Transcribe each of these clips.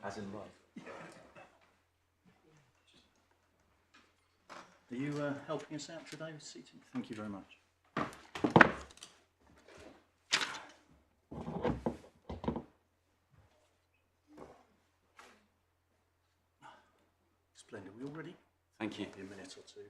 As in love. Are you helping us out today with seating? Thank you very much. Splendid. We all ready? Thank you. Maybe a minute or two.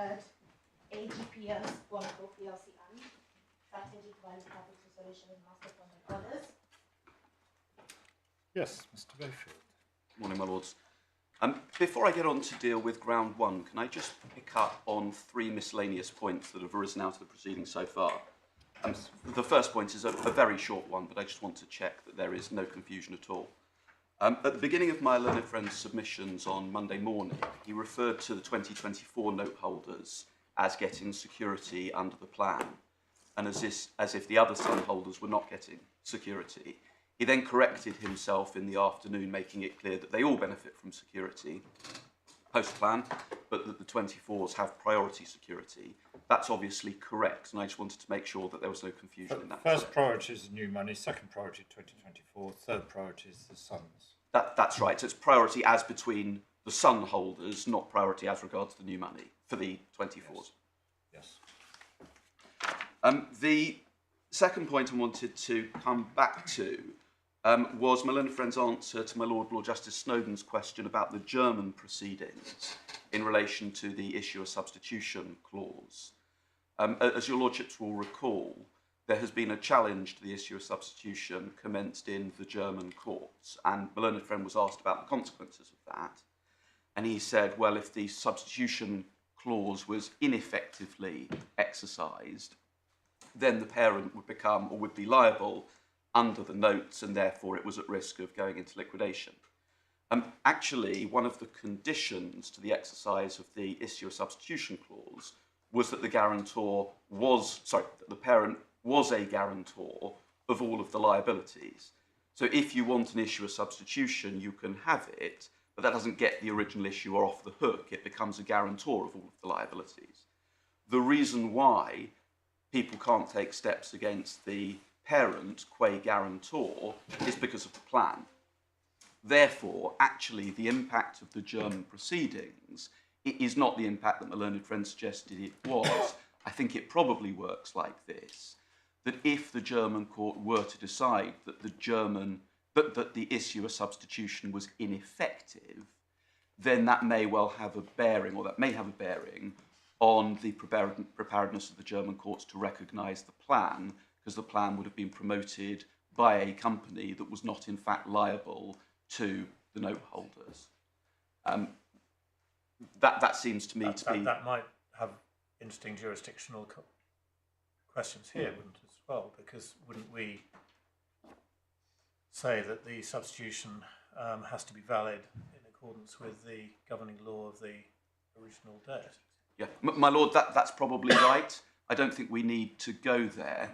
heard AGPS BondCo PLC and Strategic Value Capital Solution with Master Fund and others. Yes, Mr. Bayfield. Morning, my lords. Before I get on to deal with ground one, can I just pick up on three miscellaneous points that have arisen out of the proceedings so far? The first point is a very short one, but I just want to check that there is no confusion at all. At the beginning of my learned friend's submissions on Monday morning, he referred to the 2024 note holders as getting security under the plan, and as if the other Sun holders were not getting security. He then corrected himself in the afternoon, making it clear that they all benefit from security post-plan, but that the 24s have priority security. That's obviously correct, and I just wanted to make sure that there was no confusion in that. First priority is the new money, second priority 2024, third priority is the Suns. That's right, so it's priority as between the Sun holders, not priority as regards the new money for the 24s. Yes. The second point I wanted to come back to was my learned friend's answer to my Lord Justice Snowden's question about the German proceedings in relation to the issue of substitution clause. As your lordships will recall, there has been a challenge to the issue of substitution commenced in the German courts, and my learned friend was asked about the consequences of that, and he said, well, if the substitution clause was ineffectively exercised, then the parent would become or would be liable under the notes, and therefore it was at risk of going into liquidation. Actually, one of the conditions to the exercise of the issue of substitution clause was that the parent was a guarantor of all of the liabilities. So if you want an issue of substitution, you can have it, but that doesn't get the original issuer off the hook. It becomes a guarantor of all of the liabilities. The reason why people can't take steps against the parent, qua guarantor, is because of the plan. Therefore, actually, the impact of the German proceedings is not the impact that my learned friend suggested it was. I think it probably works like this, that if the German court were to decide that the issue of substitution was ineffective, then that may well have a bearing, or that may have a bearing, on the preparedness of the German courts to recognise the plan, because the plan would have been promoted by a company that was not in fact liable to the note holders. That seems to me to be... That might have interesting jurisdictional questions here, wouldn't it, as well? Because wouldn't we say that the substitution has to be valid in accordance with the governing law of the original debt? Yeah, my lord, that's probably right. I don't think we need to go there,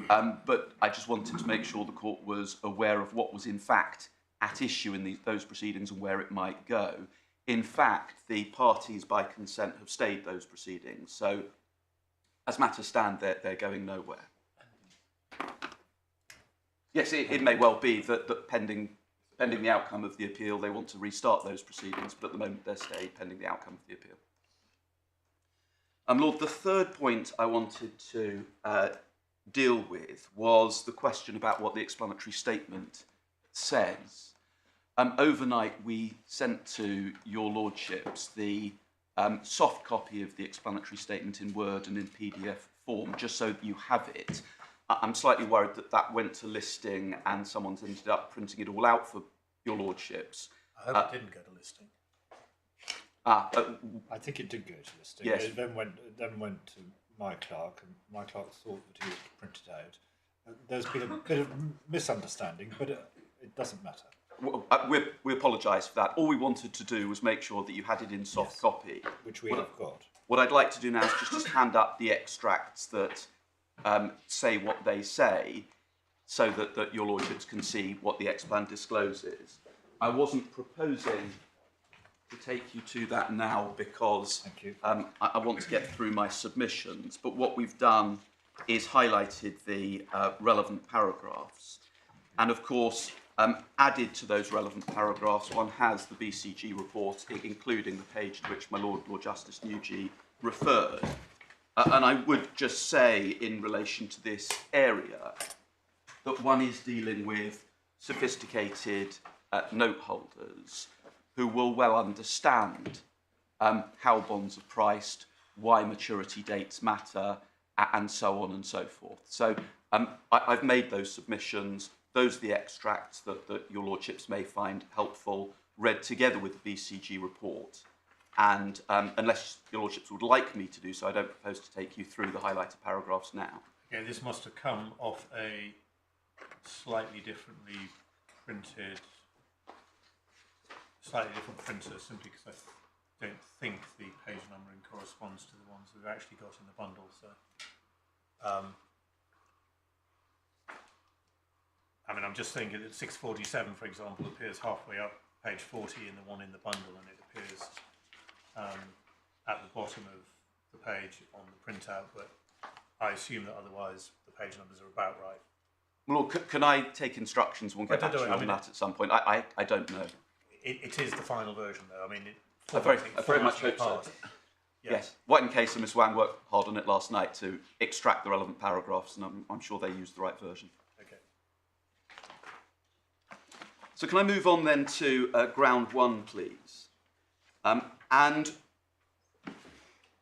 but I just wanted to make sure the court was aware of what was in fact at issue in those proceedings and where it might go. In fact, the parties by consent have stayed those proceedings, so as matters stand, they're going nowhere. Yes, it may well be that pending the outcome of the appeal, they want to restart those proceedings, but at the moment they're stayed pending the outcome of the appeal. Lord, the third point I wanted to deal with was the question about what the explanatory statement says. Overnight, we sent to your lordships the soft copy of the explanatory statement in Word and in PDF form, just so that you have it. I'm slightly worried that that went to listing and someone's ended up printing it all out for your lordships. I hope it didn't go to listing. I think it did go to listing. Yes. It then went to my clerk, and my clerk thought that he would print it out. There's been a bit of misunderstanding, but it doesn't matter. Well, we apologise for that. All we wanted to do was make sure that you had it in soft copy. Which we have got. What I'd like to do now is just hand up the extracts that say what they say, so that your lordships can see what the explan discloses. I wasn't proposing to take you to that now because I want to get through my submissions, but what we've done is highlighted the relevant paragraphs, and of course added to those relevant paragraphs one has the BCG report, including the page to which my Lord Justice Nugee referred. And I would just say in relation to this area that one is dealing with sophisticated note holders who will well understand how bonds are priced, why maturity dates matter, and so on and so forth. So I've made those submissions. Those are the extracts that your lordships may find helpful, read together with the BCG report. And unless your lordships would like me to do so, I don't propose to take you through the highlighted paragraphs now. Okay, this must have come off a slightly different printer, simply because I don't think the page numbering corresponds to the ones we've actually got in the bundle. So, I mean, I'm just thinking that 647, for example, appears halfway up page 40 in the one in the bundle, and it appears at the bottom of the page on the printout, but I assume that otherwise the page numbers are about right. Well, can I take instructions? We'll get back to you on that at some point. I don't know. It is the final version, though. I mean, I very much hope so. Yes. White and Case and Miss Wang worked hard on it last night to extract the relevant paragraphs, and I'm sure they used the right version. Okay. So can I move on then to ground one, please? And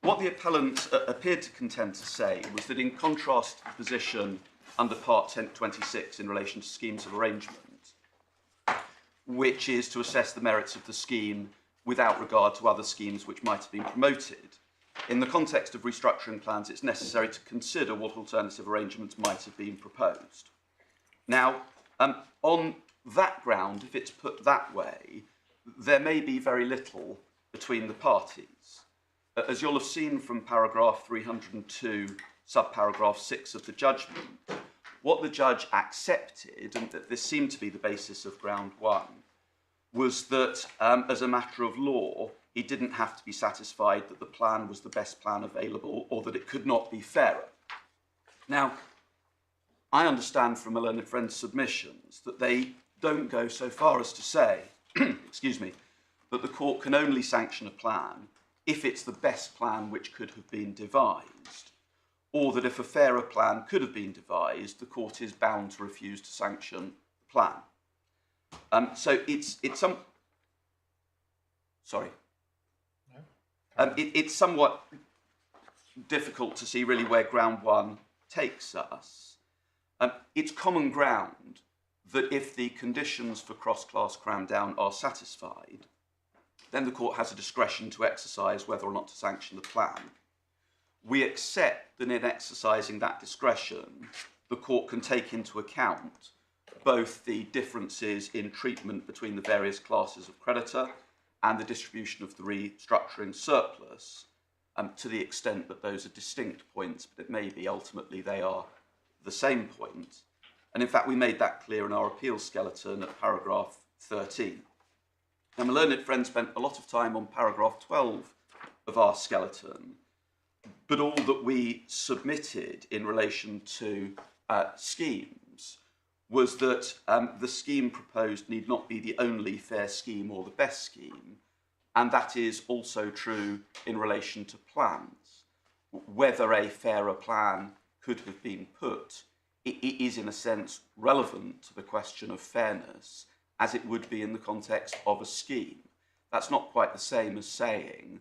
what the appellant appeared to contend to say was that in contrast to the position under Part 26 in relation to schemes of arrangement, which is to assess the merits of the scheme without regard to other schemes which might have been promoted, in the context of restructuring plans, it's necessary to consider what alternative arrangements might have been proposed. Now, on that ground, if it's put that way, there may be very little between the parties. As you'll have seen from paragraph 302, subparagraph 6 of the judgment, what the judge accepted, and that this seemed to be the basis of ground one, was that as a matter of law, he didn't have to be satisfied that the plan was the best plan available or that it could not be fairer. Now, I understand from my learned friend's submissions that they don't go so far as to say, excuse me, that the court can only sanction a plan if it's the best plan which could have been devised, or that if a fairer plan could have been devised, the court is bound to refuse to sanction the plan. So it's somewhat difficult to see really where ground one takes us. It's common ground that if the conditions for cross-class cram down are satisfied, then the court has a discretion to exercise whether or not to sanction the plan. We accept that in exercising that discretion, the court can take into account both the differences in treatment between the various classes of creditor and the distribution of the restructuring surplus, to the extent that those are distinct points, but it may be ultimately they are the same point. And in fact, we made that clear in our appeal skeleton at paragraph 13. Now, my learned friend spent a lot of time on paragraph 12 of our skeleton, but all that we submitted in relation to schemes was that the scheme proposed need not be the only fair scheme or the best scheme, and that is also true in relation to plans. Whether a fairer plan could have been put, it is in a sense relevant to the question of fairness as it would be in the context of a scheme. That's not quite the same as saying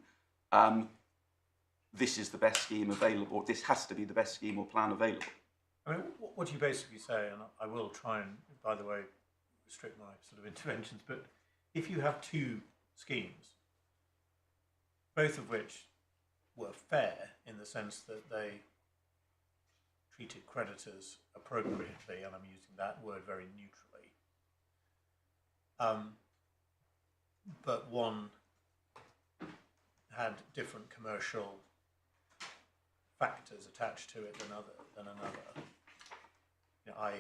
this is the best scheme available, this has to be the best scheme or plan available. I mean, what you basically say, and I will try and, by the way, restrict my sort of interventions, but if you have two schemes, both of which were fair in the sense that they treated creditors appropriately, and I'm using that word very neutrally, but one had different commercial factors attached to it than another. You know, I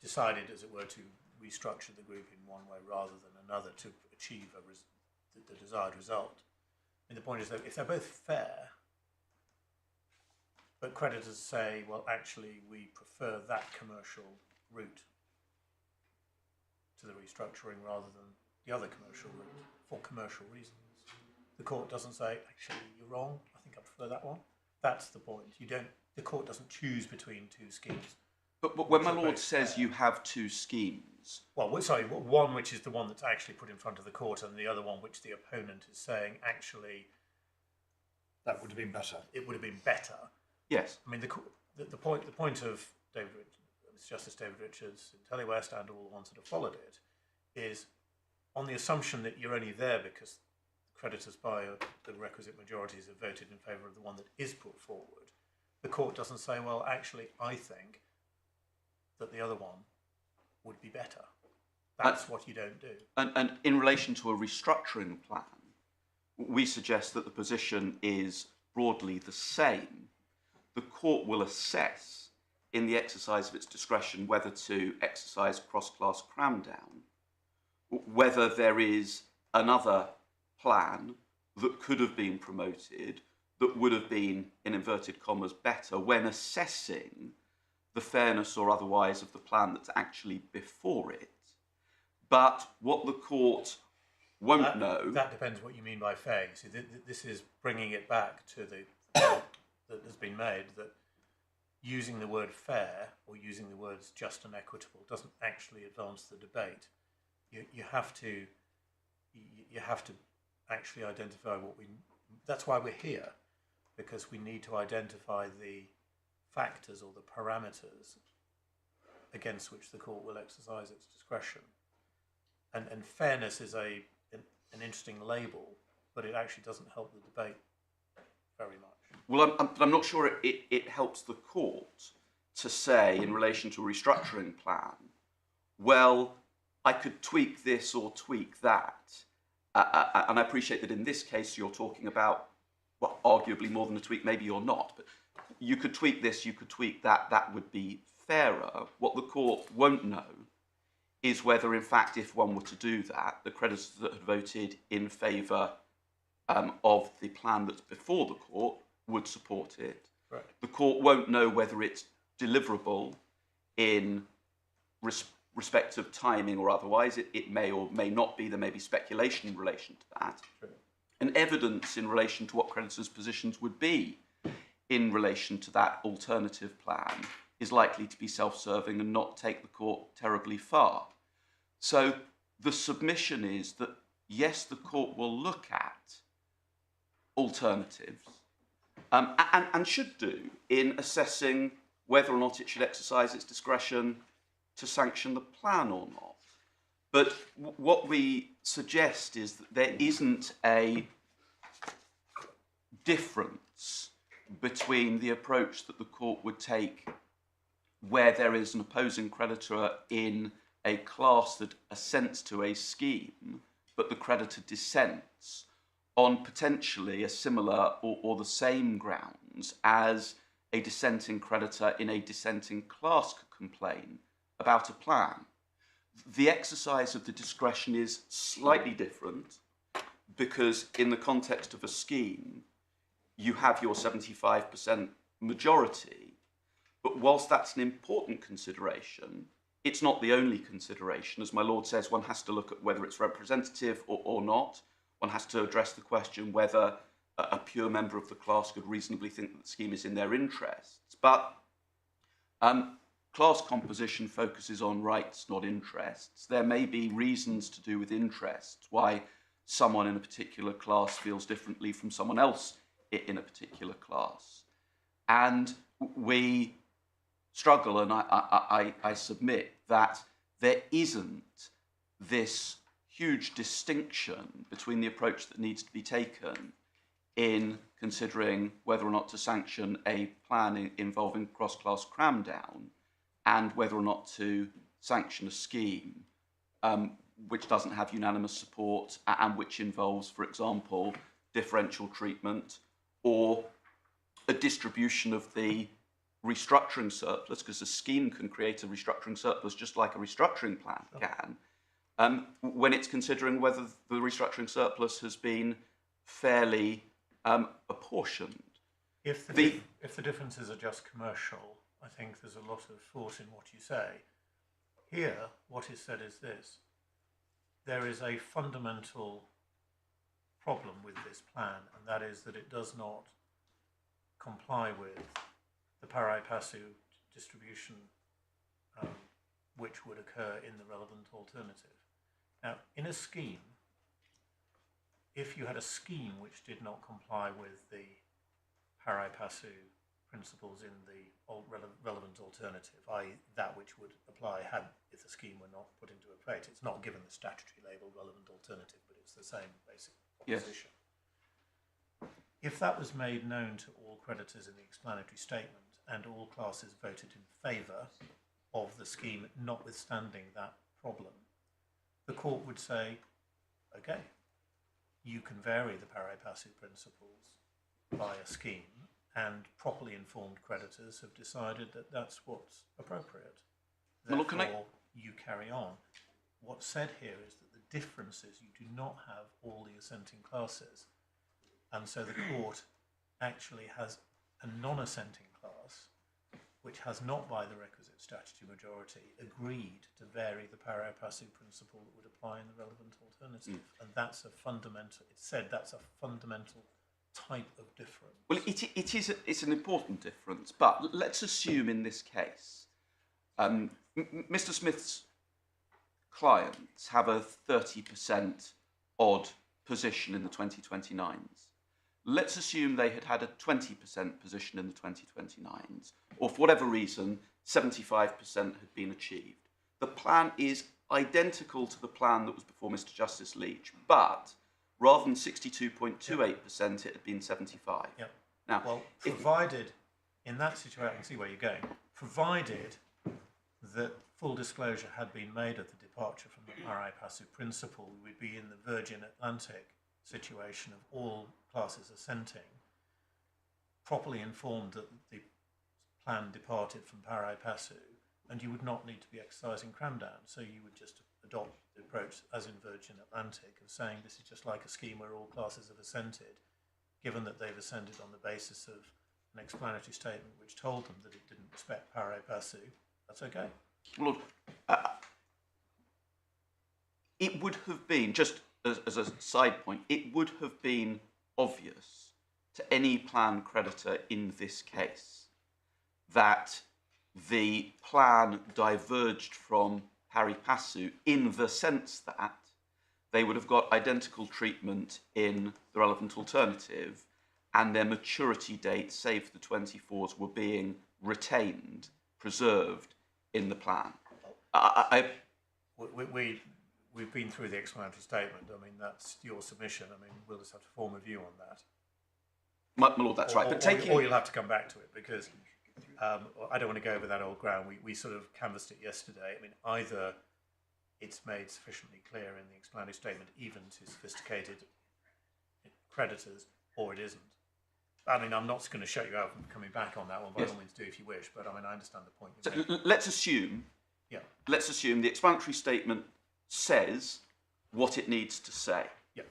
decided, as it were, to restructure the group in one way rather than another to achieve the desired result. And the point is that if they're both fair, but creditors say, well, actually, we prefer that commercial route to the restructuring rather than the other commercial route for commercial reasons, the court doesn't say, actually, you're wrong, I think I prefer that one. That's the point. The court doesn't choose between two schemes. But when my lord says you have two schemes... Well, sorry, one which is the one that's actually put in front of the court and the other one which the opponent is saying, actually, That would have been better. it would have been better. Yes. I mean, the point of Justice David Richards, Telly West, and all the ones that have followed it, is on the assumption that you're only there because creditors by the requisite majorities have voted in favour of the one that is put forward. The court doesn't say, well, actually, I think that the other one would be better. That's what you don't do. And in relation to a restructuring plan, we suggest that the position is broadly the same. The court will assess, in the exercise of its discretion, whether to exercise cross-class cram-down, whether there is another plan that could have been promoted that would have been, in inverted commas, better when assessing the fairness or otherwise of the plan that's actually before it. But what the court won't know... That depends what you mean by fair. You see, this is bringing it back to the point that has been made, that using the word fair or using the words just and equitable doesn't actually advance the debate. You have to actually identify what we... That's why we're here, because we need to identify the factors or the parameters against which the court will exercise its discretion. And fairness is an interesting label, but it actually doesn't help the debate very much. Well, I'm not sure it helps the court to say, in relation to a restructuring plan, well, I could tweak this or tweak that. And I appreciate that in this case you're talking about, well, arguably more than a tweak, maybe you're not, but you could tweak this, you could tweak that, that would be fairer. What the court won't know is whether, in fact, if one were to do that, the creditors that had voted in favour of the plan that's before the court would support it. Right. The court won't know whether it's deliverable in respect of timing or otherwise. It may or may not be. There may be speculation in relation to that. True. And evidence in relation to what creditors' positions would be in relation to that alternative plan is likely to be self-serving and not take the court terribly far. So the submission is that, yes, the court will look at alternatives and should do in assessing whether or not it should exercise its discretion to sanction the plan or not. But what we suggest is that there isn't a difference between the approach that the court would take where there is an opposing creditor in a class that assents to a scheme, but the creditor dissents on potentially a similar or the same grounds as a dissenting creditor in a dissenting class could complain about a plan. The exercise of the discretion is slightly different because in the context of a scheme, you have your 75% majority, but whilst that's an important consideration, it's not the only consideration. As my Lord says, one has to look at whether it's representative or not. One has to address the question whether a pure member of the class could reasonably think that the scheme is in their interests. But class composition focuses on rights, not interests. There may be reasons to do with interests, why someone in a particular class feels differently from someone else in a particular class. And we struggle, and I submit that there isn't this huge distinction between the approach that needs to be taken in considering whether or not to sanction a plan involving cross-class cram-down and whether or not to sanction a scheme which doesn't have unanimous support and which involves, for example, differential treatment or a distribution of the restructuring surplus, because a scheme can create a restructuring surplus just like a restructuring plan can, when it's considering whether the restructuring surplus has been fairly apportioned. If the differences are just commercial, I think there's a lot of thought in what you say. Here, what is said is this: there is a fundamental problem with this plan, and that is that it does not comply with the pari passu distribution which would occur in the relevant alternative. Now, in a scheme, if you had a scheme which did not comply with the pari passu principles in the relevant alternative, i.e. that which would apply if the scheme were not put into effect. It's not given the statutory label relevant alternative, but it's the same basic proposition. Yes. If that was made known to all creditors in the explanatory statement and all classes voted in favour of the scheme, notwithstanding that problem, the court would say, okay, you can vary the pari passu principles by a scheme, and properly informed creditors have decided that that's what's appropriate. Therefore, you carry on. What's said here is that the difference is you do not have all the assenting classes, and so the court actually has a non-assenting class which has not, by the requisite statutory majority, agreed to vary the pari passu principle that would apply in the relevant alternative. And that's a fundamental, it's said that's a fundamental type of difference. Well, it's an important difference, but let's assume in this case, Mr. Smith's clients have a 30% odd position in the 2029s. Let's assume they had a 20% position in the 2029s, or for whatever reason, 75% had been achieved. The plan is identical to the plan that was before Mr. Justice Leech, but rather than 62.28%, it had been 75. Yep. Now, well, provided, in that situation, I can see where you're going, provided that full disclosure had been made of the departure from the pari passu principle, we would be in the Virgin Atlantic situation of all classes assenting, properly informed that the plan departed from pari passu, and you would not need to be exercising cramdown. So you would just adopt the approach, as in Virgin Atlantic, of saying this is just like a scheme where all classes have assented, given that they've assented on the basis of an explanatory statement which told them that it didn't respect pari passu. That's okay. Lord, it would have been, just as a side point, it would have been obvious to any plan creditor in this case that the plan diverged from pari passu in the sense that they would have got identical treatment in the relevant alternative and their maturity dates, save for the 24s, were being retained, preserved in the plan. We've been through the explanatory statement. I mean, that's your submission. I mean, we'll just have to form a view on that. My Lord, that's right. Or you'll have to come back to it, because I don't want to go over that old ground. We sort of canvassed it yesterday. I mean, either it's made sufficiently clear in the explanatory statement, even to sophisticated creditors, or it isn't. I mean, I'm not going to shut you out from coming back on that one. By all means, do if you wish. But I mean, I understand the point you're making. Let's assume. Yeah. Let's assume the explanatory statement says what it needs to say. Yeah.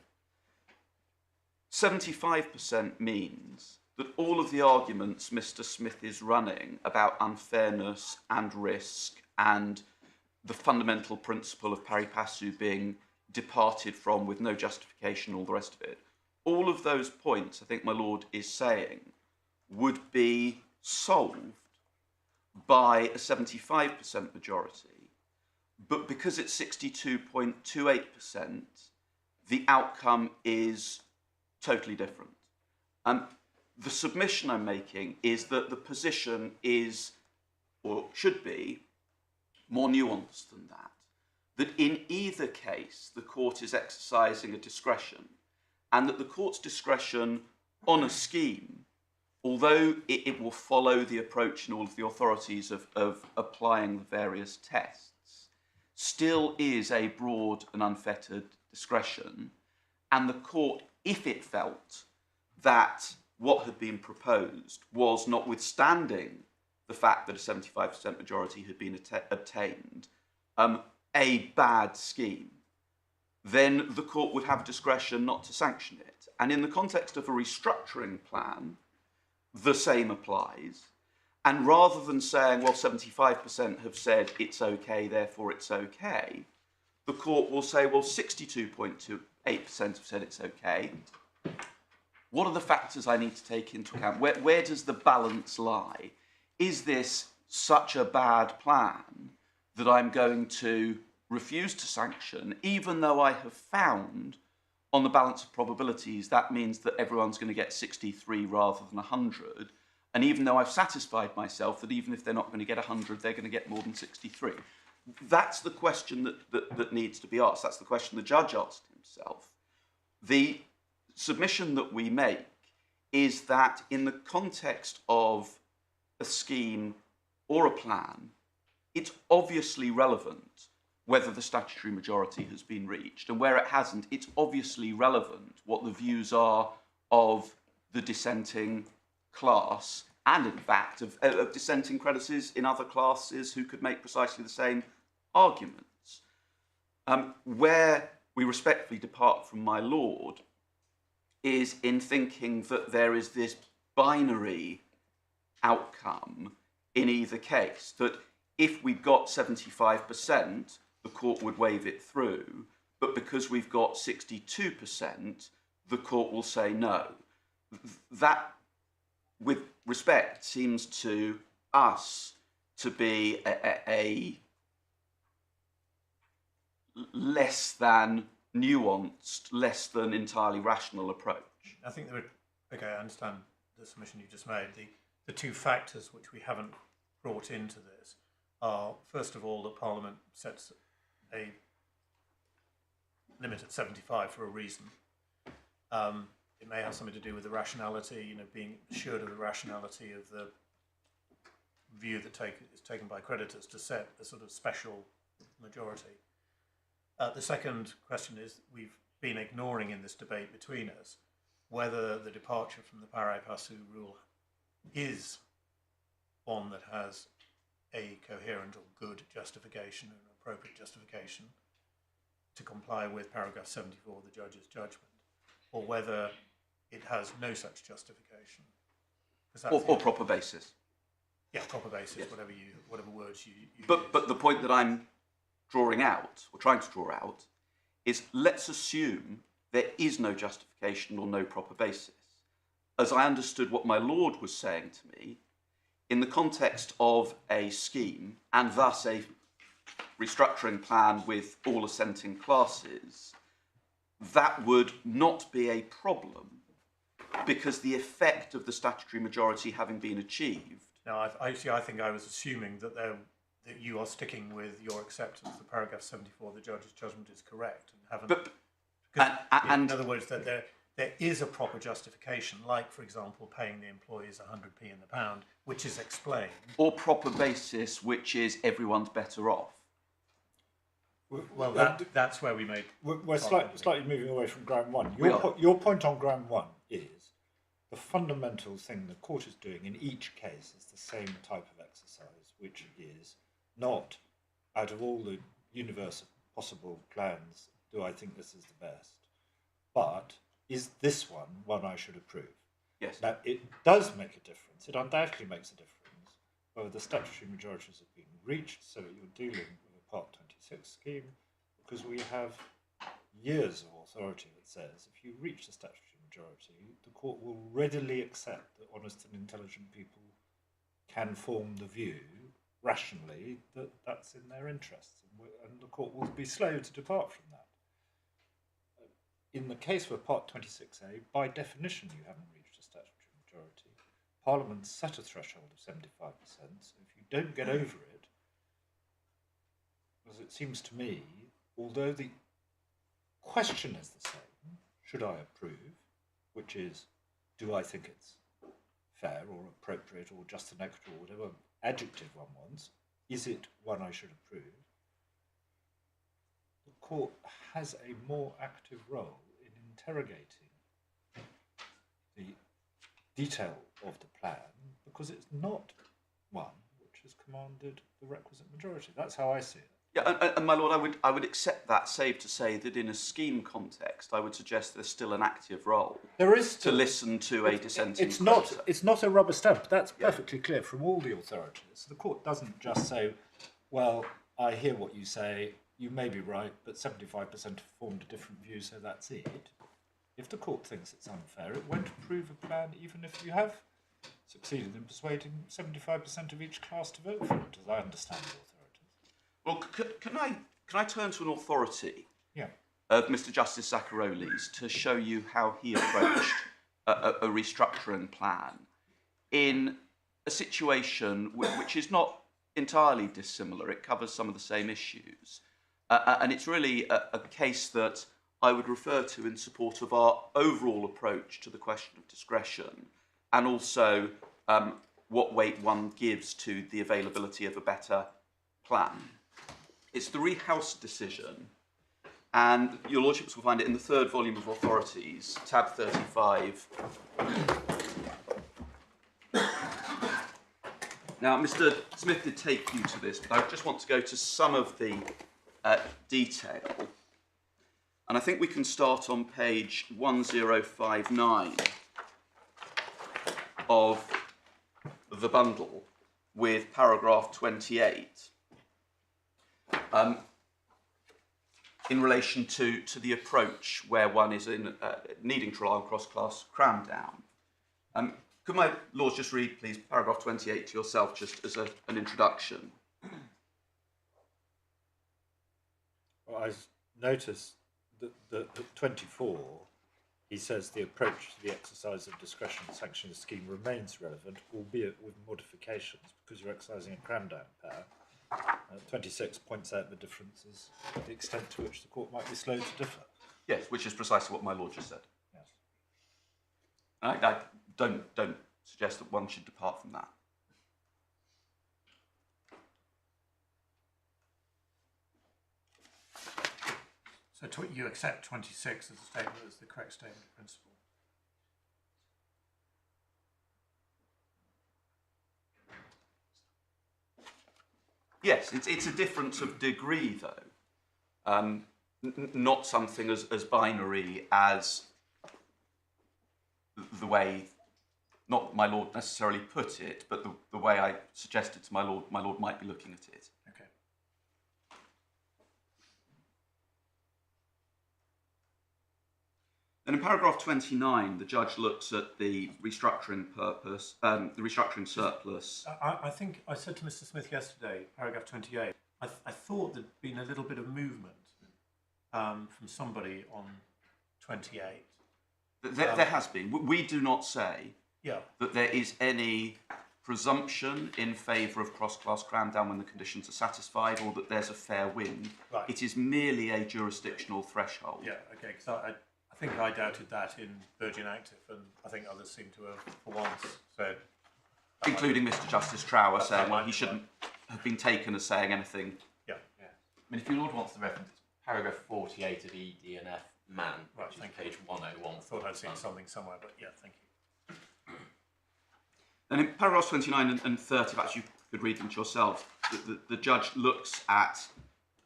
75% means that all of the arguments Mr. Smith is running about unfairness and risk and the fundamental principle of pari passu being departed from with no justification, all the rest of it, all of those points, I think my Lord is saying, would be solved by a 75% majority. But because it's 62.28%, the outcome is totally different. The submission I'm making is that the position is, or should be, more nuanced than that. That in either case, the court is exercising a discretion, and that the court's discretion on a scheme, although it will follow the approach in all of the authorities of applying the various tests, still is a broad and unfettered discretion, and the court, if it felt that what had been proposed was, notwithstanding the fact that a 75% majority had been obtained, a bad scheme, then the court would have discretion not to sanction it. And in the context of a restructuring plan, the same applies. And rather than saying, well, 75% have said it's okay, therefore it's okay, the court will say, well, 62.28% have said it's okay. What are the factors I need to take into account? Where does the balance lie? Is this such a bad plan that I'm going to refuse to sanction, even though I have found on the balance of probabilities, that means that everyone's going to get 63 rather than 100. And even though I've satisfied myself that even if they're not going to get 100, they're going to get more than 63. That's the question that needs to be asked. That's the question the judge asked himself. The submission that we make is that in the context of a scheme or a plan, it's obviously relevant whether the statutory majority has been reached. And where it hasn't, it's obviously relevant what the views are of the dissenting class and, in fact, of dissenting creditors in other classes who could make precisely the same arguments. Where we respectfully depart from my lord is in thinking that there is this binary outcome in either case, that if we got 75%, the court would wave it through, but because we've got 62%, the court will say no. That, with respect, seems to us to be a less than nuanced, less than entirely rational approach. I think there are, okay, I understand the submission you just made. The two factors which we haven't brought into this are, first of all, that Parliament sets a limit at 75 for a reason. It may have something to do with the rationality, being assured of the rationality of the view that is taken by creditors to set a sort of special majority. The second question is, we've been ignoring in this debate between us whether the departure from the pari passu rule is one that has a coherent or good justification and appropriate justification to comply with paragraph 74 of the judge's judgment, or whether it has no such justification. Or proper basis. Yeah, proper basis, yes. whatever words you use. But the point that I'm drawing out, or trying to draw out, is let's assume there is no justification or no proper basis. As I understood what my lord was saying to me, in the context of a scheme, and thus a restructuring plan with all assenting classes, that would not be a problem, because the effect of the statutory majority having been achieved. Now, I think I was assuming that you are sticking with your acceptance that paragraph 74 of the judge's judgment is correct, and haven't. In other words, that there is a proper justification, like, for example, paying the employees 100p in the pound, which is explained. Or proper basis, which is everyone's better off. Well, that's where we made. We're slightly moving away from ground one. Your point on ground one is the fundamental thing the court is doing in each case is the same type of exercise, which is not, out of all the universe of possible plans, do I think this is the best, but is this one I should approve? Yes. Now, it does make a difference. It undoubtedly makes a difference whether the statutory majorities have been reached, so that you're dealing with a Part 26 scheme, because we have years of authority that says if you reach the statutory majority, the court will readily accept that honest and intelligent people can form the view rationally that that's in their interests, and the court will be slow to depart from that. In the case for Part 26A, by definition, you haven't reached a statutory majority. Parliament set a threshold of 75%, so if you don't get over it, as it seems to me, although the question is the same, should I approve, which is, do I think it's fair or appropriate or just an extra or whatever adjective one wants, is it one I should approve? The court has a more active role in interrogating the detail of the plan, because it's not one which has commanded the requisite majority. That's how I see it. Yeah, and my lord, I would accept that, save to say that in a scheme context, I would suggest there's still an active role. There is still, to listen to a dissenting. It's not a rubber stamp. That's perfectly clear from all the authorities. The court doesn't just say, "Well, I hear what you say. You may be right, but 75% have formed a different view, so that's it." If the court thinks it's unfair, it won't approve a plan, even if you have succeeded in persuading 75% of each class to vote for it, as I understand the authorities. Well, can I turn to an authority? Yeah. of Mr. Justice Zaccaroli's to show you how he approached a restructuring plan in a situation which is not entirely dissimilar. It covers some of the same issues. And it's really a case that I would refer to in support of our overall approach to the question of discretion, and also what weight one gives to the availability of a better plan. It's the Rehouse decision, and your lordships will find it in the third volume of Authorities, tab 35. Now, Mr. Smith did take you to this, but I just want to go to some of the detail. And I think we can start on page 1059 of the bundle with paragraph 28 in relation to the approach where one is in needing to rely on cross-class cram down. Could my lords just read, please, paragraph 28 to yourself, just as an introduction? Well, I noticed that at 24, he says the approach to the exercise of discretion sanctioning scheme remains relevant, albeit with modifications, because you're exercising a cram down power. 26 points out the differences, the extent to which the court might be slow to differ. Yes, which is precisely what my lord just said. Yes. I don't suggest that one should depart from that. So you accept 26 as a statement as the correct statement of principle? Yes, it's a difference of degree, though. Not something as binary as the way, not my lord necessarily put it, but the way I suggested to my lord might be looking at it. Okay. And in paragraph 29, the judge looks at the restructuring purpose, the restructuring surplus. I think I said to Mr. Smith yesterday, paragraph 28, I thought there'd been a little bit of movement from somebody on 28. There has been. We do not say that there is any presumption in favour of cross-class cram-down when the conditions are satisfied, or that there's a fair win. Right. It is merely a jurisdictional threshold. Yeah, okay, because I think I doubted that in Virgin Active, and I think others seem to have, for once, said... Including Mr. Justice Trower saying, well, he shouldn't have been taken as saying anything. Yeah. I mean, if your lord wants the reference, it's paragraph 48 of E, D and F, man, Right, which is thank you. page 101. I thought I'd seen something somewhere, but yeah, thank you. And in paragraphs 29 and 30, perhaps you could read them to yourself, the judge looks at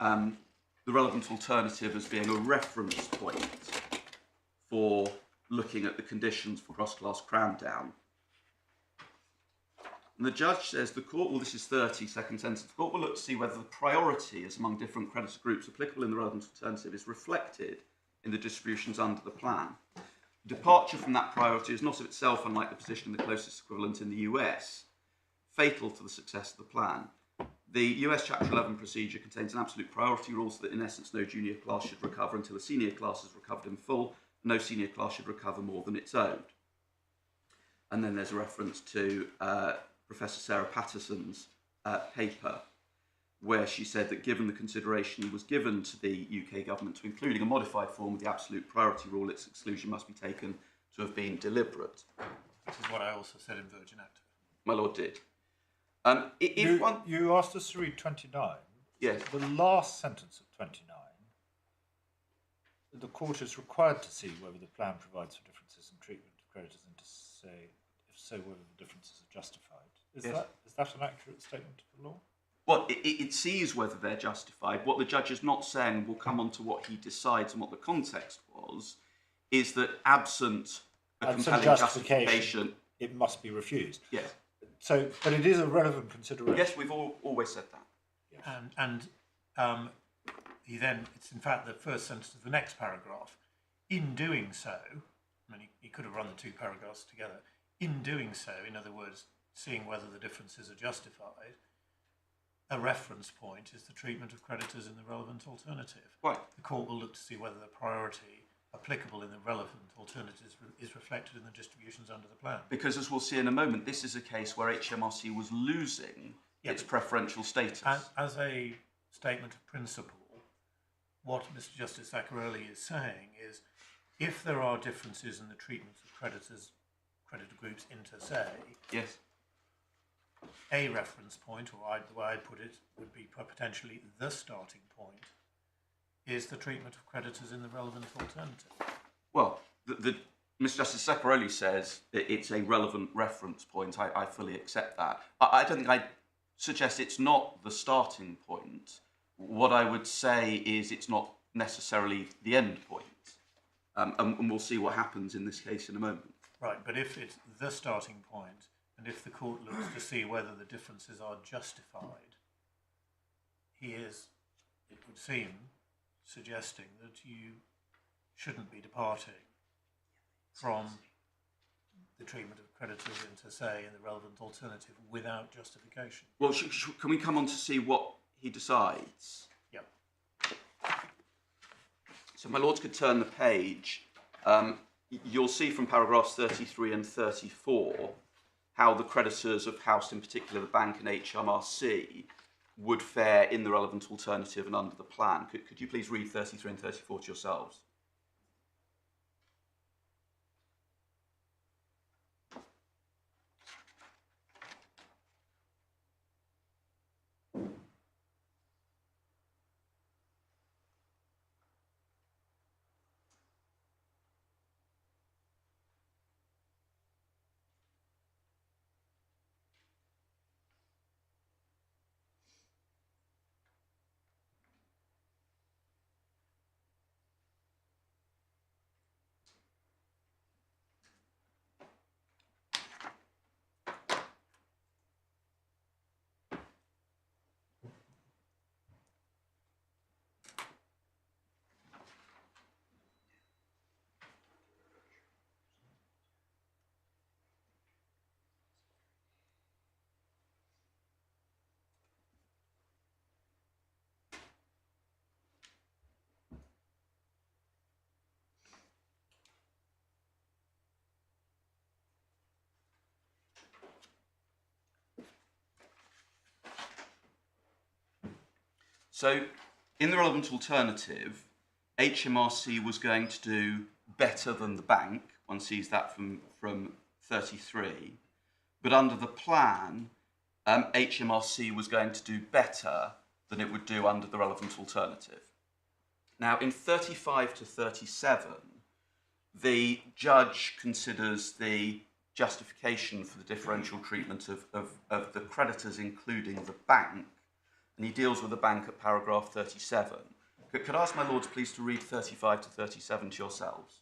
the relevant alternative as being a reference point for looking at the conditions for cross-class cram-down. And the judge says the court will, this is 30, second sentence, the court will look to see whether the priority as among different creditor groups applicable in the relevant alternative is reflected in the distributions under the plan. Departure from that priority is not of itself, unlike the position of the closest equivalent in the US, fatal to the success of the plan. The US Chapter 11 procedure contains an absolute priority rule so that in essence no junior class should recover until a senior class has recovered in full. No senior class should recover more than it's owed. And then there's a reference to Professor Sarah Patterson's paper, where she said that given the consideration was given to the UK government to including a modified form of the absolute priority rule, its exclusion must be taken to have been deliberate. This is what I also said in Virgin Active. My lord did. You asked us to read 29. Yes. The last sentence of 29, the court is required to see whether the plan provides for differences in treatment of creditors and to say, if so, whether the differences are justified. Is that an accurate statement of the law? Well, it sees whether they're justified. What the judge is not saying, will come on to what he decides and what the context was, is that absent a compelling justification, it must be refused. Yes. So, but it is a relevant consideration. Yes, we've always said that. Yes. And he then, it's in fact the first sentence of the next paragraph. In doing so, I mean, he could have run the two paragraphs together. In doing so, in other words, seeing whether the differences are justified, a reference point is the treatment of creditors in the relevant alternative. Right. The court will look to see whether the priority applicable in the relevant alternatives is reflected in the distributions under the plan. Because as we'll see in a moment, this is a case where HMRC was losing its preferential status. As a statement of principle, what Mr. Justice Zaccaroli is saying is, if there are differences in the treatment of creditor groups inter se, Yes. a reference point, or the way I'd put it would be potentially the starting point, is the treatment of creditors in the relevant alternative. Well, Mr. Justice Zaccaroli says that it's a relevant reference point. I fully accept that. I don't think I'd suggest it's not the starting point. What I would say is it's not necessarily the end point. And we'll see what happens in this case in a moment. Right, but if it's the starting point, and if the court looks to see whether the differences are justified, he is, it would seem, suggesting that you shouldn't be departing from the treatment of creditors inter se in the relevant alternative without justification. Well, can we come on to see what he decides? Yep. So my lords could turn the page. You'll see from paragraphs 33 and 34 how the creditors of House, in particular the bank and HMRC, would fare in the relevant alternative and under the plan. Could you please read 33 and 34 to yourselves? So, in the relevant alternative, HMRC was going to do better than the bank. One sees that from 33. But under the plan, HMRC was going to do better than it would do under the relevant alternative. Now, in 35 to 37, the judge considers the justification for the differential treatment of the creditors, including the bank, and he deals with the bank at paragraph 37. Could I ask my lords please to read 35 to 37 to yourselves?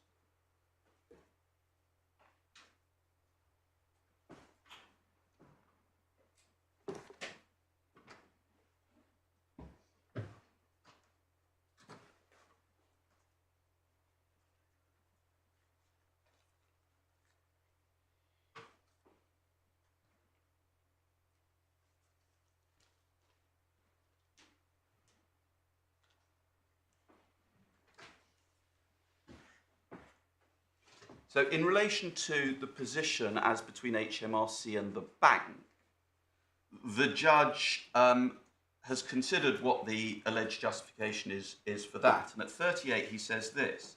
So in relation to the position as between HMRC and the bank, the judge has considered what the alleged justification is for that. And at 38 he says this: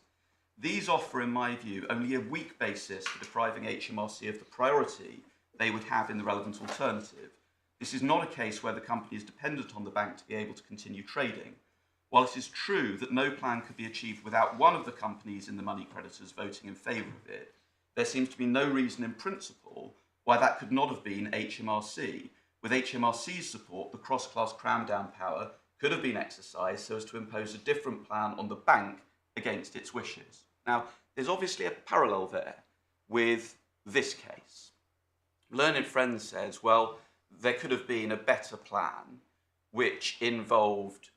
these offer, in my view, only a weak basis for depriving HMRC of the priority they would have in the relevant alternative. This is not a case where the company is dependent on the bank to be able to continue trading. While it is true that no plan could be achieved without one of the companies in the money creditors voting in favour of it, there seems to be no reason in principle why that could not have been HMRC. With HMRC's support, the cross-class cram-down power could have been exercised so as to impose a different plan on the bank against its wishes. Now, there's obviously a parallel there with this case. Learned Friend says, well, there could have been a better plan which involved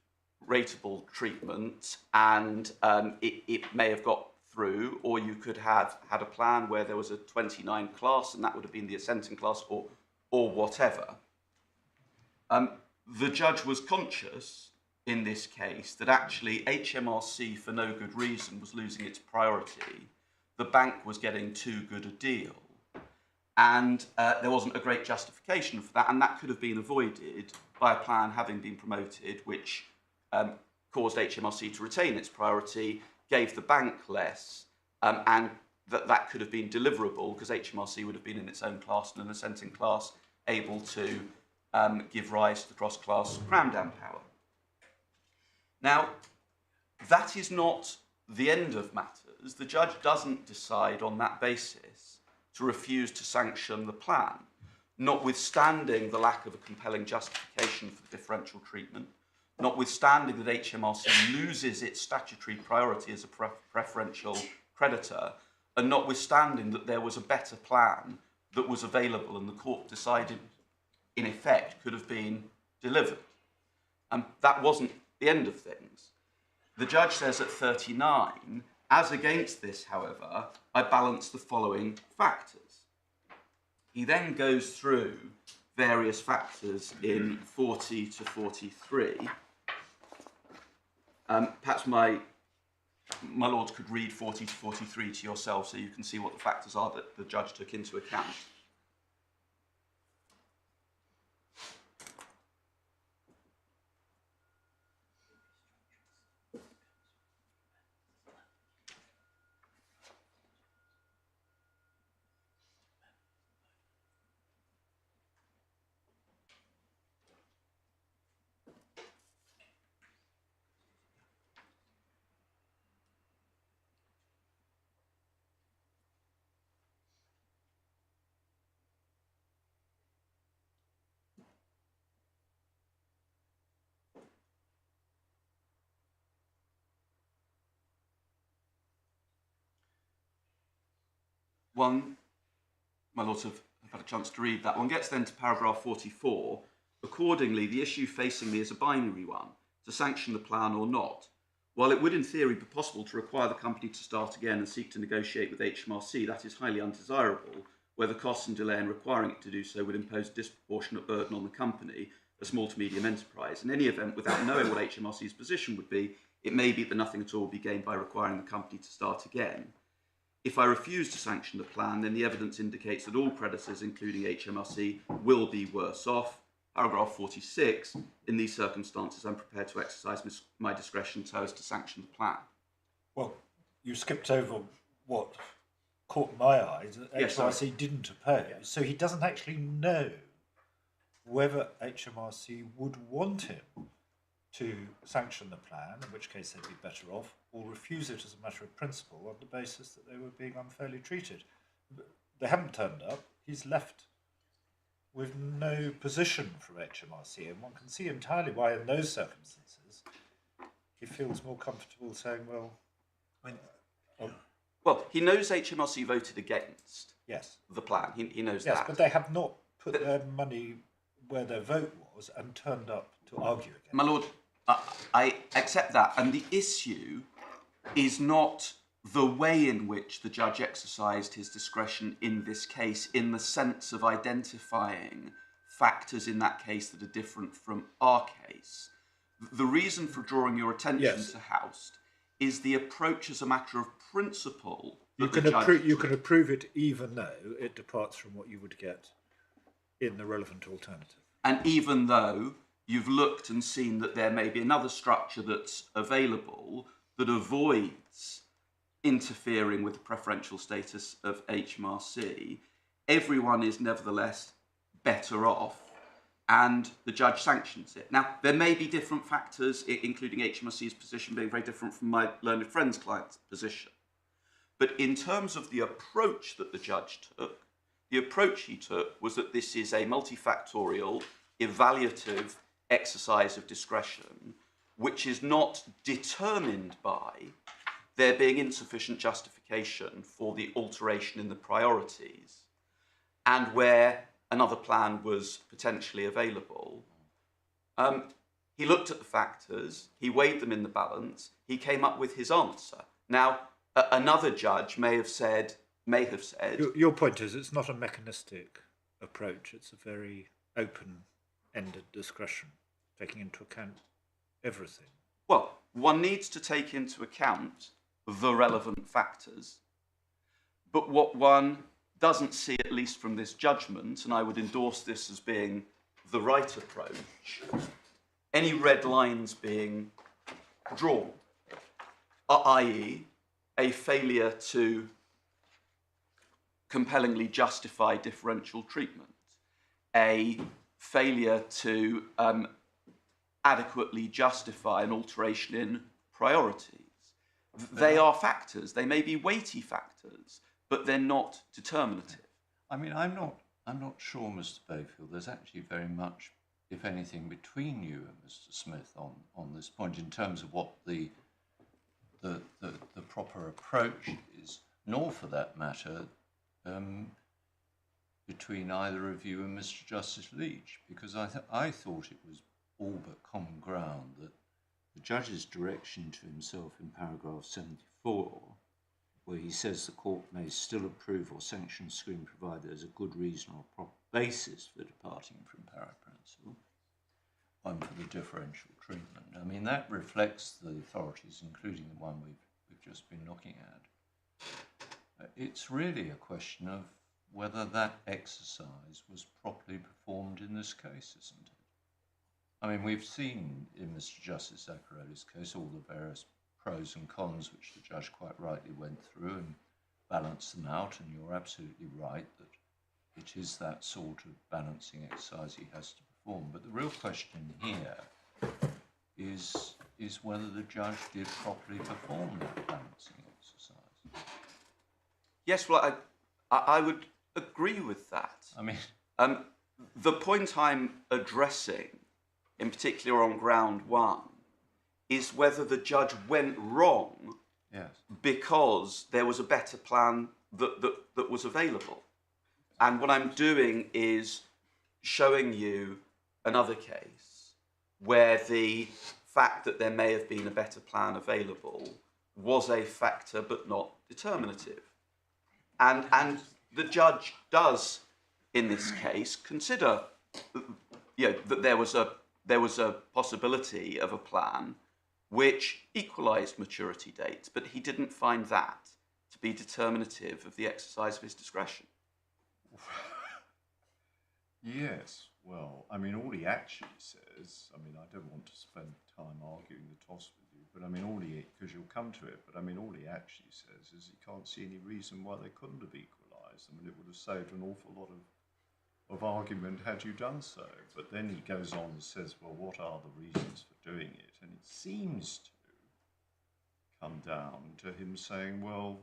rateable treatment, and it may have got through, or you could have had a plan where there was a 29 class and that would have been the assenting class, or whatever. the judge was conscious in this case that actually HMRC, for no good reason, was losing its priority. The bank was getting too good a deal. And there wasn't a great justification for that, and that could have been avoided by a plan having been promoted, which caused HMRC to retain its priority, gave the bank less, and that could have been deliverable because HMRC would have been in its own class and an assenting class able to give rise to the cross-class cram-down power. Now, that is not the end of matters. The judge doesn't decide on that basis to refuse to sanction the plan, notwithstanding the lack of a compelling justification for the differential treatment, notwithstanding that HMRC loses its statutory priority as a preferential creditor, and notwithstanding that there was a better plan that was available and the court decided, in effect, could have been delivered. And that wasn't the end of things. The judge says at 39, as against this, however, I balance the following factors. He then goes through various factors in 40 to 43. Perhaps my lords could read 40 to 43 to yourself so you can see what the factors are that the judge took into account. One, my lords have had a chance to read that. One gets then to paragraph 44. Accordingly, the issue facing me is a binary one, to sanction the plan or not. While it would in theory be possible to require the company to start again and seek to negotiate with HMRC, that is highly undesirable, where the costs and delay in requiring it to do so would impose a disproportionate burden on the company, a small to medium enterprise. In any event, without knowing what HMRC's position would be, it may be that nothing at all will be gained by requiring the company to start again. If I refuse to sanction the plan, then the evidence indicates that all creditors, including HMRC, will be worse off. Paragraph 46, in these circumstances, I'm prepared to exercise my discretion so as to sanction the plan. Well, you skipped over what caught my eye, that HMRC didn't oppose. So he doesn't actually know whether HMRC would want him to sanction the plan, in which case they'd be better off, or refuse it as a matter of principle on the basis that they were being unfairly treated. They haven't turned up. He's left with no position from HMRC, and one can see entirely why in those circumstances he feels more comfortable saying, well, Well, he knows HMRC voted against the plan. He knows that. Yes, but they have not put their money where their vote was and turned up to argue against. My lord, I accept that. And the issue is not the way in which the judge exercised his discretion in this case, in the sense of identifying factors in that case that are different from our case. The reason for drawing your attention to Houst is the approach as a matter of principle. You can approve it even though it departs from what you would get in the relevant alternative. And even though you've looked and seen that there may be another structure that's available that avoids interfering with the preferential status of HMRC, everyone is nevertheless better off, and the judge sanctions it. Now, there may be different factors, including HMRC's position being very different from my learned friend's client's position. But in terms of the approach that the judge took, the approach he took was that this is a multifactorial, evaluative exercise of discretion, which is not determined by there being insufficient justification for the alteration in the priorities, and where another plan was potentially available. He looked at the factors, he weighed them in the balance, he came up with his answer. Now, another judge may have said... Your point is it's not a mechanistic approach, it's a very open-ended discretion. taking into account everything. Well, one needs to take into account the relevant factors, but what one doesn't see, at least from this judgment, and I would endorse this as being the right approach, any red lines being drawn, i.e. a failure to compellingly justify differential treatment, a failure to adequately justify an alteration in priorities. They are factors. They may be weighty factors, but they're not determinative. I mean, I'm not sure, Mr. Bayfield, there's actually very much, if anything, between you and Mr. Smith on this point in terms of what the proper approach is, nor for that matter between either of you and Mr. Justice Leech, because I thought it was all but common ground that the judge's direction to himself in paragraph 74, where he says the court may still approve or sanction a scheme provided there's a good reason or proper basis for departing from para principle, one for the differential treatment. I mean, that reflects the authorities, including the one we've just been looking at. It's really a question of whether that exercise was properly performed in this case, isn't it? I mean, we've seen in Mr. Justice Zaccarelli's case all the various pros and cons which the judge quite rightly went through and balanced them out, and you're absolutely right that it is that sort of balancing exercise he has to perform. But the real question here is whether the judge did properly perform that balancing exercise. Yes, well, I would agree with that. I mean, the point I'm addressing, in particular on ground one, is whether the judge went wrong because there was a better plan that was available. And what I'm doing is showing you another case where the fact that there may have been a better plan available was a factor but not determinative. And the judge does, in this case, consider that there was a possibility of a plan which equalised maturity dates, but he didn't find that to be determinative of the exercise of his discretion. Yes, well, I mean, all he actually says, I mean, I don't want to spend time arguing the toss with you, but I mean, because you'll come to it, but I mean, all he actually says is he can't see any reason why they couldn't have equalised. I mean, it would have saved an awful lot of argument had you done so. But then he goes on and says, well, what are the reasons for doing it? And it seems to come down to him saying, well,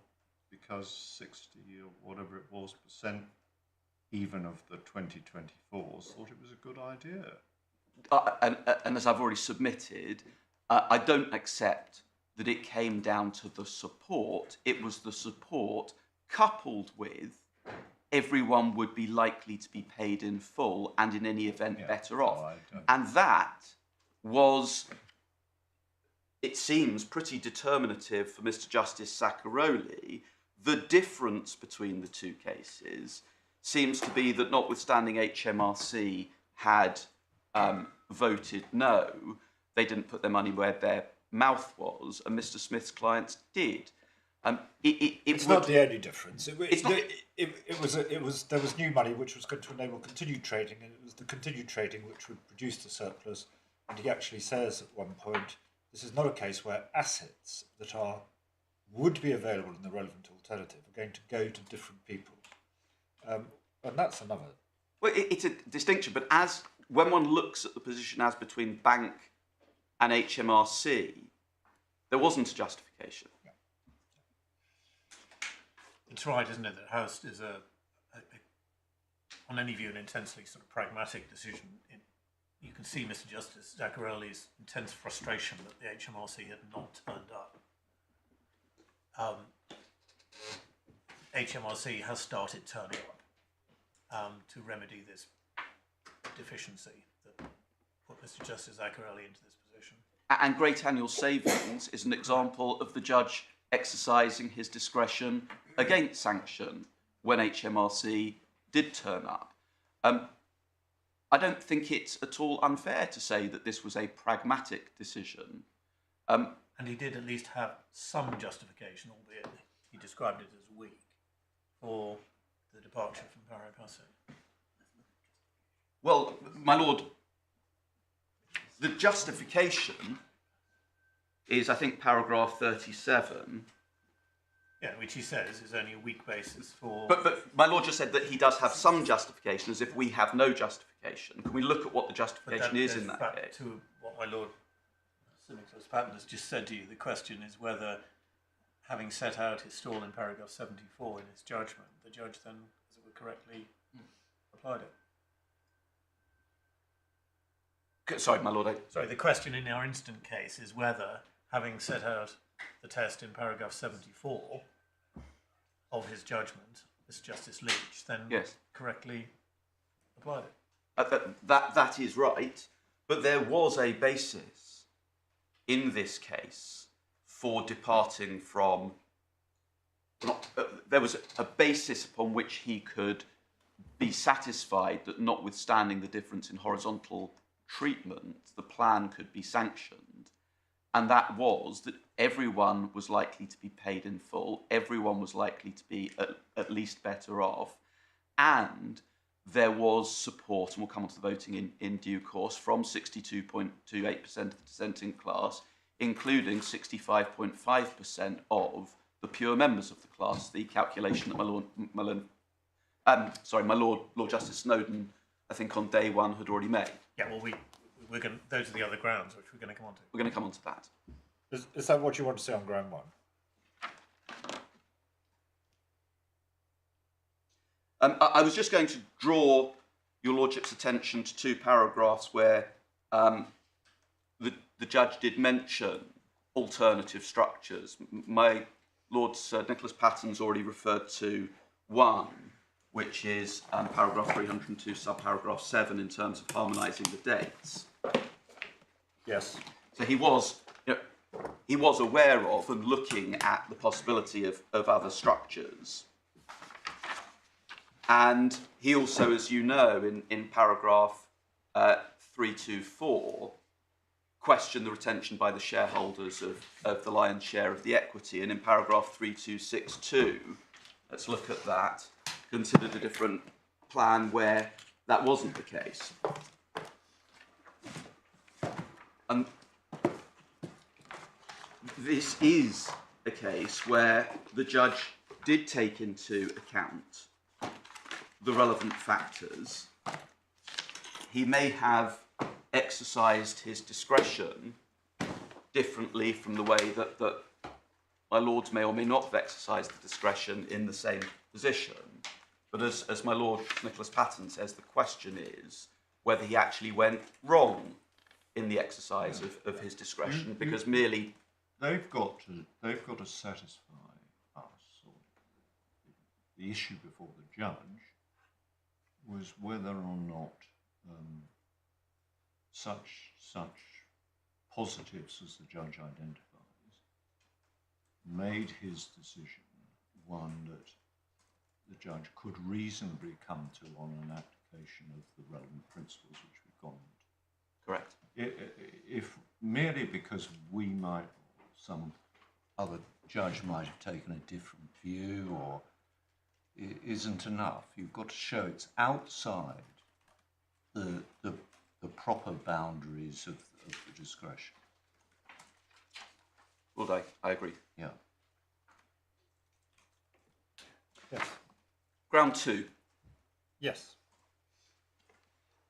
because 60 or whatever it was percent even of the 2024s thought it was a good idea. And as I've already submitted, I don't accept that it came down to the support. It was the support coupled with everyone would be likely to be paid in full and in any event better off. And that was, it seems, pretty determinative for Mr. Justice Zaccarelli. The difference between the two cases seems to be that notwithstanding HMRC had voted no, they didn't put their money where their mouth was, and Mr. Smith's clients did. It's not the only difference. There was new money which was going to enable continued trading, and it was the continued trading which would produce the surplus. And he actually says at one point, this is not a case where assets that would be available in the relevant alternative are going to go to different people. And that's another. Well, it's a distinction, but when one looks at the position as between bank and HMRC, there wasn't a justification. It's right, isn't it, that Houst is on any view, an intensely sort of pragmatic decision. You can see Mr. Justice Zaccarelli's intense frustration that the HMRC had not turned up. HMRC has started turning up to remedy this deficiency that put Mr. Justice Zaccarelli into this position. And great annual savings is an example of the judge exercising his discretion against sanction when HMRC did turn up. I don't think it's at all unfair to say that this was a pragmatic decision. And he did at least have some justification, albeit he described it as weak, for the departure from pari passu. Well, my lord, the justification is, I think, paragraph 37. Yeah, which he says is only a weak basis for... But my lord just said that he does have some justification, as if we have no justification. Can we look at what the justification is in that back case? to what my lord Sir Nicholas Patten has just said to you. The question is whether, having set out his stall in paragraph 74 in his judgment, the judge then, as it were, correctly applied it. Sorry, my lord. Sorry, the question in our instant case is whether, having set out the test in paragraph 74 of his judgment, Mr. Justice Leech then correctly applied it. That is right, but there was a basis in this case for departing from... there was a basis upon which he could be satisfied that, notwithstanding the difference in horizontal treatment, the plan could be sanctioned, and that was that everyone was likely to be paid in full, everyone was likely to be at least better off, and there was support, and we'll come on to the voting in due course, from 62.28% of the dissenting class, including 65.5% of the pure members of the class, the calculation that my Lord Justice Snowden, I think on day one, had already made. Yeah, well, we're going. Those are the other grounds which we're going to come on to. We're going to come on to that. Is that what you want to say on ground one? I was just going to draw your lordship's attention to two paragraphs where the judge did mention alternative structures. My Lord Sir Nicholas Patten's already referred to one, which is paragraph 302, subparagraph 7, in terms of harmonising the dates. Yes. So he was aware of and looking at the possibility of other structures. And he also, as you know, in paragraph 324, questioned the retention by the shareholders of the lion's share of the equity. And in paragraph 3262, let's look at that, considered a different plan where that wasn't the case. And this is a case where the judge did take into account the relevant factors. He may have exercised his discretion differently from the way that my lords may or may not have exercised the discretion in the same position. But as my Lord Nicholas Patten says, the question is whether he actually went wrong in the exercise of his discretion, because merely... They've got to satisfy us, or the issue before the judge was whether or not such positives as the judge identifies made his decision one that the judge could reasonably come to on an application of the relevant principles which we've gone into. Correct. If merely because we might, or some Other judge might have taken a different view, or it isn't enough. You've got to show it's outside the proper boundaries of the discretion. Well, I agree. Yeah. Yes. Ground 2. Yes.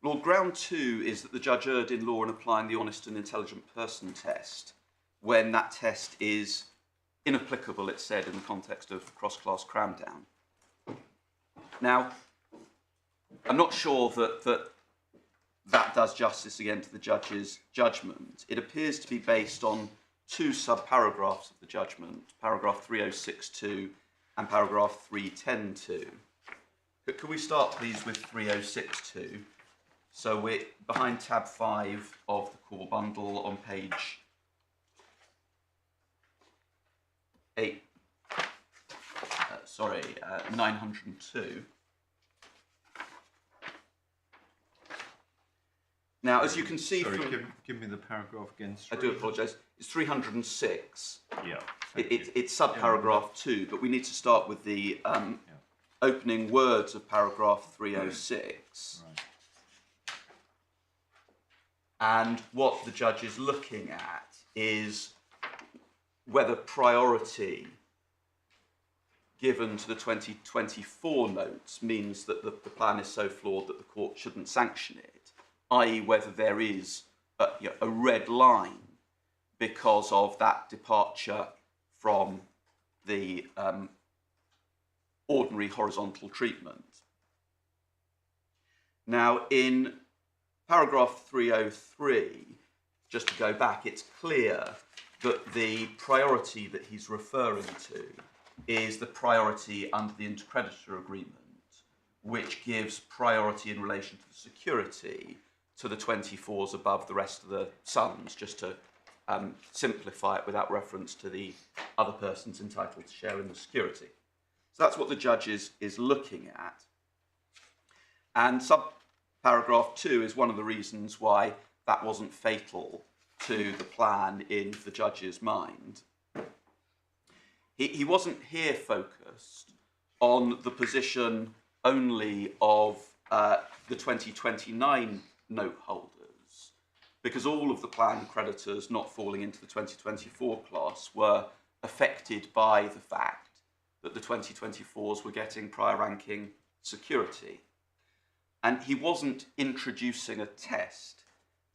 Lord, ground 2 is that the judge erred in law in applying the honest and intelligent person test when that test is inapplicable, it's said, in the context of cross-class cram-down. Now, I'm not sure that does justice again to the judge's judgment. It appears to be based on two sub-paragraphs of the judgment, paragraph 3062 and paragraph 3102. Could we start, please, with 3062? So we're behind tab 5 of the core bundle on page 902. Now, as you can see Sorry, from... give me the paragraph again. I do apologise. It's 306. Yeah. It's subparagraph 2, but we need to start with the opening words of paragraph 306. Right. And what the judge is looking at is whether priority given to the 2024 notes means that the plan is so flawed that the court shouldn't sanction it, i.e. whether there is a red line because of that departure from the ordinary horizontal treatment. Now, in paragraph 303, just to go back, it's clear that the priority that he's referring to is the priority under the intercreditor agreement, which gives priority in relation to the security to the 24s above the rest of the sums, just to simplify it without reference to the other persons entitled to share in the security. So that's what the judge is looking at. And subparagraph 2 is one of the reasons why that wasn't fatal to the plan in the judge's mind. He wasn't here focused on the position only of the 2029 note holders, because all of the plan creditors not falling into the 2024 class were affected by the fact that the 2024s were getting prior ranking security. And he wasn't introducing a test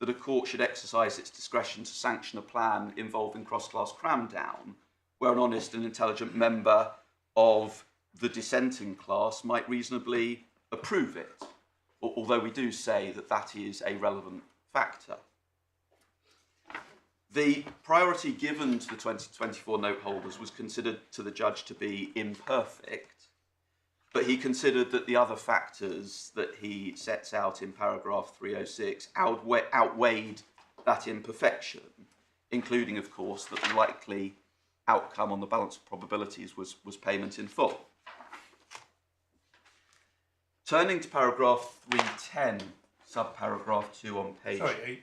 that a court should exercise its discretion to sanction a plan involving cross-class cram-down, where an honest and intelligent member of the dissenting class might reasonably approve it, although we do say that that is a relevant factor. The priority given to the 2024 note holders was considered to the judge to be imperfect, but he considered that the other factors that he sets out in paragraph 306 outweighed that imperfection, including, of course, that the likely outcome on the balance of probabilities was payment in full. Turning to paragraph 310, subparagraph 2 on page... Sorry,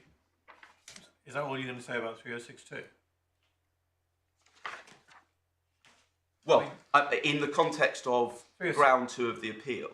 is that all you're going to say about 306 too? Well, in the context of ground 2 of the appeal.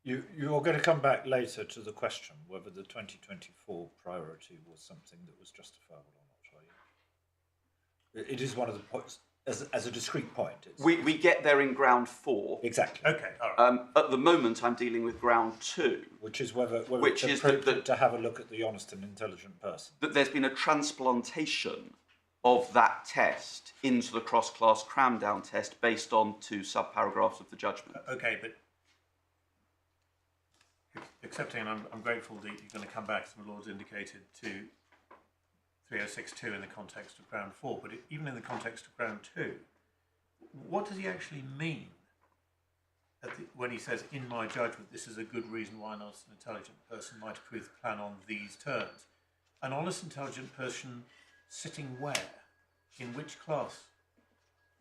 You're going to come back later to the question whether the 2024 priority was something that was justifiable or not, are you? It is one of the points, as a discrete point. We get there in ground 4. Exactly. Okay, all right. At the moment, I'm dealing with ground 2. Which is whether which it's is appropriate to have a look at the honest and intelligent person. That there's been a transplantation of that test into the cross-class cram-down test based on 2 subparagraphs of the judgment. Okay, but accepting, and I'm grateful that you're going to come back, as the Lord's indicated, to 306.2 in the context of ground 4, but even in the context of ground 2, what does he actually mean when he says, in my judgment, this is a good reason why an honest and intelligent person might approve the plan on these terms? An honest, intelligent person sitting where? In which class?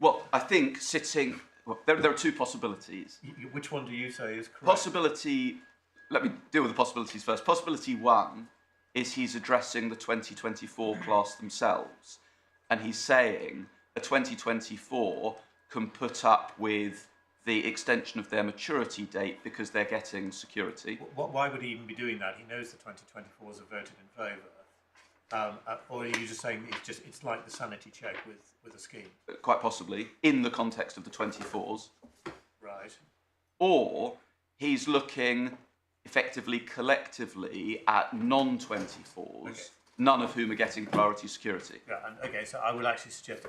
Well, I think sitting... Well, there are 2 possibilities. Which one do you say is correct? Possibility... Let me deal with the possibilities first. Possibility 1 is he's addressing the 2024 class themselves, and he's saying a 2024 can put up with the extension of their maturity date because they're getting security. Why would he even be doing that? He knows the 2024s have voted in favour. Or are you just saying it's like the sanity check with a scheme? Quite possibly, in the context of the 24s. Right. Or he's looking effectively collectively at non-24s, okay, none of whom are getting priority security. Yeah, and okay, so I would actually suggest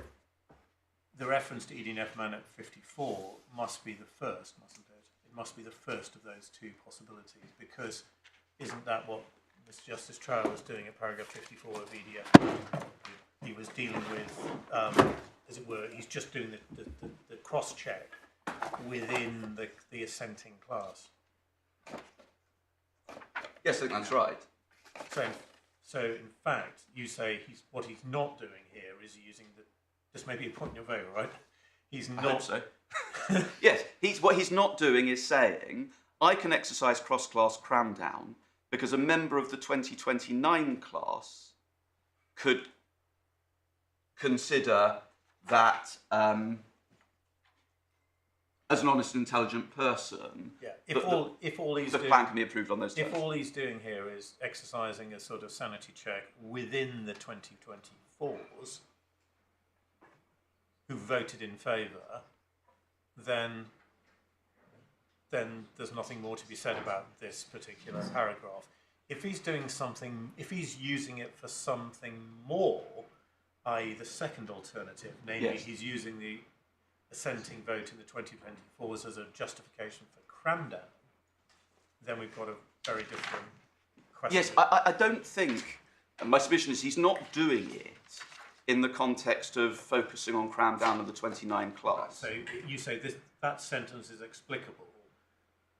the reference to EDNF Man at 54 must be the first, mustn't it? It must be the first of those 2 possibilities, because isn't that what Mr. Justice Trower was doing at paragraph 54 of EDF? He was dealing with, as it were, he's just doing the cross-check within the assenting class. Yes, I think that's right. So in fact, you say what he's not doing here is using this may be a point in your favour, right? He's not. I hope so. Yes, what he's not doing is saying, I can exercise cross-class cram-down because a member of the 2029 class could consider that as an honest and intelligent person, Yeah. If all he's the doing, plan can be approved on those terms. if all he's doing here is exercising a sort of sanity check within the 2024s who voted in favour, then there's nothing more to be said about this particular paragraph. If he's doing something, if he's using it for something more, i.e. the second alternative, namely Yes. he's using the assenting vote in the 2024s as a justification for cram-down, then we've got a very different question. Yes, I don't think, and my suspicion is he's not doing it in the context of focusing on cram-down of the 29 class. So you say that sentence is explicable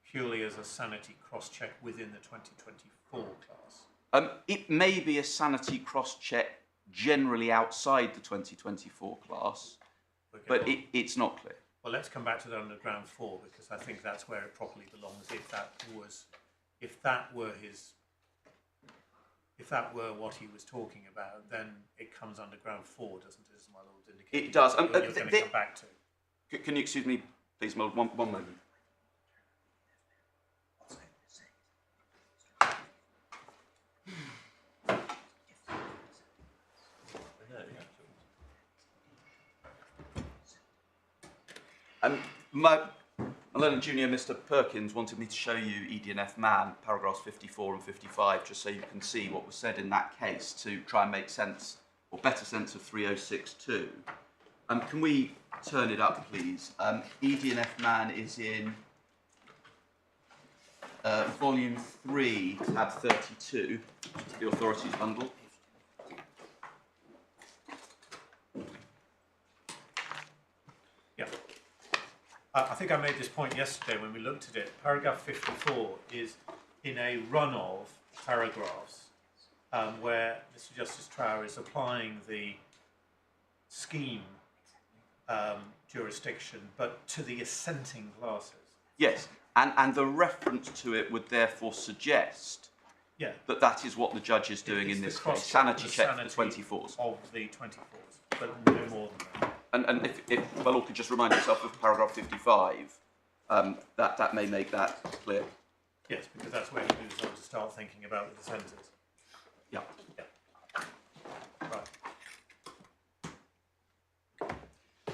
purely as a sanity cross-check within the 2024 class? It may be a sanity cross-check generally outside the 2024 class, Okay, but well, it's not clear. well, let's come back to that under ground 4, because I think that's where it properly belongs. If that were what he was talking about, then it comes under ground 4, doesn't it, as my lord indicated? It does. You're going to come back to. Can you excuse me, please, Mould, one moment? My learned junior, Mr. Perkins, wanted me to show you ED&F Man, paragraphs 54 and 55, just so you can see what was said in that case to try and make sense, or better sense, of 3062. Can we turn it up, please? ED&F Man is in volume 3, tab 32, the authorities bundle. Yeah. I think I made this point yesterday when we looked at it. Paragraph 54 is in a run of paragraphs where Mr. Justice Trower is applying the scheme jurisdiction, but to the assenting classes. Yes, and the reference to it would therefore suggest that that is what the judge is doing in this case. Sanity check for the 24s. Of the 24s, but no more than that. And if Malor could just remind himself of paragraph 55, that may make that clear. Yes, because that's where he moves on to start thinking about the dissenters. Yeah. Right.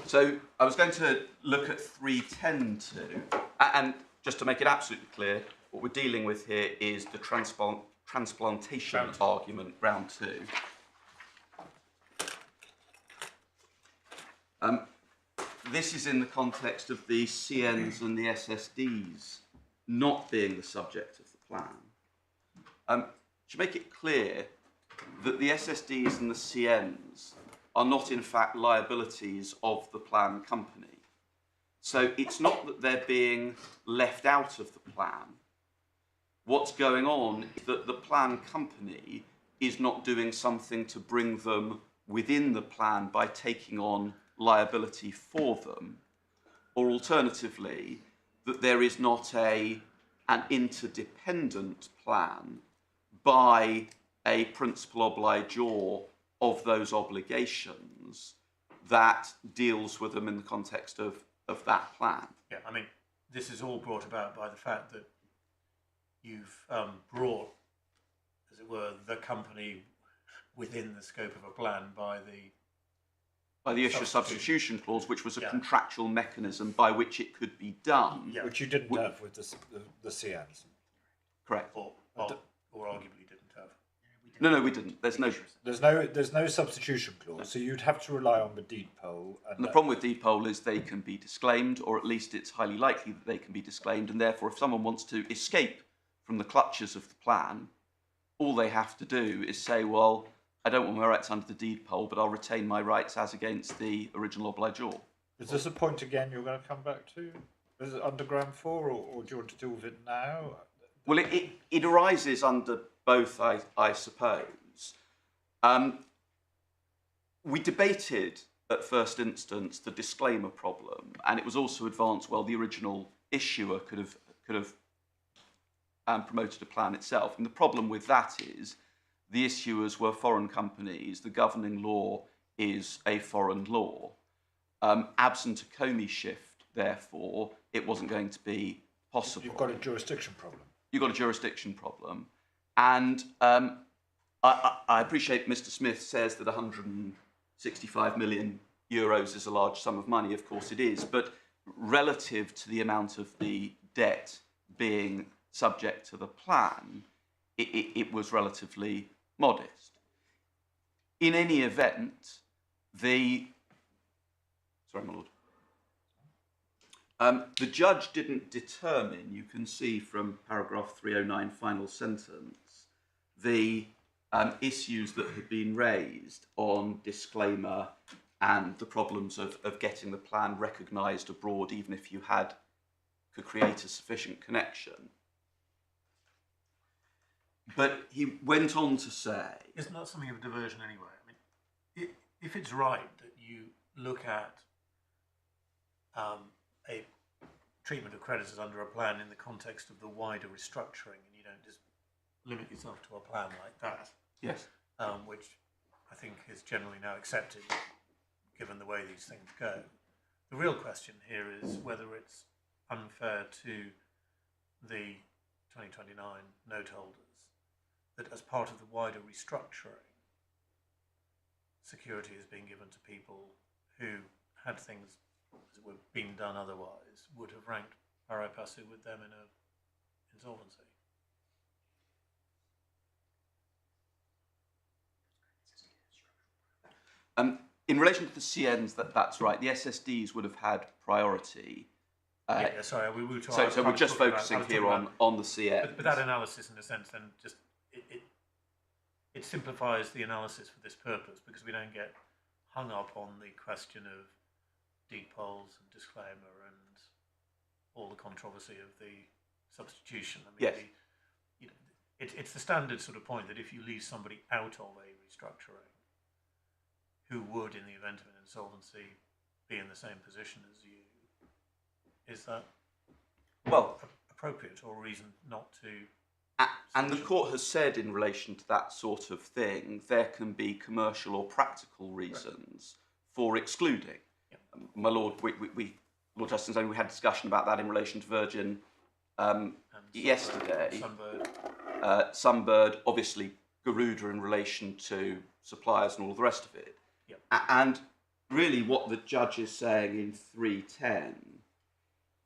So I was going to look at 310.2, and just to make it absolutely clear, what we're dealing with here is the transplantation argument, round 2. This is in the context of the CNs and the SSDs not being the subject of the plan. To make it clear that the SSDs and the CNs are not in fact liabilities of the plan company. So it's not that they're being left out of the plan. What's going on is that the plan company is not doing something to bring them within the plan by taking on liability for them, or alternatively, that there is not an interdependent plan by a principal obligor of those obligations that deals with them in the context of that plan. Yeah, I mean, this is all brought about by the fact that you've brought, as it were, the company within the scope of a plan by the issue of substitution clause, which was a contractual mechanism by which it could be done. Which you didn't have with the CNs. Correct. Or arguably didn't have. No, we didn't. There's no substitution clause, so you'd have to rely on the deed poll. And the problem with deed poll is they can be disclaimed, or at least it's highly likely that they can be disclaimed, and therefore if someone wants to escape from the clutches of the plan, all they have to do is say, well, I don't want my rights under the deed poll, but I'll retain my rights as against the original obligor. Is this a point again you're going to come back to? Is it under ground 4, or do you want to deal with it now? Well, it arises under both, I suppose. We debated at first instance the disclaimer problem, and it was also advanced, well, the original issuer could have and promoted a plan itself. And the problem with that is the issuers were foreign companies. The governing law is a foreign law. Absent a Comey shift, therefore, it wasn't going to be possible. You've got a jurisdiction problem. You've got a jurisdiction problem. And I appreciate Mr. Smith says that 165 million euros is a large sum of money. Of course it is. But relative to the amount of the debt being subject to the plan, it was relatively modest. In any event, the judge didn't determine, you can see from paragraph 309 final sentence, the issues that had been raised on disclaimer and the problems of getting the plan recognised abroad, even if you could create a sufficient connection. But he went on to say... Isn't that something of a diversion anyway? I mean, if it's right that you look at a treatment of creditors under a plan in the context of the wider restructuring, and you don't just limit yourself to a plan like that, Yes. Which I think is generally now accepted, given the way these things go. The real question here is whether it's unfair to the 2029 note holders that as part of the wider restructuring, security is being given to people who had things that were being done otherwise, would have ranked pari passu with them in an insolvency. In relation to the CNs, that's right. The SSDs would have had priority. Sorry, we were So we're just focusing here on the CNs. But that analysis, in a sense, then just it simplifies the analysis for this purpose, because we don't get hung up on the question of deed polls and disclaimer and all the controversy of the substitution. I mean, Yes. It's the standard sort of point that if you leave somebody out of a restructuring, who would, in the event of an insolvency, be in the same position as you, is that appropriate or a reason not to? And the court has said in relation to that sort of thing, there can be commercial or practical reasons for excluding. Yep. My Lord, Lord Justice, we had a discussion about that in relation to Virgin yesterday. Sunbird, obviously Garuda in relation to suppliers and all the rest of it. Yep. And really what the judge is saying in 310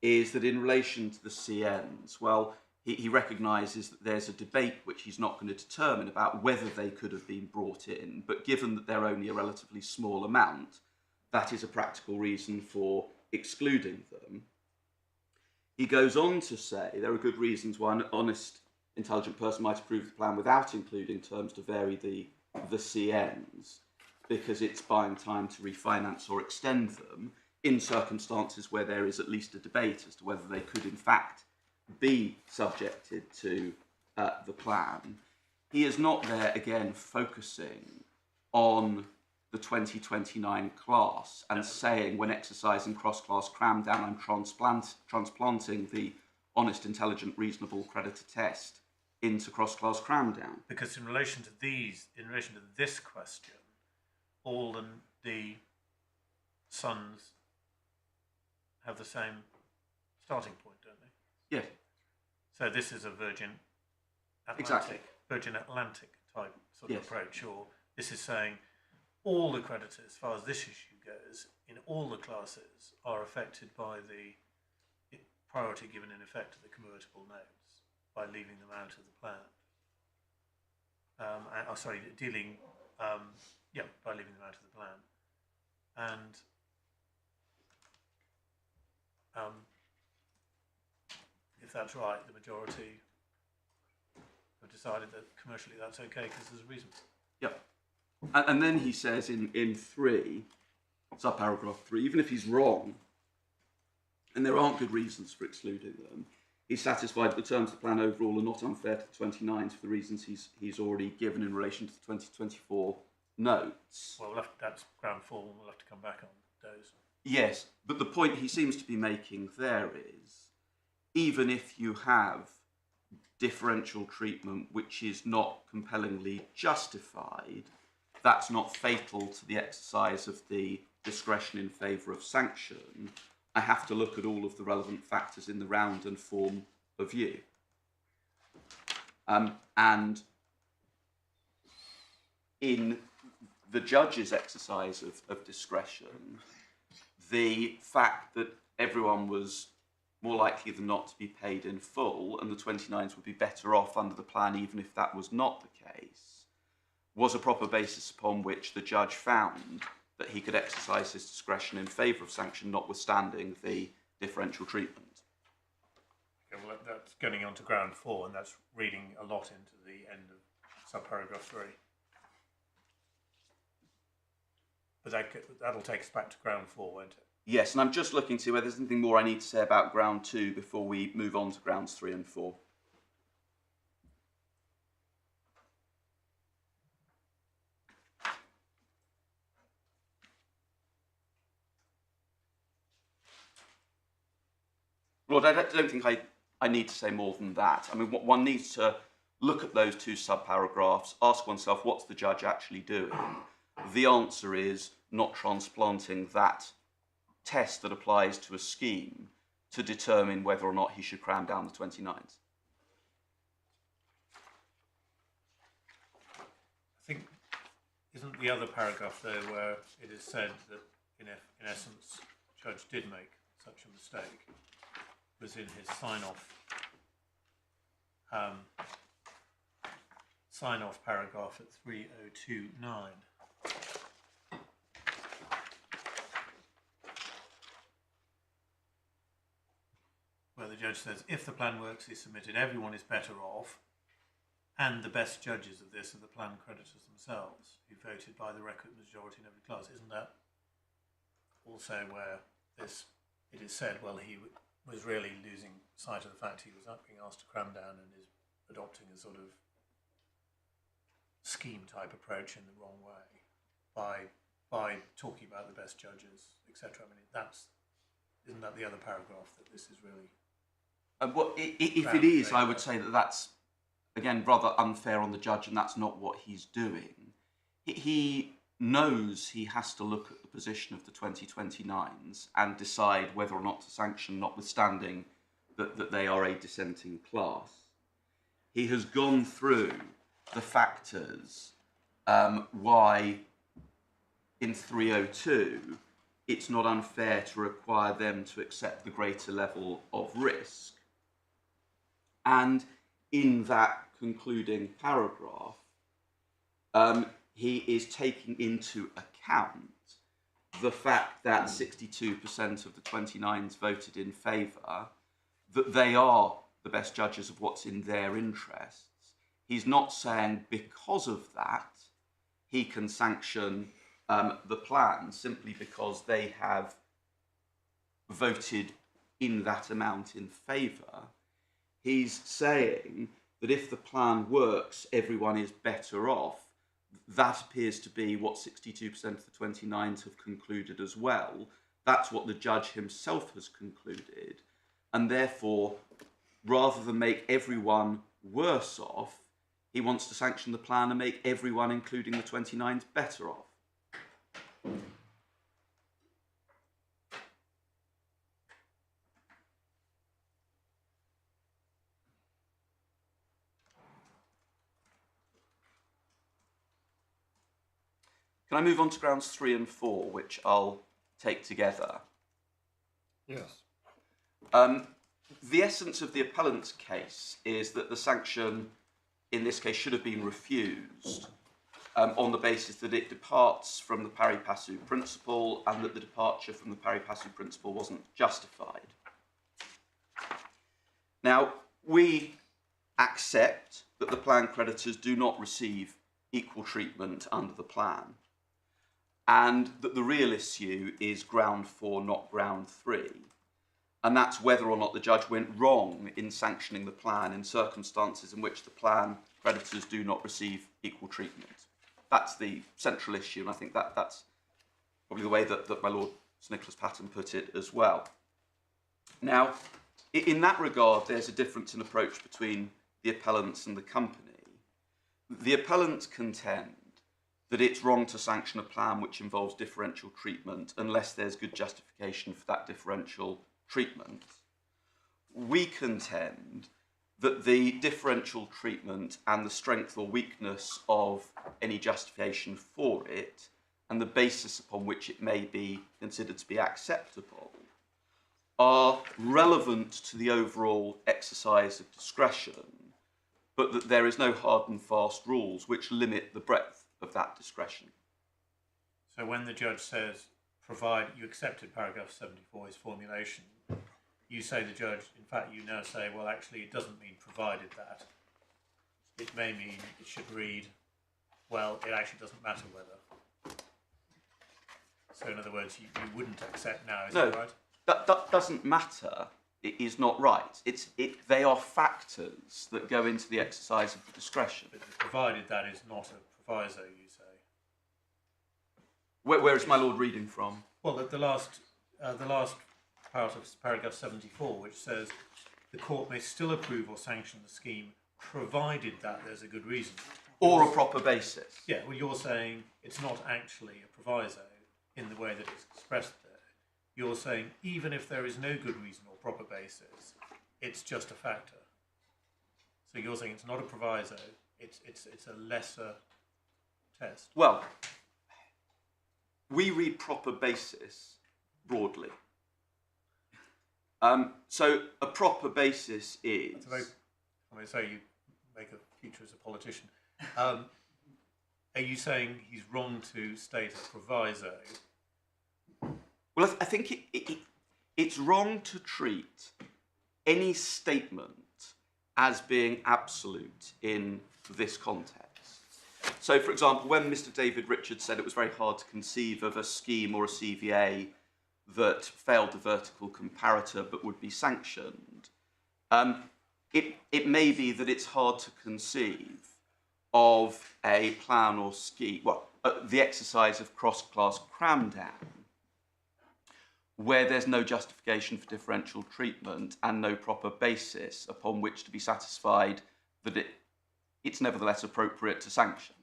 is that in relation to the CNs, well, he recognises that there's a debate which he's not going to determine about whether they could have been brought in, but given that they're only a relatively small amount, that is a practical reason for excluding them. He goes on to say there are good reasons why an honest, intelligent person might approve the plan without including terms to vary the CNs, because it's buying time to refinance or extend them in circumstances where there is at least a debate as to whether they could in fact be subjected to the plan. He is not there again focusing on the 2029 class and saying when exercising cross-class cram down I'm transplanting the honest, intelligent, reasonable creditor test into cross-class cram down. Because in relation to this question, all the sons have the same starting point, don't they? Yes. So this is a Virgin Atlantic, Exactly. Virgin Atlantic type sort of Yes. approach, or this is saying all the creditors, as far as this issue goes, in all the classes are affected by the priority given in effect to the convertible notes by leaving them out of the plan. By leaving them out of the plan. And if that's right, the majority have decided that commercially that's okay because there's a reason. Yep. And then he says in 3, subparagraph 3, even if he's wrong, and there aren't good reasons for excluding them, he's satisfied that the terms of the plan overall are not unfair to the 29s for the reasons he's already given in relation to the 2024 notes. Well, that's ground four, and we'll have to come back on those. Yes, but the point he seems to be making there is, even if you have differential treatment which is not compellingly justified, that's not fatal to the exercise of the discretion in favour of sanction. I have to look at all of the relevant factors in the round and form a view. And in the judge's exercise of discretion, the fact that everyone was more likely than not to be paid in full and the 29s would be better off under the plan even if that was not the case, was a proper basis upon which the judge found that he could exercise his discretion in favour of sanction, notwithstanding the differential treatment. Okay, well, that's getting on to ground 4, and that's reading a lot into the end of subparagraph 3. But that'll take us back to ground 4, won't it? Yes, and I'm just looking to see whether there's anything more I need to say about ground 2 before we move on to grounds 3 and 4. Lord, I don't think I need to say more than that. I mean, one needs to look at those 2 subparagraphs, ask oneself, what's the judge actually doing? The answer is not transplanting that test that applies to a scheme to determine whether or not he should cram down the 29s. I think, isn't the other paragraph there where it is said that, in essence, the judge did make such a mistake, was in his sign-off paragraph at 3029. Where the judge says, if the plan works is submitted, everyone is better off, and the best judges of this are the plan creditors themselves, who voted by the requisite majority in every class. Isn't that also where it is said, well, he was really losing sight of the fact he was being asked to cram down and is adopting a sort of scheme-type approach in the wrong way by talking about the best judges, etc. I mean, isn't that the other paragraph that this is really... Well, if it is, I would say that that's, again, rather unfair on the judge, and that's not what he's doing. He knows he has to look at the position of the 2029s and decide whether or not to sanction, notwithstanding that they are a dissenting class. He has gone through the factors why, in 302, it's not unfair to require them to accept the greater level of risk. And in that concluding paragraph, he is taking into account the fact that 62% of the 29s voted in favour, that they are the best judges of what's in their interests. He's not saying because of that he can sanction the plan simply because they have voted in that amount in favour. He's saying that if the plan works, everyone is better off. That appears to be what 62% of the 29s have concluded as well. That's what the judge himself has concluded. And therefore, rather than make everyone worse off, he wants to sanction the plan and make everyone, including the 29s, better off. Can I move on to grounds 3 and 4, which I'll take together? Yes. The essence of the appellant's case is that the sanction, in this case, should have been refused on the basis that it departs from the pari passu principle and that the departure from the pari passu principle wasn't justified. Now, we accept that the plan creditors do not receive equal treatment under the plan, and that the real issue is ground 4, not ground 3. And that's whether or not the judge went wrong in sanctioning the plan in circumstances in which the plan creditors do not receive equal treatment. That's the central issue, and I think that's probably the way that my Lord Sir Nicholas Patten put it as well. Now, in that regard, there's a difference in approach between the appellants and the company, the appellants contend that it's wrong to sanction a plan which involves differential treatment unless there's good justification for that differential treatment. We contend that the differential treatment and the strength or weakness of any justification for it and the basis upon which it may be considered to be acceptable are relevant to the overall exercise of discretion, but that there is no hard and fast rules which limit the breadth of that discretion. So when the judge says, provide, you accepted paragraph 74 as formulation, you say the judge, in fact, you now say, well, actually, it doesn't mean provided that. It may mean it should read, well, it actually doesn't matter whether. So in other words, you wouldn't accept now, is that right? That doesn't matter. It is not right. They are factors that go into the exercise of the discretion. But provided that is not a proviso, you say. Where is my lord reading from? Well, the last part of paragraph 74, which says the court may still approve or sanction the scheme, provided that there's a good reason. Or a proper basis. Yeah, well, you're saying it's not actually a proviso in the way that it's expressed there. You're saying even if there is no good reason or proper basis, it's just a factor. So you're saying it's not a proviso, it's a lesser test. Well, we read proper basis broadly. So a proper basis is... I mean, so you make a future as a politician. Are you saying he's wrong to state a proviso? Well, I think it's wrong to treat any statement as being absolute in this context. So, for example, when Mr. David Richards said it was very hard to conceive of a scheme or a CVA that failed the vertical comparator but would be sanctioned, it may be that it's hard to conceive of a plan or scheme, the exercise of cross-class cram-down, where there's no justification for differential treatment and no proper basis upon which to be satisfied that it's nevertheless appropriate to sanction.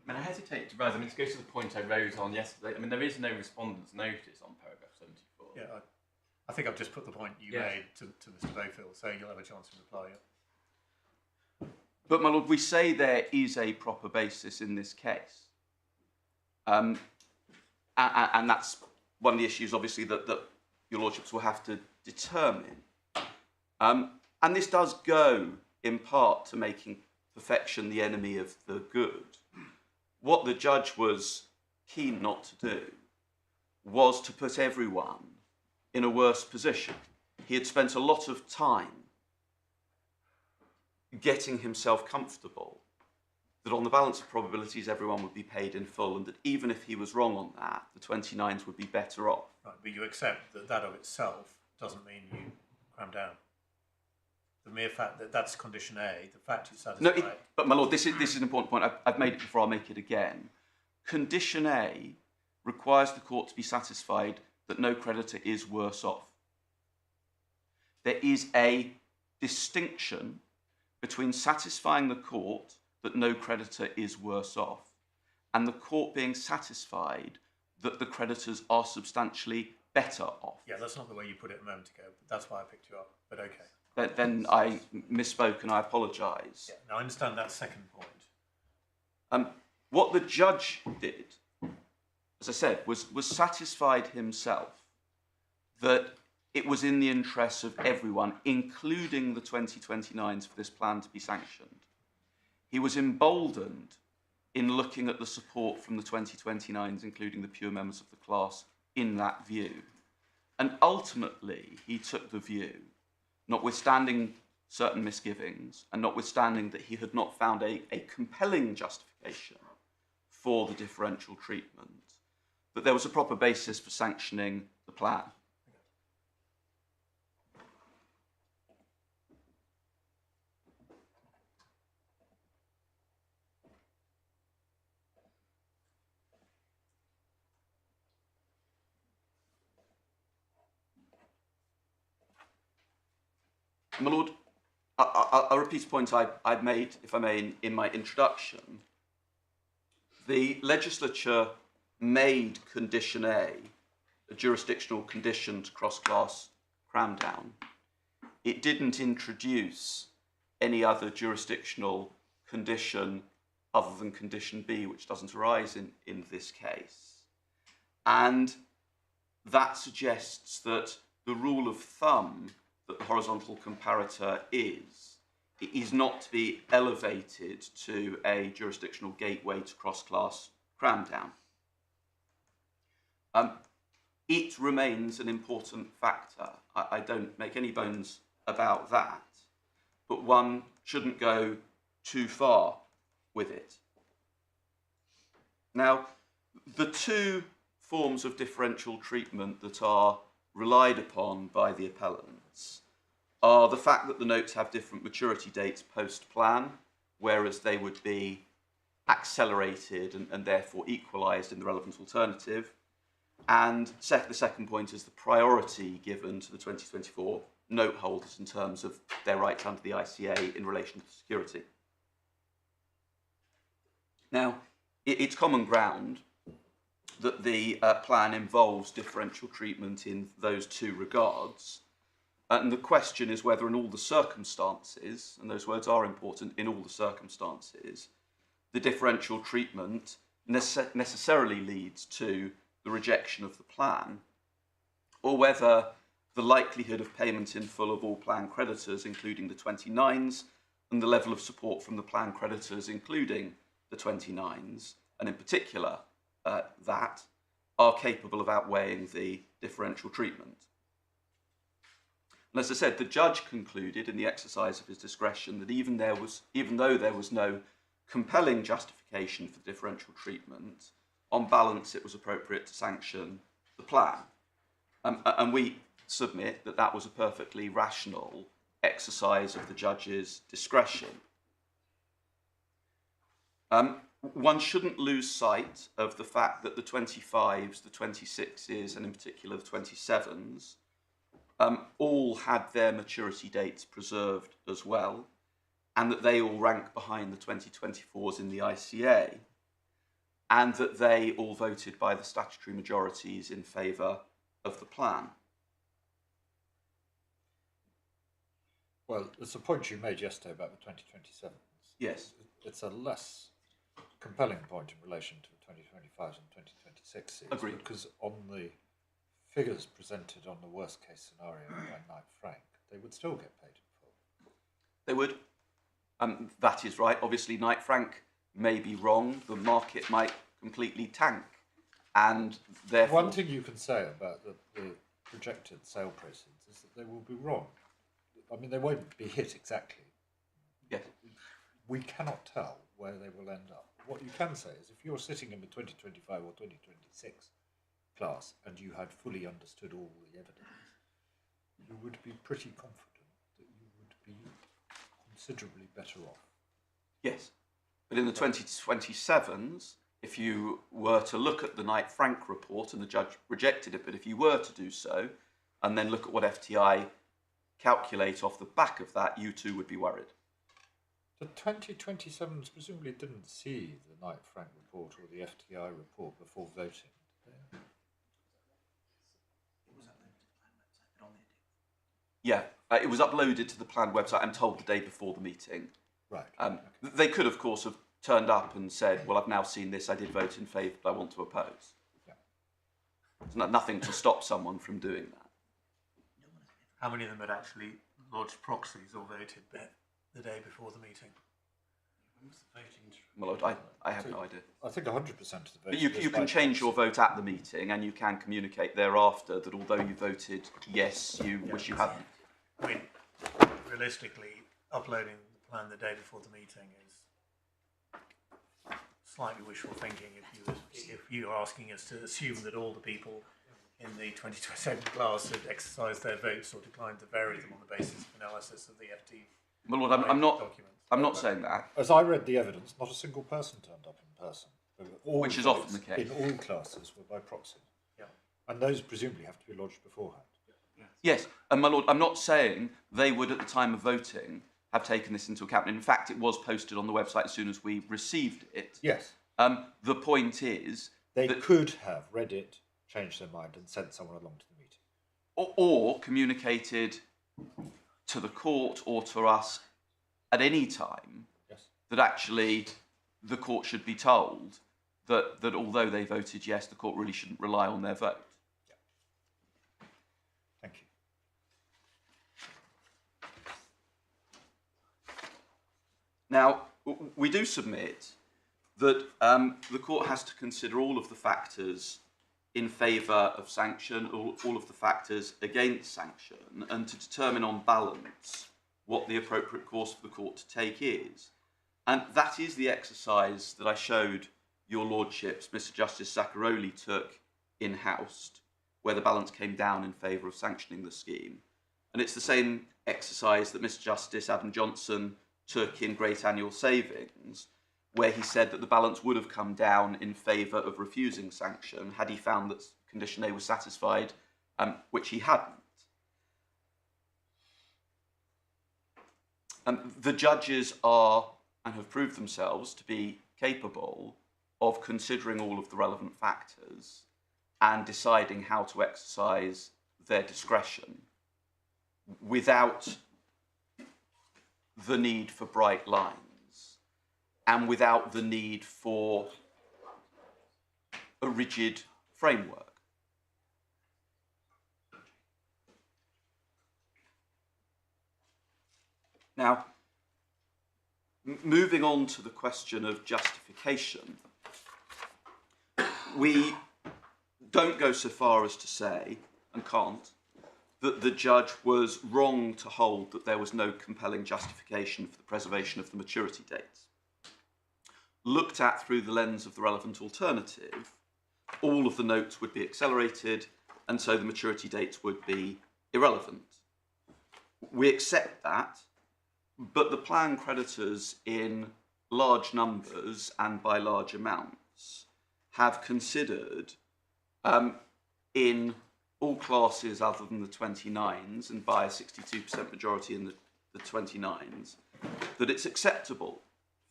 I mean, I hesitate to rise. I mean, to go to the point I rose on yesterday, I mean, there is no respondent's notice on paragraph 74. Yeah, I think I've just put the point you made to Mr. Bayfield, so you'll have a chance to reply. Yeah. But, my lord, we say there is a proper basis in this case. And that's one of the issues, obviously, that your lordships will have to determine. And this does go, in part, to making perfection the enemy of the good. What the judge was keen not to do was to put everyone in a worse position. He had spent a lot of time getting himself comfortable that on the balance of probabilities everyone would be paid in full, and that even if he was wrong on that, the 29s would be better off. Right, but you accept that that of itself doesn't mean you cram down. The mere fact that that's condition A, the fact you satisfy... No, but my lord, this is an important point. I've made it before, I'll make it again. Condition A requires the court to be satisfied that no creditor is worse off. There is a distinction between satisfying the court that no creditor is worse off and the court being satisfied that the creditors are substantially better off. Yeah, that's not the way you put it a moment ago, but that's why I picked you up, but okay. Then I misspoke and I apologise. Yeah, now I understand that second point. What the judge did, as I said, was satisfied himself that it was in the interests of everyone, including the 2029s, for this plan to be sanctioned. He was emboldened in looking at the support from the 2029s, including the pure members of the class, in that view. And ultimately, he took the view, notwithstanding certain misgivings, and notwithstanding that he had not found a compelling justification for the differential treatment, that there was a proper basis for sanctioning the plan. My Lord, I'll repeat a point I'd made, if I may, in my introduction. The legislature made Condition A a jurisdictional condition to cross-class cram-down. It didn't introduce any other jurisdictional condition other than Condition B, which doesn't arise in this case. And that suggests that the rule of thumb that the horizontal comparator is not to be elevated to a jurisdictional gateway to cross-class cram-down. It remains an important factor. I don't make any bones about that, but one shouldn't go too far with it. Now, the two forms of differential treatment that are relied upon by the appellants are the fact that the notes have different maturity dates post-plan, whereas they would be accelerated and therefore equalised in the relevant alternative. And the second point is the priority given to the 2024 note holders in terms of their rights under the ICA in relation to security. Now, it's common ground that the plan involves differential treatment in those two regards. And the question is whether in all the circumstances, and those words are important, in all the circumstances, the differential treatment necessarily leads to the rejection of the plan, or whether the likelihood of payment in full of all plan creditors, including the 29s, and the level of support from the plan creditors, including the 29s, and in particular that, are capable of outweighing the differential treatment. And as I said, the judge concluded in the exercise of his discretion that even though there was no compelling justification for differential treatment, on balance it was appropriate to sanction the plan. And we submit that that was a perfectly rational exercise of the judge's discretion. One shouldn't lose sight of the fact that the 25s, the 26s, and in particular the 27s, all had their maturity dates preserved as well, and that they all rank behind the 2024s in the ICA, and that they all voted by the statutory majorities in favour of the plan. Well, it's a point you made yesterday about the 2027s. Yes. It's a less compelling point in relation to the 2025s and 2026s. Agreed. Because on the figures presented on the worst case scenario by Knight Frank, they would still get paid in full. They would. That is right. Obviously, Knight Frank may be wrong. The market might completely tank. And therefore... One thing you can say about the projected sale proceeds is that they will be wrong. I mean, they won't be hit exactly. Yes. We cannot tell where they will end up. What you can say is if you're sitting in the 2025 or 2026 class and you had fully understood all the evidence, you would be pretty confident that you would be considerably better off. Yes. But in the 2027s, if you were to look at the Knight Frank report, and the judge rejected it, but if you were to do so, and then look at what FTI calculate off the back of that, you too would be worried. The 2027s presumably didn't see the Knight Frank report or the FTI report before voting. Yeah, it was uploaded to the planned website, I'm told, the day before the meeting. Right. They could, of course, have turned up and said, well, I've now seen this, I did vote in favour, but I want to oppose. Yeah. There's nothing to stop someone from doing that. How many of them had actually lodged proxies or voted the day before the meeting? My Lord, I have no idea. I think 100% of the vote. But you can change your vote at the meeting, and you can communicate thereafter that although you voted yes, you wish you hadn't. I mean, realistically, uploading the plan the day before the meeting is slightly wishful thinking if you're asking us to assume that all the people in the 2027 class had exercised their votes or declined to vary them on the basis of analysis of the FT. My Lord, I'm not saying that. As I read the evidence, not a single person turned up in person. Which is often the case. In all classes were by proxy. Yeah. And those presumably have to be lodged beforehand. Yes, and my lord, I'm not saying they would at the time of voting have taken this into account. In fact, it was posted on the website as soon as we received it. Yes. The point is They that, could have read it, changed their mind, and sent someone along to the meeting. or communicated to the court or to us at any time Yes. that actually the court should be told that although they voted yes, the court really shouldn't rely on their vote. Thank you. Now, we do submit that the court has to consider all of the factors in favour of sanction, all of the factors against sanction, and to determine on balance what the appropriate course for the court to take is. And that is the exercise that I showed your lordships, Mr Justice Zaccaroli took in-house, where the balance came down in favour of sanctioning the scheme. And it's the same exercise that Mr Justice Adam Johnson took in Great Annual Savings, where he said that the balance would have come down in favour of refusing sanction had he found that Condition A was satisfied, which he hadn't. The judges are, and have proved themselves to be capable of considering all of the relevant factors and deciding how to exercise their discretion without the need for bright lines and without the need for a rigid framework. Now, moving on to the question of justification, we don't go so far as to say, and can't, that the judge was wrong to hold that there was no compelling justification for the preservation of the maturity dates. Looked at through the lens of the relevant alternative, all of the notes would be accelerated, and so the maturity dates would be irrelevant. We accept that, but the plan creditors in large numbers and by large amounts have considered in all classes other than the 29s and by a 62% majority in the 29s, that it's acceptable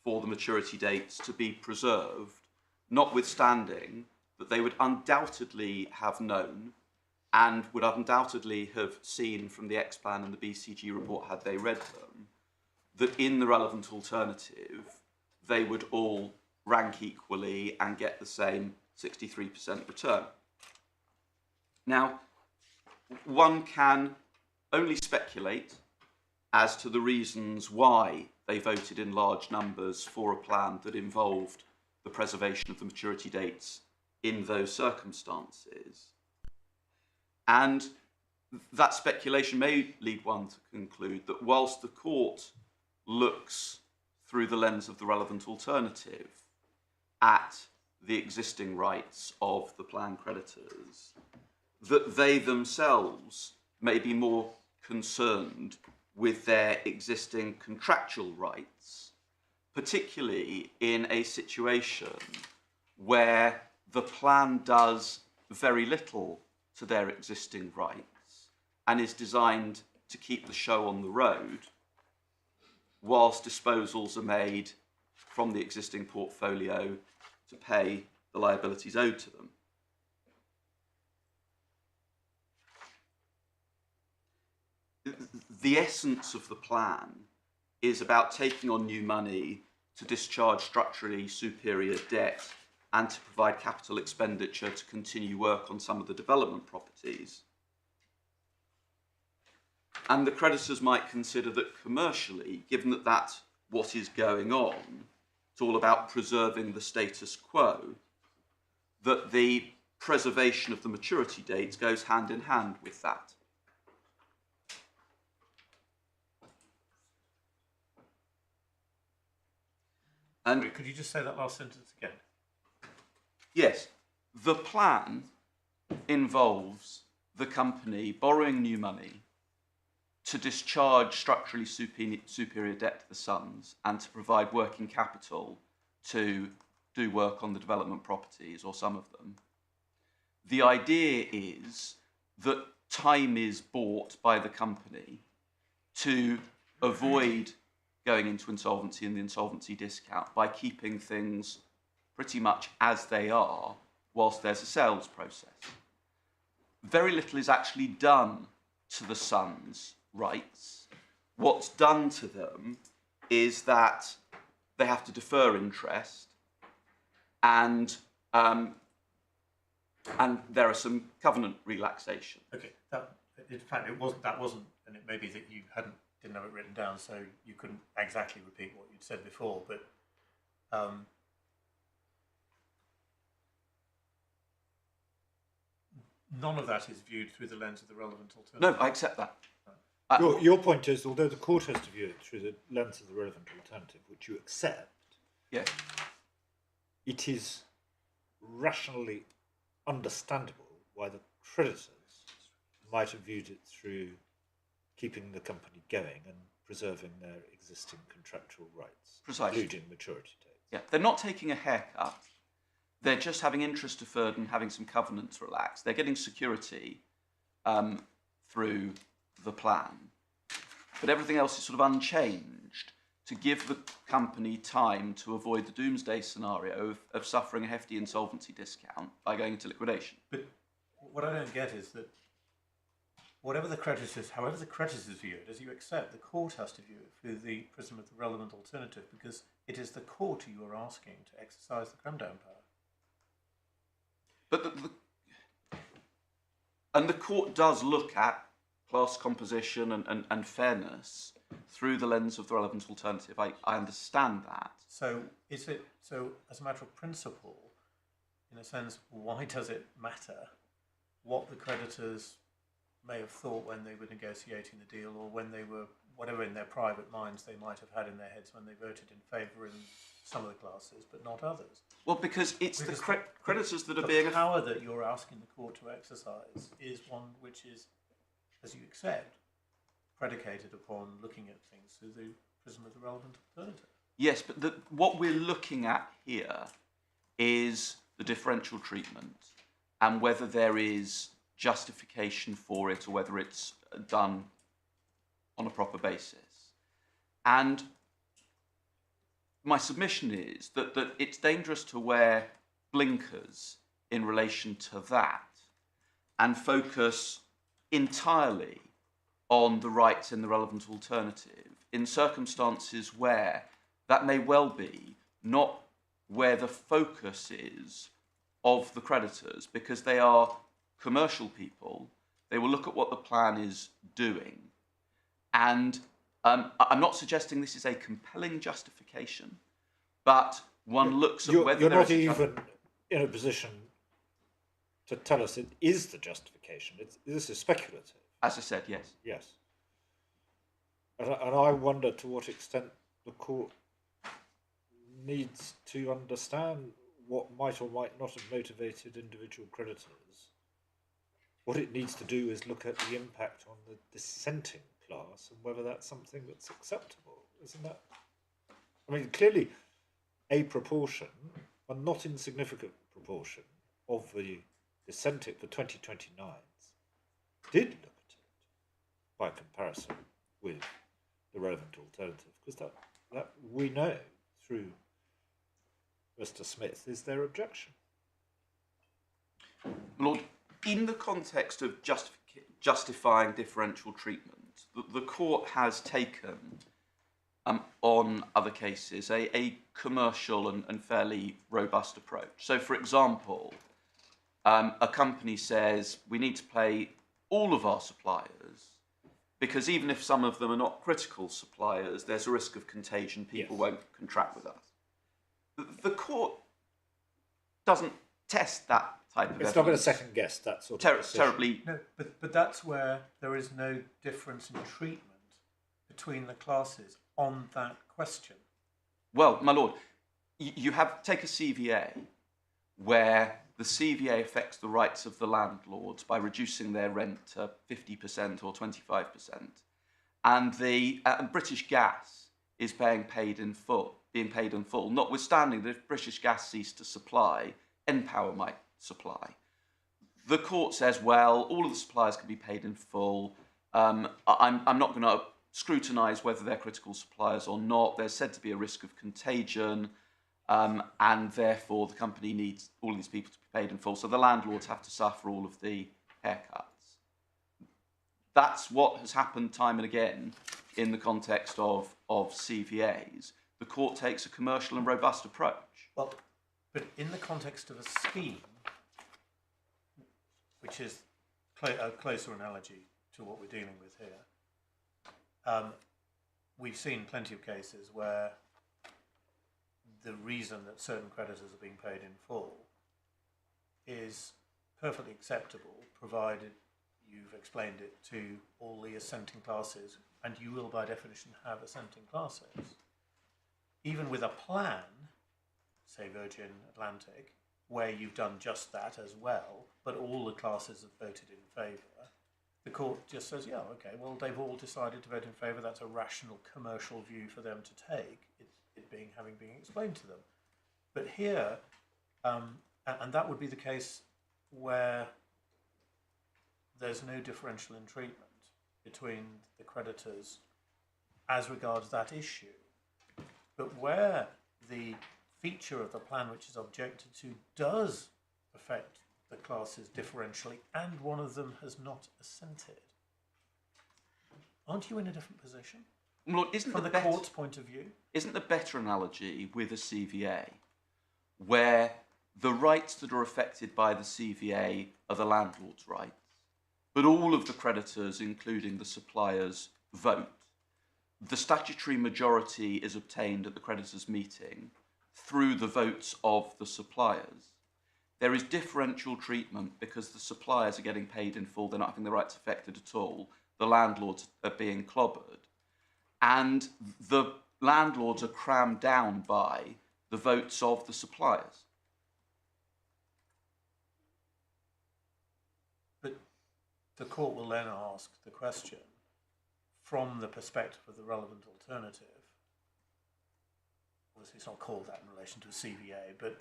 for the maturity dates to be preserved, notwithstanding that they would undoubtedly have known and would undoubtedly have seen from the X-Plan and the BCG report had they read them, that in the relevant alternative, they would all rank equally and get the same 63% return. Now, one can only speculate as to the reasons why they voted in large numbers for a plan that involved the preservation of the maturity dates in those circumstances. And that speculation may lead one to conclude that whilst the court looks through the lens of the relevant alternative at the existing rights of the plan creditors, that they themselves may be more concerned with their existing contractual rights, particularly in a situation where the plan does very little to their existing rights and is designed to keep the show on the road, whilst disposals are made from the existing portfolio to pay the liabilities owed to them. The essence of the plan is about taking on new money to discharge structurally superior debt and to provide capital expenditure to continue work on some of the development properties. And the creditors might consider that commercially, given that that's what is going on, it's all about preserving the status quo, that the preservation of the maturity dates goes hand in hand with that. And Could you just say that last sentence again? yes, the plan involves the company borrowing new money to discharge structurally superior debt to the sons and to provide working capital to do work on the development properties, or some of them. The idea is that time is bought by the company to avoid going into insolvency and the insolvency discount by keeping things pretty much as they are whilst there's a sales process. Very little is actually done to the son's rights. What's done to them is that they have to defer interest, and there are some covenant relaxation. Okay, in fact that wasn't, and it may be that you didn't have it written down, so you couldn't exactly repeat what you'd said before, but none of that is viewed through the lens of the relevant alternative. No, I accept that. Your point is, although the court has to view it through the lens of the relevant alternative, which you accept, Yes. it is rationally understandable why the creditors might have viewed it through keeping the company going and preserving their existing contractual rights, Precisely. including maturity dates. Yeah, they're not taking a haircut. They're just having interest deferred and having some covenants relaxed. They're getting security through the plan. But everything else is sort of unchanged to give the company time to avoid the doomsday scenario of suffering a hefty insolvency discount by going into liquidation. But what I don't get is that however the creditors view it, as you accept, the court has to view it through the prism of the relevant alternative, because it is the court you are asking to exercise the cram-down power. But the court does look at class composition and fairness through the lens of the relevant alternative. I understand that. So as a matter of principle, in a sense, why does it matter what the creditors may have thought when they were negotiating the deal, or when they were, whatever in their private minds they might have had in their heads when they voted in favour in some of the classes, but not others? Well, because it's the creditors that are being... The power that you're asking the court to exercise is one which is, as you accept, predicated upon looking at things through the prism of the relevant alternative. Yes, but what we're looking at here is the differential treatment and whether there is justification for it or whether it's done on a proper basis. And my submission is that it's dangerous to wear blinkers in relation to that and focus entirely on the rights in the relevant alternative in circumstances where that may well be not where the focus is of the creditors, because they are commercial people. They will look at what the plan is doing. And I'm not suggesting this is a compelling justification, but one looks at whether you're there not is even in a position to tell us it is the justification. This is speculative. As I said, yes. Yes. And I wonder to what extent the court needs to understand what might or might not have motivated individual creditors. What it needs to do is look at the impact on the dissenting class and whether that's something that's acceptable, isn't that? I mean, clearly a proportion, a not insignificant proportion of the dissenting, the 2029s, did look at it by comparison with the relevant alternative, because that we know through Mr. Smith is their objection. Lord, in the context of justifying differential treatment, the court has taken, on other cases, a commercial and fairly robust approach. So, for example, a company says, we need to pay all of our suppliers, because even if some of them are not critical suppliers, there's a risk of contagion. People won't contract with us. The court doesn't test that type of evidence. It's not going to second guess that sort of decision. Terribly. No, but that's where there is no difference in treatment between the classes on that question. Well, my lord, you take a CVA where the CVA affects the rights of the landlords by reducing their rent to 50% or 25%, and the British Gas is being paid in full, notwithstanding that if British Gas ceased to supply, Npower might supply. the court says, well, all of the suppliers can be paid in full. I'm not going to scrutinise whether they're critical suppliers or not. There's said to be a risk of contagion, and therefore the company needs all of these people to be paid in full. So the landlords have to suffer all of the haircuts. That's what has happened time and again in the context of CVAs. The court takes a commercial and robust approach. Well, but in the context of a scheme, which is a closer analogy to what we're dealing with here, we've seen plenty of cases where the reason that certain creditors are being paid in full is perfectly acceptable, provided you've explained it to all the assenting classes, and you will by definition have assenting classes. Even with a plan, say Virgin Atlantic, where you've done just that as well, but all the classes have voted in favour, the court just says, yeah, okay, well, they've all decided to vote in favour, that's a rational commercial view for them to take, having been explained to them. But here, and that would be the case where there's no differential in treatment between the creditors as regards that issue. But where the feature of the plan which is objected to does affect the classes differentially, and one of them has not assented, aren't you in a different position? Well, isn't from the court's point of view? Isn't the better analogy with a CVA, where the rights that are affected by the CVA are the landlord's rights, but all of the creditors, including the suppliers, vote. The statutory majority is obtained at the creditors' meeting through the votes of the suppliers. There is differential treatment because the suppliers are getting paid in full, they're not having their rights affected at all, the landlords are being clobbered, and the landlords are crammed down by the votes of the suppliers. But the court will then ask the question, from the perspective of the relevant alternative, obviously it's not called that in relation to a CVA, but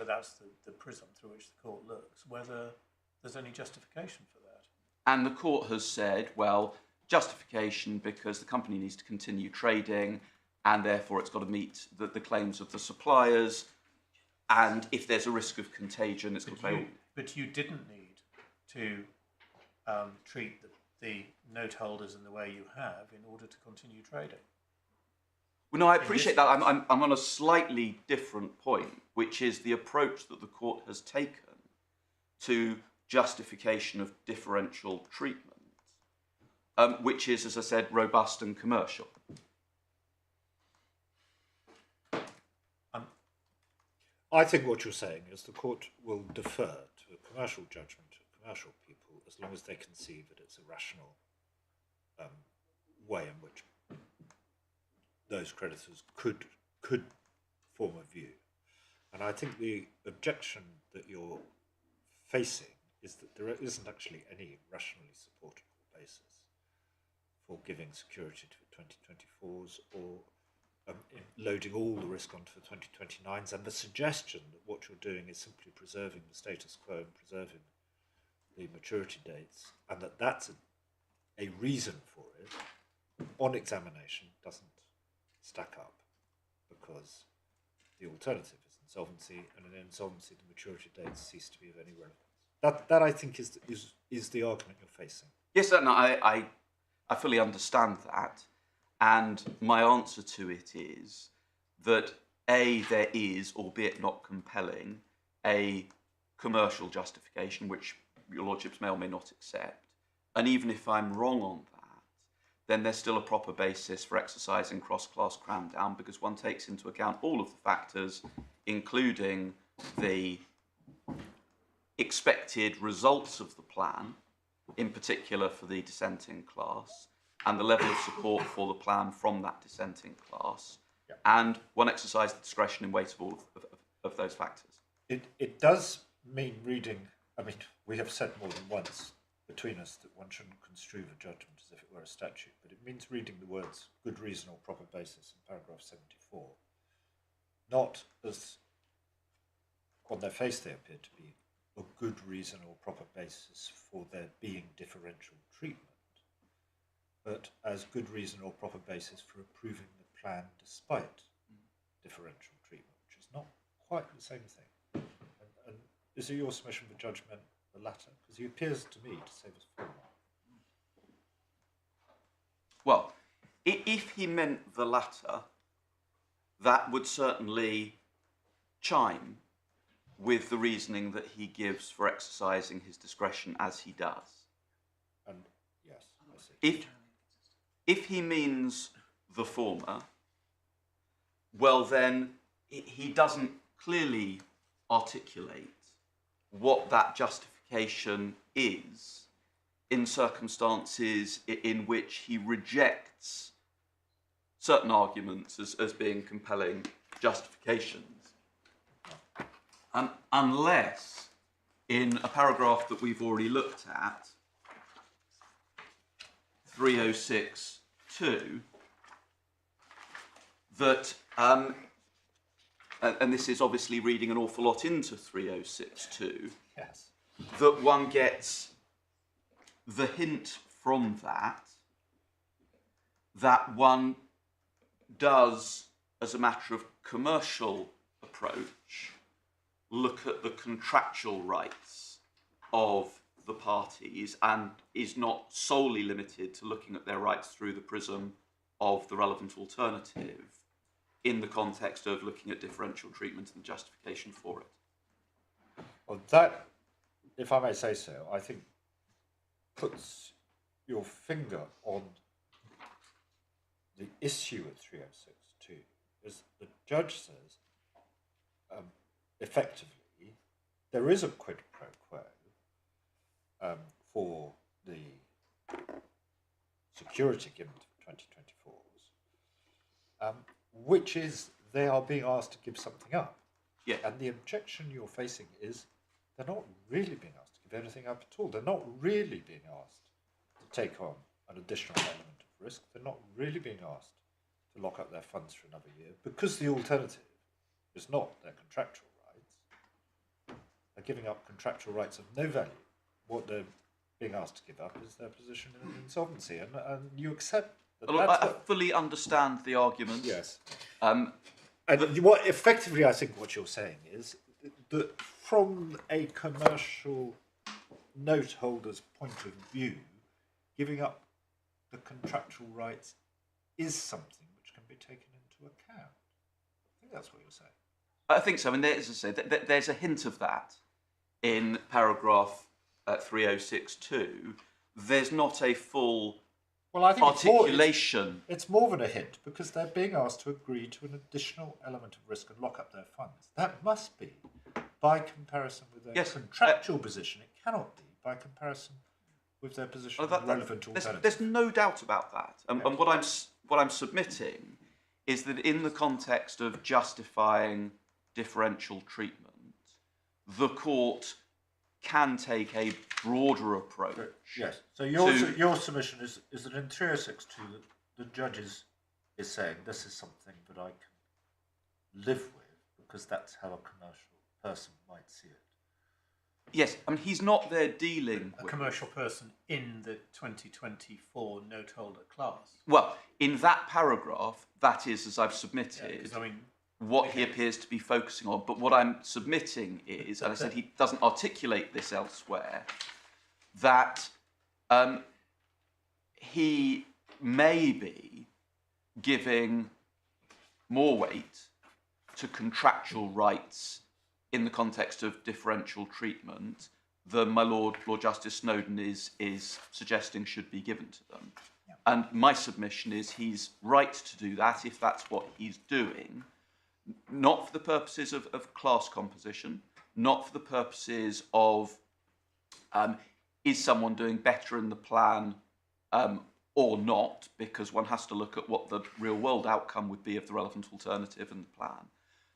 that's the prism through which the court looks, whether there's any justification for that. And the court has said, well, justification because the company needs to continue trading and therefore it's got to meet the claims of the suppliers, and if there's a risk of contagion, it's got to pay. But you didn't need to treat the note holders in the way you have in order to continue trading. Well, no, I appreciate that. I'm on a slightly different point, which is the approach that the court has taken to justification of differential treatment, which is, as I said, robust and commercial. I think what you're saying is the court will defer to a commercial judgment of commercial people as long as they conceive that it's a rational way in which those creditors could form a view. And I think the objection that you're facing is that there isn't actually any rationally supportable basis for giving security to 2024s or loading all the risk onto the 2029s, and the suggestion that what you're doing is simply preserving the status quo and preserving the maturity dates, and that that's a reason for it, on examination doesn't stack up, because the alternative is insolvency, and in insolvency the maturity dates cease to be of any relevance. That I think is the argument you're facing. Yes, no, I fully understand that, and my answer to it is that A, there is, albeit not compelling, a commercial justification which your lordships may or may not accept, and even if I'm wrong on that, then there's still a proper basis for exercising cross-class cram-down, because one takes into account all of the factors, including the expected results of the plan, in particular for the dissenting class, and the level of support for the plan from that dissenting class, and one exercises discretion in weight of all of those factors. It does mean reading, I mean, we have said more than once between us that one shouldn't construe the judgment as if it were a statute, but it means reading the words good reason or proper basis in paragraph 74, not as on their face they appear to be a good reason or proper basis for there being differential treatment, but as good reason or proper basis for approving the plan despite differential treatment, which is not quite the same thing. And is it your submission for judgment the latter? Because he appears to me to say this former. Well, if he meant the latter, that would certainly chime with the reasoning that he gives for exercising his discretion as he does. And yes, I see. If he means the former, well then he doesn't clearly articulate what that justification is in circumstances in which he rejects certain arguments as being compelling justifications. Unless, in a paragraph that we've already looked at, 306.2, that, and this is obviously reading an awful lot into 306.2, Yes. that one gets the hint from that one does, as a matter of commercial approach, look at the contractual rights of the parties and is not solely limited to looking at their rights through the prism of the relevant alternative in the context of looking at differential treatment and the justification for it. Well, that, if I may say so, I think puts your finger on the issue at 306.2, is the judge says, effectively, there is a quid pro quo for the security given to 2024s, which is they are being asked to give something up. Yeah. And the objection you're facing is they're not really being asked to give anything up at all. They're not really being asked to take on an additional element of risk. They're not really being asked to lock up their funds for another year because the alternative is not their contractual rights. They're giving up contractual rights of no value. What they're being asked to give up is their position in insolvency, and you accept that. Well, I fully understand the argument. Yes. Um, And what effectively, I think what you're saying is that from a commercial note holder's point of view, giving up the contractual rights is something which can be taken into account. I think that's what you're saying. I think so. I mean, as I say, there's a hint of that in paragraph 306.2. There's not a full Well, I think articulation. it's more than a hint because they're being asked to agree to an additional element of risk and lock up their funds. That must be by comparison with their contractual position. It cannot be by comparison with their position on relevant alternatives. There's no doubt about that. And what I'm submitting is that in the context of justifying differential treatment, the court can take a broader approach. Yes. So your submission is that in 306.2 the judge is saying this is something that I can live with because that's how a commercial person might see it. Yes, I mean he's not there dealing A with commercial person in the 2024 note holder class. Well, in that paragraph, that is, as I've submitted, Because I mean, what he appears to be focusing on. But what I'm submitting is, and I said he doesn't articulate this elsewhere, that he may be giving more weight to contractual rights in the context of differential treatment than my Lord Justice Snowden is suggesting should be given to them. Yeah. And my submission is he's right to do that if that's what he's doing, not for the purposes of class composition, not for the purposes of is someone doing better in the plan or not, because one has to look at what the real world outcome would be of the relevant alternative and the plan.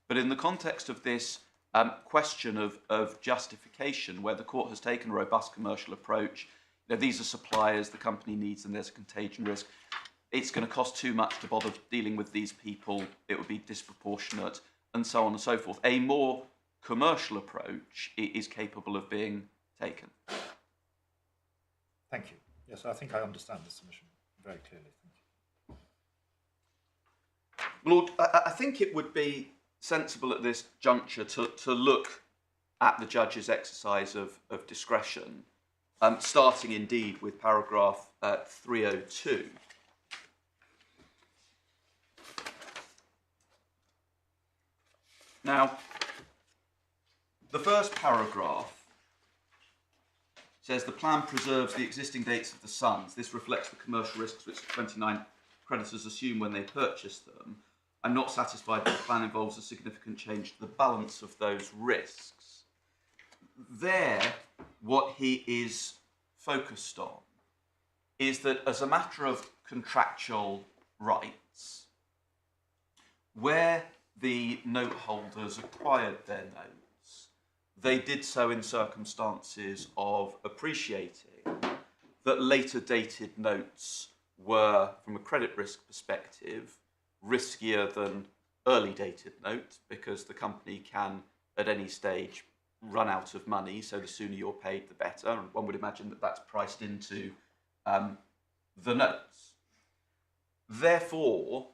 But in the context of this question of justification, where the court has taken a robust commercial approach, you know, these are suppliers, the company needs them, there's a contagion risk, it's going to cost too much to bother dealing with these people, it would be disproportionate, and so on and so forth. A more commercial approach is capable of being taken. Thank you. Yes, I think I understand the submission very clearly. Thank you. Lord, I think it would be sensible at this juncture to look at the judge's exercise of discretion, starting indeed with paragraph 302. Now, the first paragraph says the plan preserves the existing dates of the sons. This reflects the commercial risks which the 29 creditors assume when they purchase them. I'm not satisfied that the plan involves a significant change to the balance of those risks. There, what he is focused on is that as a matter of contractual rights, where the note holders acquired their notes, they did so in circumstances of appreciating that later dated notes were, from a credit risk perspective, riskier than early dated notes because the company can, at any stage, run out of money, so the sooner you're paid, the better. And one would imagine that that's priced into the notes. Therefore,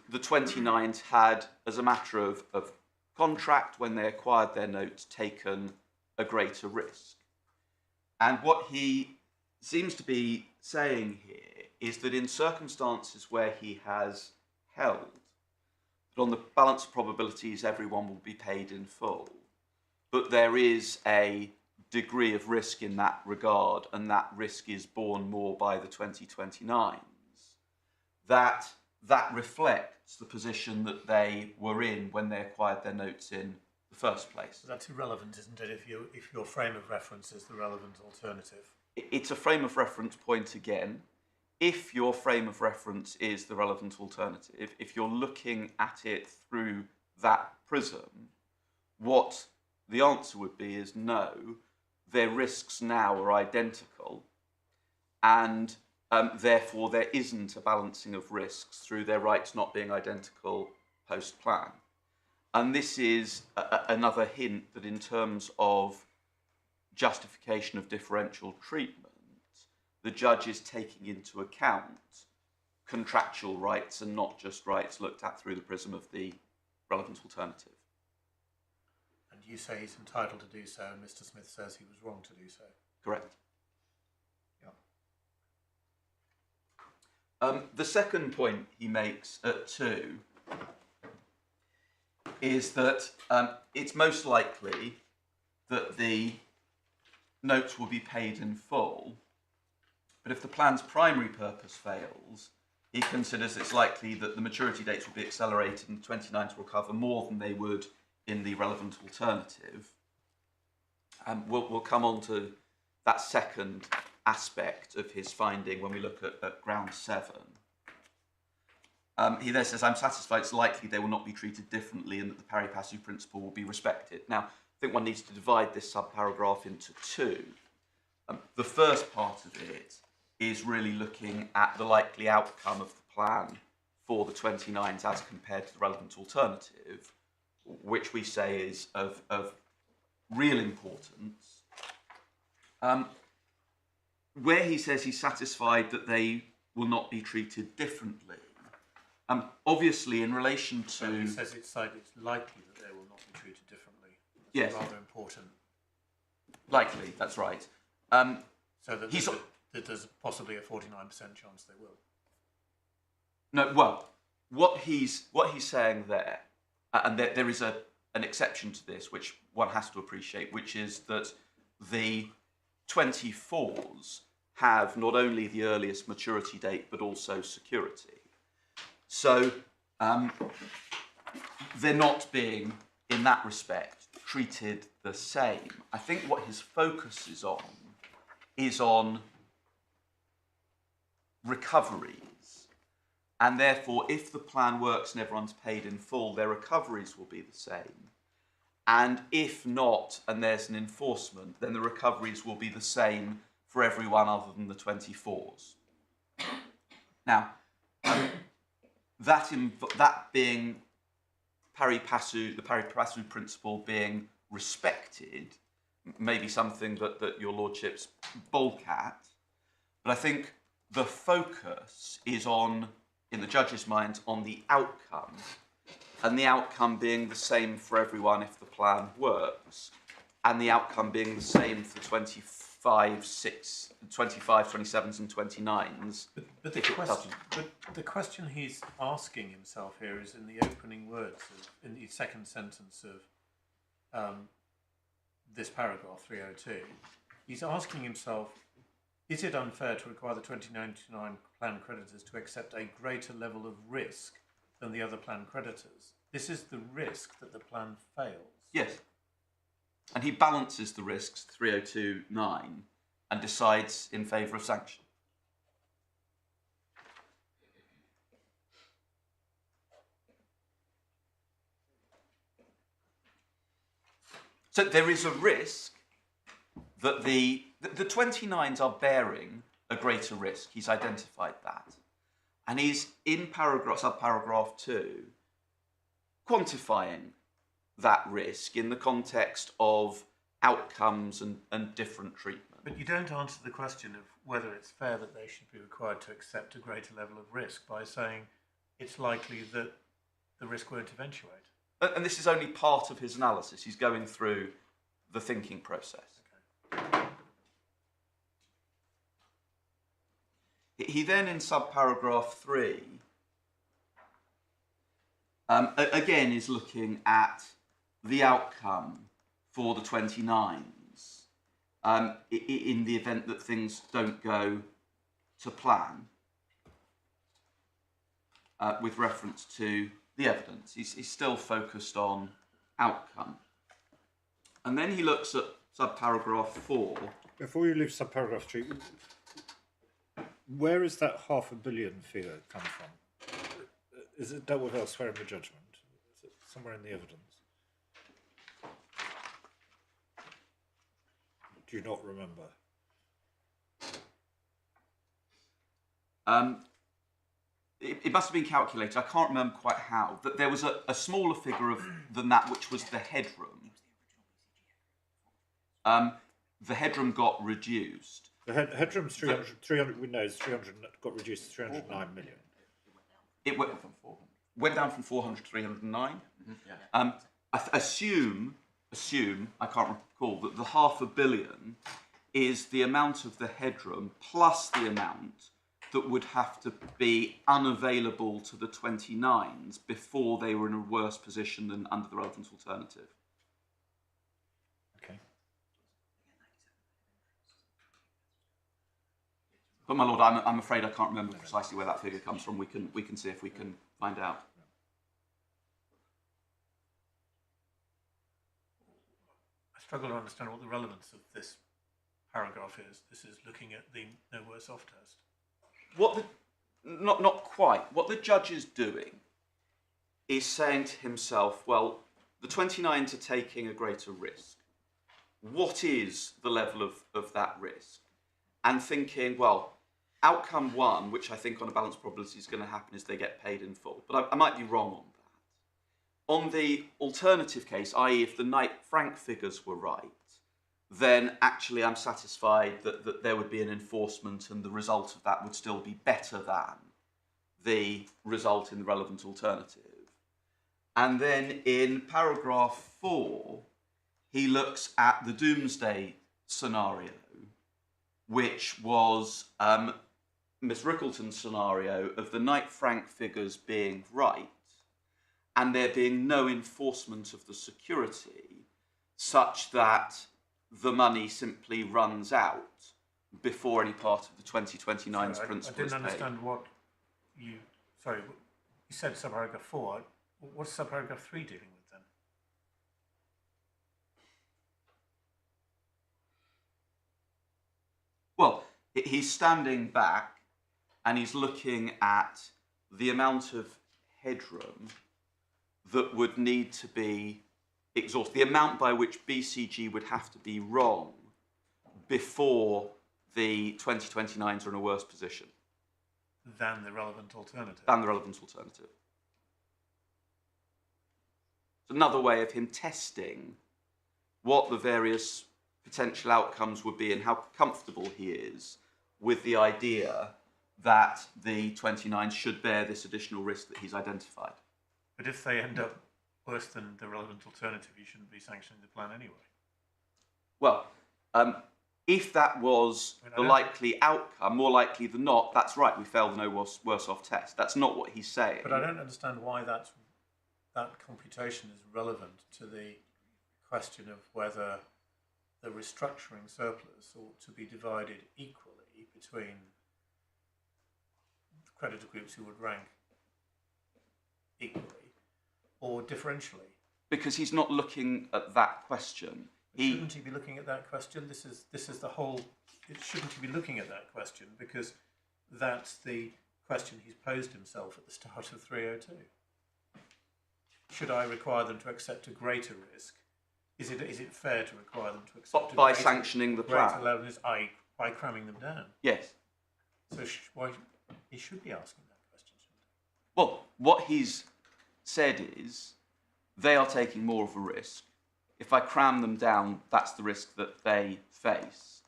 the 29s had, as a matter of contract, when they acquired their notes, taken a greater risk. And what he seems to be saying here is that in circumstances where he has held that on the balance of probabilities everyone will be paid in full, but there is a degree of risk in that regard, and that risk is borne more by the 2029s, that reflects the position that they were in when they acquired their notes in the first place. That's irrelevant, isn't it, if your frame of reference is the relevant alternative? It's a frame of reference point again. If your frame of reference is the relevant alternative, if you're looking at it through that prism, what the answer would be is no, their risks now are identical, and therefore there isn't a balancing of risks through their rights not being identical post-plan. And this is another hint that in terms of justification of differential treatment, the judge is taking into account contractual rights and not just rights looked at through the prism of the relevant alternative. And you say he's entitled to do so, and Mr. Smith says he was wrong to do so. Correct. Yeah. The second point he makes at 2 is that it's most likely that the notes will be paid in full, but if the plan's primary purpose fails, he considers it's likely that the maturity dates will be accelerated and the 29s will cover more than they would in the relevant alternative. We'll come on to that second aspect of his finding when we look at ground 7. He then says, I'm satisfied it's likely they will not be treated differently and that the pari passu principle will be respected. Now, I think one needs to divide this subparagraph into 2. The first part of it is really looking at the likely outcome of the plan for the 29s as compared to the relevant alternative, which we say is of real importance. Where he says he's satisfied that they will not be treated differently, obviously in relation to... So he says it's likely that they will not be treated differently. That's yes. rather important. Likely, that's right. So that there's possibly a 49% chance they will. No, well, what he's saying there, and there is an exception to this, which one has to appreciate, which is that the 24s have not only the earliest maturity date, but also security. So they're not being, in that respect, treated the same. I think what his focus is on recoveries. And therefore, if the plan works and everyone's paid in full, their recoveries will be the same. And if not, and there's an enforcement, then the recoveries will be the same for everyone other than the 24s. Now, that being pari passu, the pari passu principle being respected may be something that your lordships balk at, but I think the focus is on, in the judge's mind, on the outcome, and the outcome being the same for everyone if the plan works, and the outcome being the same for 25, 27s and 29s. But the question he's asking himself here is in the opening words, in the second sentence of this paragraph 302. He's asking himself, is it unfair to require the 2099 plan creditors to accept a greater level of risk than the other plan creditors? This is the risk that the plan fails. Yes. And he balances the risks, 302.9, and decides in favour of sanction. So there is a risk that the 29s are bearing a greater risk. He's identified that. And he's in subparagraph 2, quantifying that risk in the context of outcomes and different treatment. But you don't answer the question of whether it's fair that they should be required to accept a greater level of risk by saying it's likely that the risk won't eventuate. And this is only part of his analysis. He's going through the thinking process. Okay. He then, in subparagraph 3, again is looking at the outcome for the 29s in the event that things don't go to plan with reference to the evidence. He's still focused on outcome. And then he looks at subparagraph 4. Before you leave subparagraph 3, where is that £500 million figure come from? Is it dealt with elsewhere in the judgment? Is it somewhere in the evidence? Do you not remember? It must have been calculated. I can't remember quite how. That there was a smaller figure than that, which was the headroom. The headroom got reduced. The headroom's 300. We know it's 300. Got reduced to 309 million. It went down from 400 to 309. Mm-hmm. Yeah. I assume. I can't recall that the £500 million is the amount of the headroom plus the amount that would have to be unavailable to the 29s before they were in a worse position than under the relevant alternative. Okay. But my lord, I'm afraid I can't remember precisely where that figure comes from. We can see if we can find out. I struggle to understand what the relevance of this paragraph is. This is looking at the no worse off test. Not quite. What the judge is doing is saying to himself, well, the 29s are taking a greater risk. What is the level of that risk? And thinking, well, outcome 1, which I think on a balanced probability is going to happen, is they get paid in full. But I might be wrong on that. On the alternative case, i.e. if the Knight Frank figures were right, then actually I'm satisfied that there would be an enforcement and the result of that would still be better than the result in the relevant alternative. And then in paragraph 4, he looks at the doomsday scenario, which was Miss Rickleton's scenario of the Knight Frank figures being right and there being no enforcement of the security such that the money simply runs out before any part of the 2029's principle is paid. I didn't understand what you... Sorry, you said subparagraph 4. What's subparagraph 3 dealing with then? Well, he's standing back and he's looking at the amount of headroom that would need to be exhausted, the amount by which BCG would have to be wrong before the 2029s are in a worse position. Than the relevant alternative. Than the relevant alternative. It's another way of him testing what the various potential outcomes would be and how comfortable he is with the idea that the 29 should bear this additional risk that he's identified. But if they end up worse than the relevant alternative, you shouldn't be sanctioning the plan anyway. Well, if that was the likely outcome, more likely than not, that's right, we failed the no worse off test. That's not what he's saying. But I don't understand why that computation is relevant to the question of whether the restructuring surplus ought to be divided equally between creditor groups who would rank equally or differentially. Because he's not looking at that question. Shouldn't he be looking at that question? This is the whole. Shouldn't he be looking at that question because that's the question he's posed himself at the start of 302. Should I require them to accept a greater risk? Is it fair to require them to accept by sanctioning the plan? Greater level risk, by cramming them down. Yes. So why he should be asking that question, shouldn't he? Well, what he's said is they are taking more of a risk. If I cram them down, that's the risk that they face.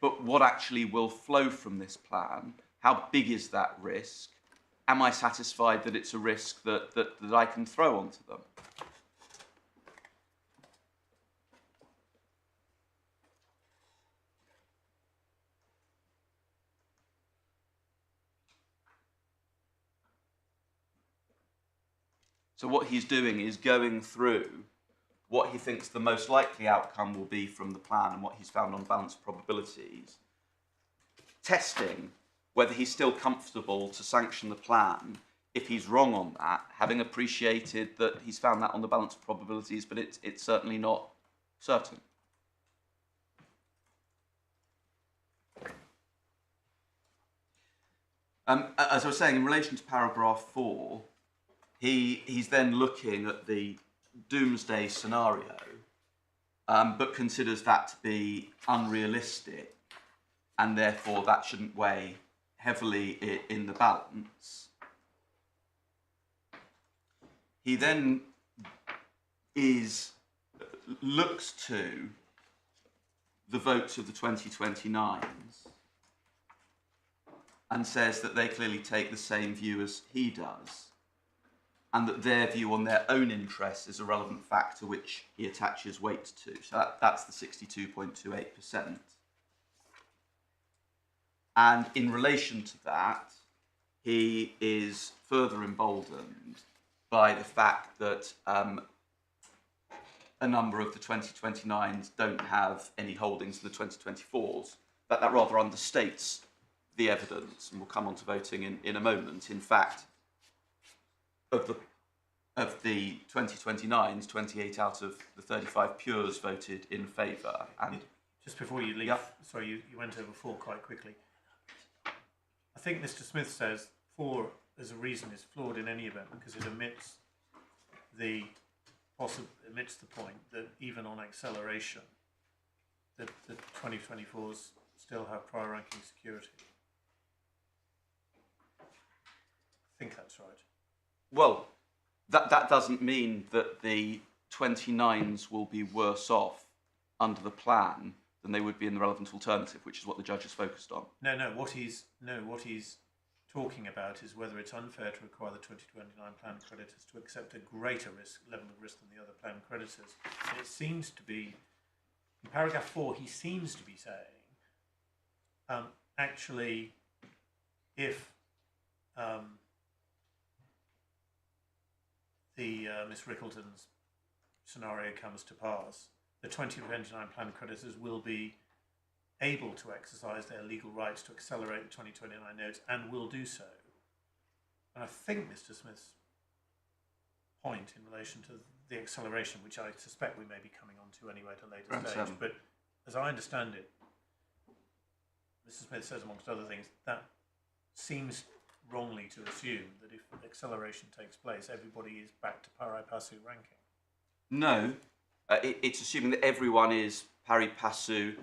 But what actually will flow from this plan? How big is that risk? Am I satisfied that it's a risk that I can throw onto them? So what he's doing is going through what he thinks the most likely outcome will be from the plan and what he's found on balanced probabilities, testing whether he's still comfortable to sanction the plan if he's wrong on that, having appreciated that he's found that on the balanced probabilities, but it's certainly not certain. As I was saying, in relation to paragraph 4, he's then looking at the doomsday scenario, but considers that to be unrealistic, and therefore that shouldn't weigh heavily in the balance. He then looks to the votes of the 2029s and says that they clearly take the same view as he does, and that their view on their own interests is a relevant factor which he attaches weight to. So that's the 62.28%. And in relation to that, he is further emboldened by the fact that a number of the 2029s don't have any holdings in the 2024s. That rather understates the evidence, and we'll come on to voting in a moment. In fact, of the 2029s, 28 out of the 35 pures voted in favour. And just before you leave, sorry, you went over 4 quite quickly. I think Mr. Smith says 4 as a reason is flawed in any event because it omits the point that even on acceleration, that the 2024s still have prior ranking security. I think that's right. Well, that doesn't mean that the 29s will be worse off under the plan than they would be in the relevant alternative, which is what the judge is focused on. No. What he's talking about is whether it's unfair to require the 2029 plan creditors to accept a greater level of risk than the other plan creditors. And it seems to be, in paragraph 4, he seems to be saying, actually, if Miss Rickleton's scenario comes to pass, the 2029 plan creditors will be able to exercise their legal rights to accelerate the 2029 notes and will do so. And I think Mr. Smith's point in relation to the acceleration, which I suspect we may be coming on to anyway at a later stage, but as I understand it, Mr. Smith says, amongst other things, that seems wrongly to assume that if acceleration takes place, everybody is back to pari passu ranking. No, it's assuming that everyone is pari passu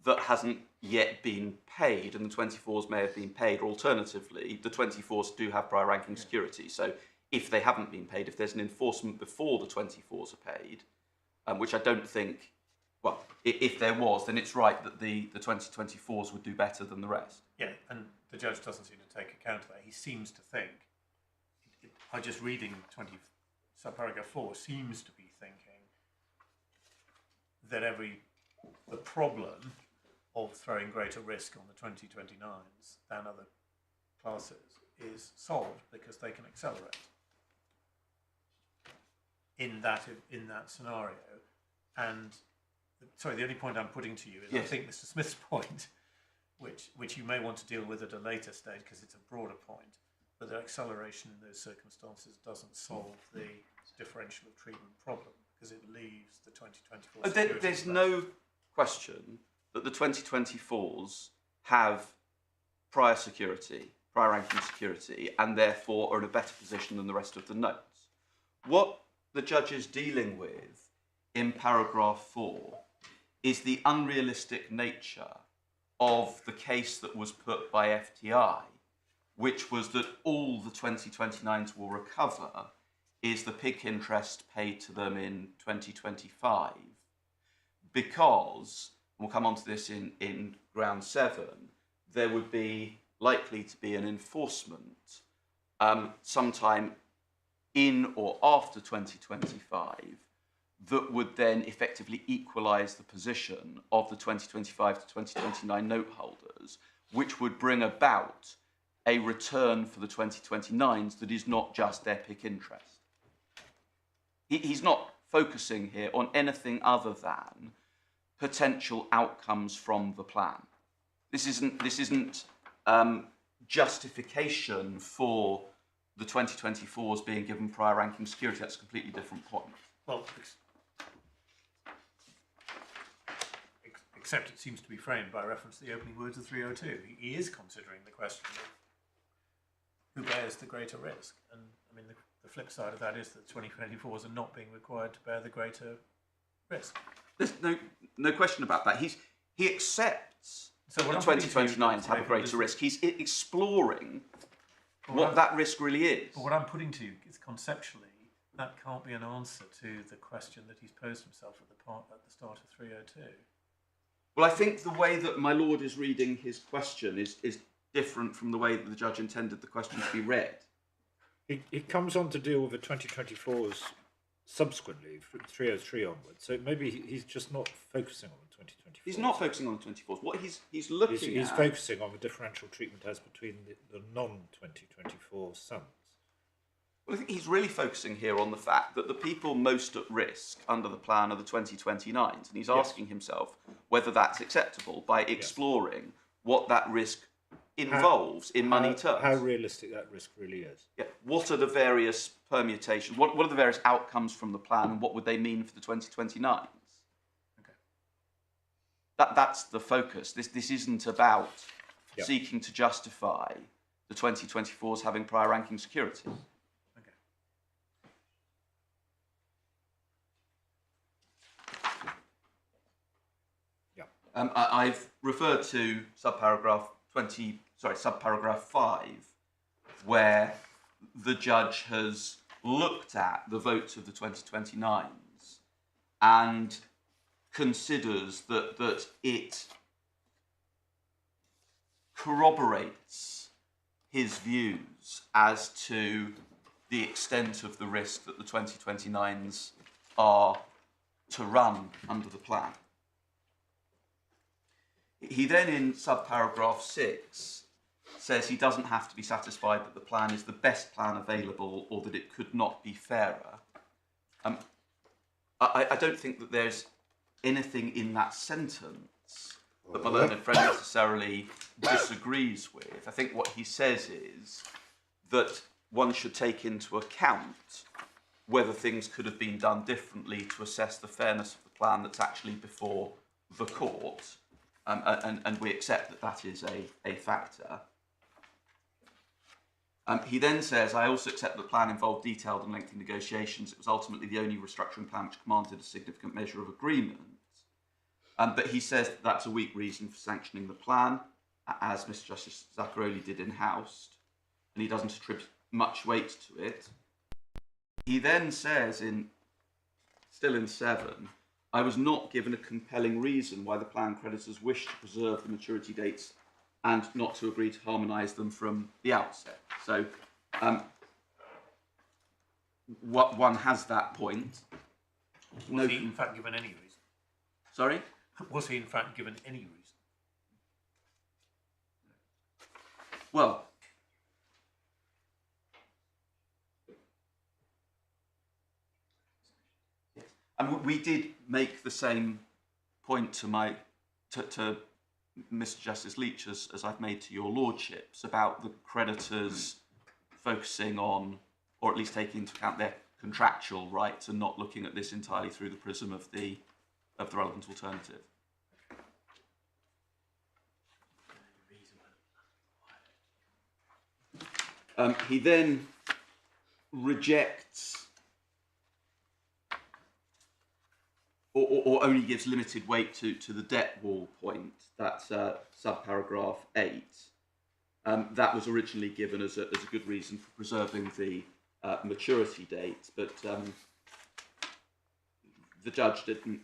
that hasn't yet been paid, and the 24s may have been paid, or alternatively, the 24s do have prior ranking security. So if they haven't been paid, if there's an enforcement before the 24s are paid, which I don't think, well, if there was, then it's right that the 2024s would do better than the rest. Yeah, and the judge doesn't seem to take account of that. He seems to think, by just reading subparagraph 4, seems to be thinking that the problem of throwing greater risk on the 2029s than other classes is solved because they can accelerate in that scenario. And sorry, the only point I'm putting to you is yes. I think Mr. Smith's point, which you may want to deal with at a later stage because it's a broader point, but the acceleration in those circumstances doesn't solve the differential of treatment problem because it leaves the 2024. There's no question that the 2024s have prior ranking security, and therefore are in a better position than the rest of the notes. What the judge is dealing with in paragraph 4 is the unrealistic nature of the case that was put by FTI, which was that all the 2029s will recover is the PIK interest paid to them in 2025, because, we'll come on to this in ground 7, there would be likely to be an enforcement sometime in or after 2025 that would then effectively equalise the position of the 2025 to 2029 note holders, which would bring about a return for the 2029s that is not just their PIK interest. He's not focusing here on anything other than potential outcomes from the plan. This isn't justification for the 2024s being given prior ranking security. That's a completely different point. Well, except it seems to be framed by reference to the opening words of 302. He is considering the question of who bears the greater risk. And I mean, the flip side of that is that 2024s are not being required to bear the greater risk. There's no question about that. He accepts the 2029s have a greater risk. He's exploring what that risk really is. But what I'm putting to you is conceptually, that can't be an answer to the question that he's posed himself at the start of 302. Well, I think the way that my lord is reading his question is different from the way that the judge intended the question to be read. He comes on to deal with the 2024s subsequently, from 303 onwards. So maybe he's just not focusing on the 2024s. He's not focusing on the 24s. What he's looking at... He's focusing on the differential treatment as between the non-2024 sums. Well, I think he's really focusing here on the fact that the people most at risk under the plan are the 2029s, and he's asking himself whether that's acceptable by exploring what that risk involves in money terms. How realistic that risk really is. Yeah. What are the various permutations? What are the various outcomes from the plan, and what would they mean for the 2029s? Okay. That's the focus. This isn't about seeking to justify the 2024s having prior ranking security. Okay. Yeah. I've referred to subparagraph 5, where the judge has looked at the votes of the 2029s and considers that it corroborates his views as to the extent of the risk that the 2029s are to run under the plan. He then, in subparagraph 6, says he doesn't have to be satisfied that the plan is the best plan available or that it could not be fairer. I don't think that there's anything in that sentence that my learned friend necessarily disagrees with. I think what he says is that one should take into account whether things could have been done differently to assess the fairness of the plan that's actually before the court. And we accept that is a factor. He then says, I also accept that the plan involved detailed and lengthy negotiations. It was ultimately the only restructuring plan which commanded a significant measure of agreement. But he says that that's a weak reason for sanctioning the plan, as Mr. Justice Zaccaroli did in-house, and he doesn't attribute much weight to it. He then says in still in 7, I was not given a compelling reason why the plan creditors wished to preserve the maturity dates and not to agree to harmonise them from the outset. So what one has that point. Was he in fact given any reason? Sorry? Was he in fact given any reason? Well, and we did make the same point to Mr. Justice Leech as I've made to your lordships about the creditors focusing on, or at least taking into account their contractual rights and not looking at this entirely through the prism of the relevant alternative. He then rejects or only gives limited weight to the debt wall point, that's subparagraph 8. That was originally given as a good reason for preserving the maturity date, but the judge didn't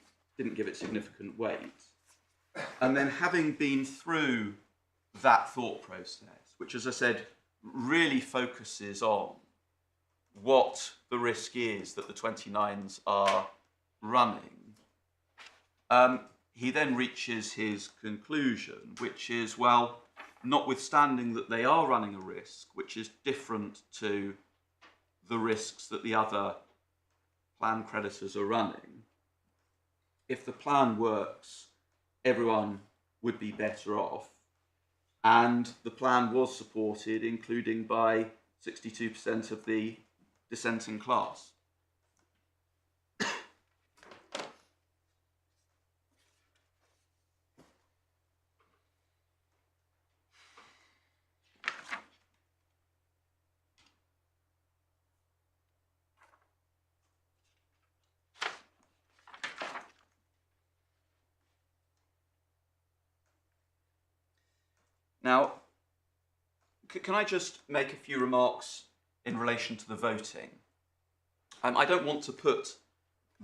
give it significant weight. And then, having been through that thought process, which, as I said, really focuses on what the risk is that the 29s are running, he then reaches his conclusion, which is, well, notwithstanding that they are running a risk which is different to the risks that the other plan creditors are running, if the plan works, everyone would be better off. And the plan was supported, including by 62% of the dissenting class. Now, can I just make a few remarks in relation to the voting? I don't want to put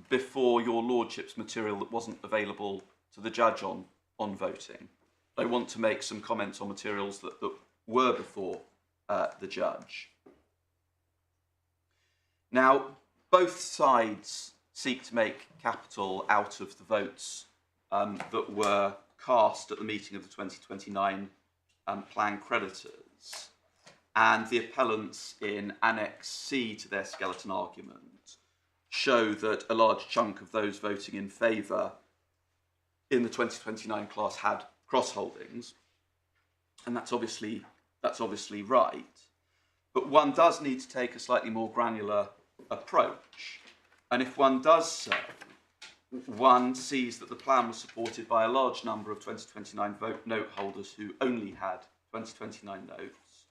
before your lordships material that wasn't available to the judge on voting. I want to make some comments on materials that were before the judge. Now, both sides seek to make capital out of the votes that were cast at the meeting of the 2029 plan creditors, and the appellants in Annex C to their skeleton argument show that a large chunk of those voting in favour in the 2029 class had cross-holdings, and that's obviously right. But one does need to take a slightly more granular approach, and if one does so, one sees that the plan was supported by a large number of 2029 note holders who only had 2029 notes,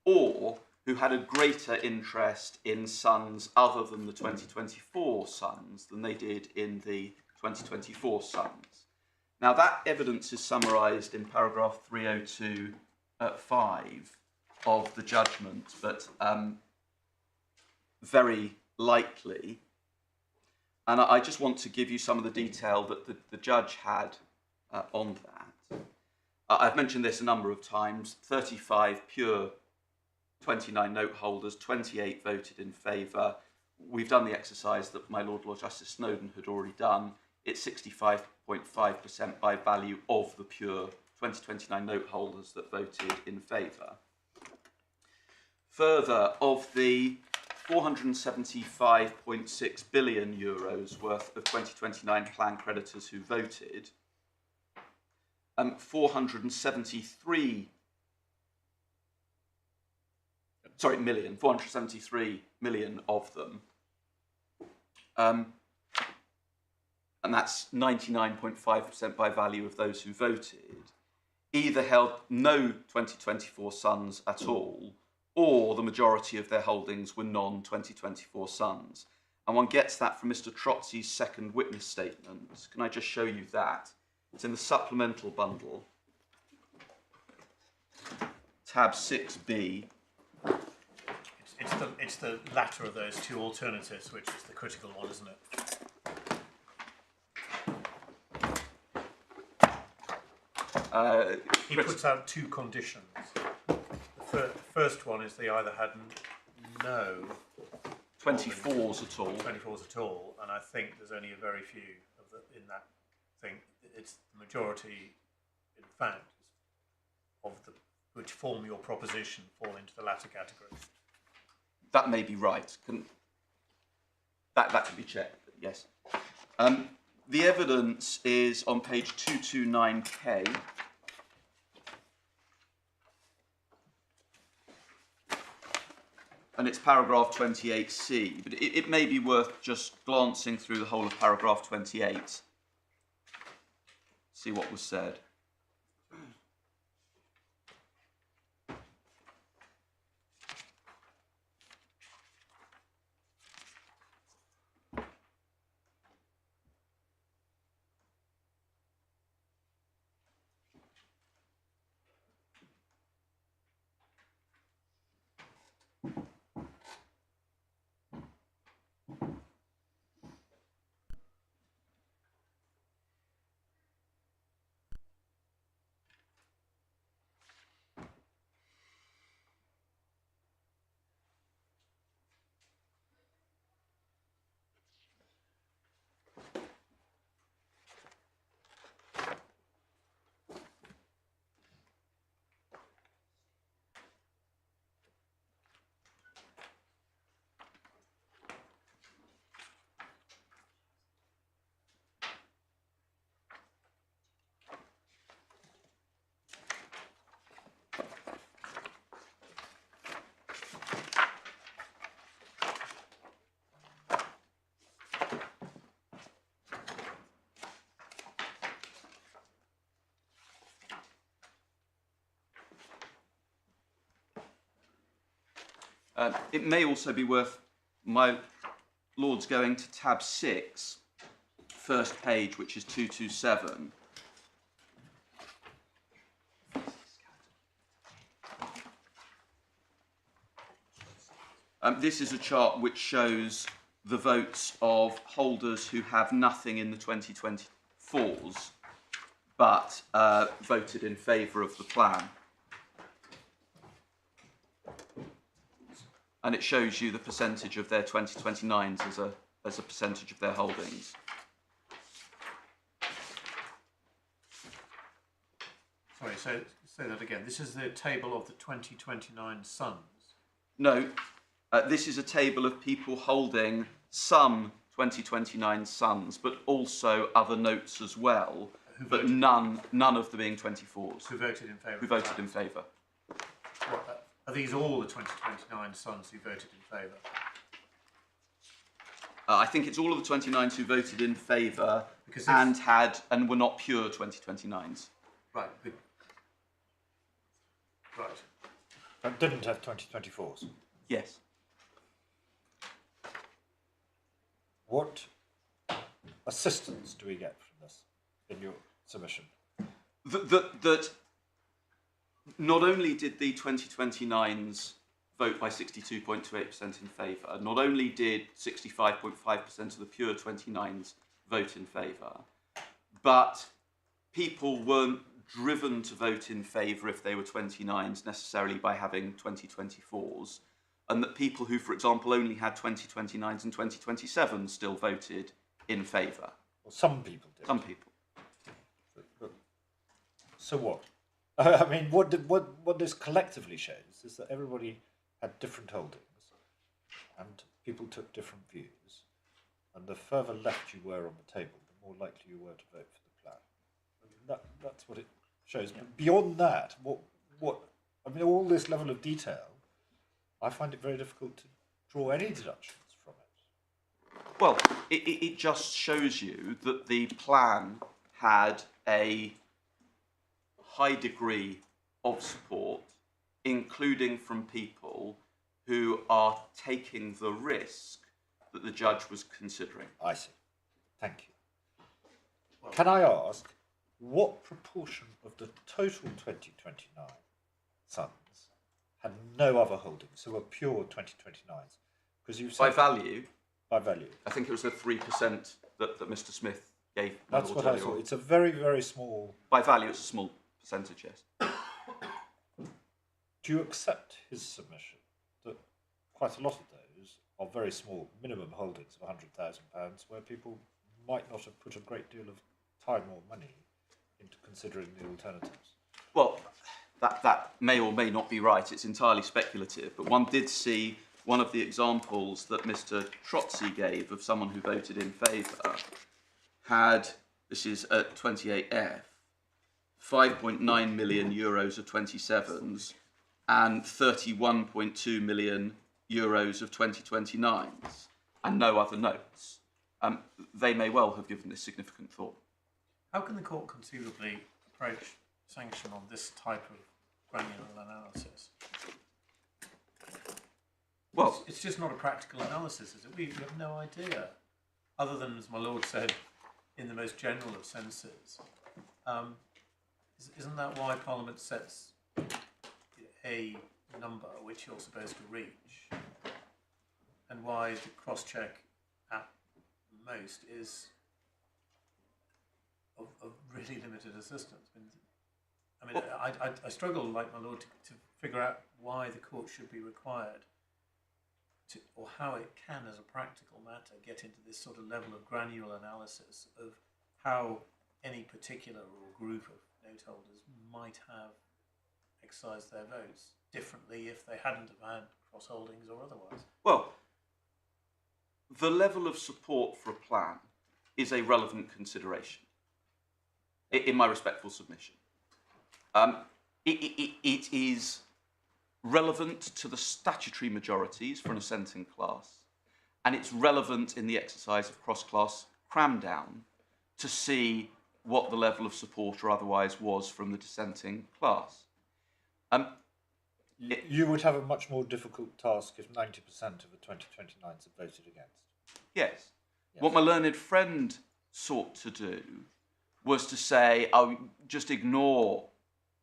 or who had a greater interest in sons other than the 2024 sons than they did in the 2024 sons. Now, that evidence is summarised in paragraph 302(5) of the judgment, but very lightly. And I just want to give you some of the detail that the judge had on that. I've mentioned this a number of times. 35 pure 29 note holders, 28 voted in favour. We've done the exercise that my Lord Justice Snowden had already done. It's 65.5% by value of the pure 2029 note holders that voted in favour. Further, of the 475.6 billion euros worth of 2029 plan creditors who voted, 473 million of them, and that's 99.5% by value of those who voted, either held no 2024 sons at all, or the majority of their holdings were non-2024 sons. And one gets that from Mr. Trotzi's second witness statement. Can I just show you that? It's in the supplemental bundle, tab 6B. it's the latter of those two alternatives which is the critical one, isn't it? He puts out two conditions. The first one is they either had no 24s at all. 24s at all, and I think there's only a very few in that thing. It's the majority, in fact, of the which form your proposition fall into the latter category. That may be right. That can be checked, but yes. The evidence is on page 229K. And it's paragraph 28C, but it may be worth just glancing through the whole of paragraph 28. See what was said. It may also be worth my lords going to tab 6, first page, which is 227. This is a chart which shows the votes of holders who have nothing in the 2024s, but voted in favour of the plan. And it shows you the percentage of their 2029s as a percentage of their holdings. Sorry, so say that again. This is the table of the 2029 sons. No, this is a table of people holding some 2029 sons, but also other notes as well, but none of them being 24s. Who voted in favour? Who voted in favour. Are these all the 2029 sons who voted in favour? I think it's all of the 29s who voted in favour and were not pure 2029s. Right. Right. And didn't have 2024s. Yes. What assistance do we get from this in your submission? That not only did the 2029s vote by 62.28% in favour, not only did 65.5% of the pure 29s vote in favour, but people weren't driven to vote in favour if they were 29s necessarily by having 2024s, and that people who, for example, only had 2029s and 2027s still voted in favour. Well, some people did. Some people. So what? I mean, what this collectively shows is that everybody had different holdings, and people took different views, and the further left you were on the table, the more likely you were to vote for the plan. I mean, that's what it shows. But beyond that, I mean, all this level of detail, I find it very difficult to draw any deductions from it. Well, it just shows you that the plan had a high degree of support, including from people who are taking the risk that the judge was considering. I see. Thank you. Well, can I ask, what proportion of the total 2029 sons had no other holdings, so were pure 2029s. Because you've By said value, by value. I think it was the 3% that Mr. Smith gave. That's what I earlier thought. on. It's a very, very small. By value, it's a small percentage, yes. Do you accept his submission that quite a lot of those are very small minimum holdings of £100,000 where people might not have put a great deal of time or money into considering the alternatives? Well, that may or may not be right. It's entirely speculative. But one did see one of the examples that Mr. Trotsy gave of someone who voted in favour had, this is at 28F, 5.9 million euros of 27s and 31.2 million euros of 2029s and no other notes. They may well have given this significant thought. How can the court conceivably approach sanction on this type of granular analysis? Well, It's just not a practical analysis, is it? We have no idea, other than, as my lord said, in the most general of senses. Isn't that why Parliament sets a number which you're supposed to reach, and why the cross-check at most is of really limited assistance? I struggle, like my lord, to figure out why the court should be required to, or how it can, as a practical matter, get into this sort of level of granular analysis of how any particular or group of note holders might have exercised their votes differently if they hadn't have had cross holdings or otherwise. well, the level of support for a plan is a relevant consideration, in my respectful submission. It is relevant to the statutory majorities for an assenting class, and it's relevant in the exercise of cross-class cram-down to see what the level of support or otherwise was from the dissenting class. You would have a much more difficult task if 90% of the 2029s had voted against. Yes. Yes. What my learned friend sought to do was to say, oh, just ignore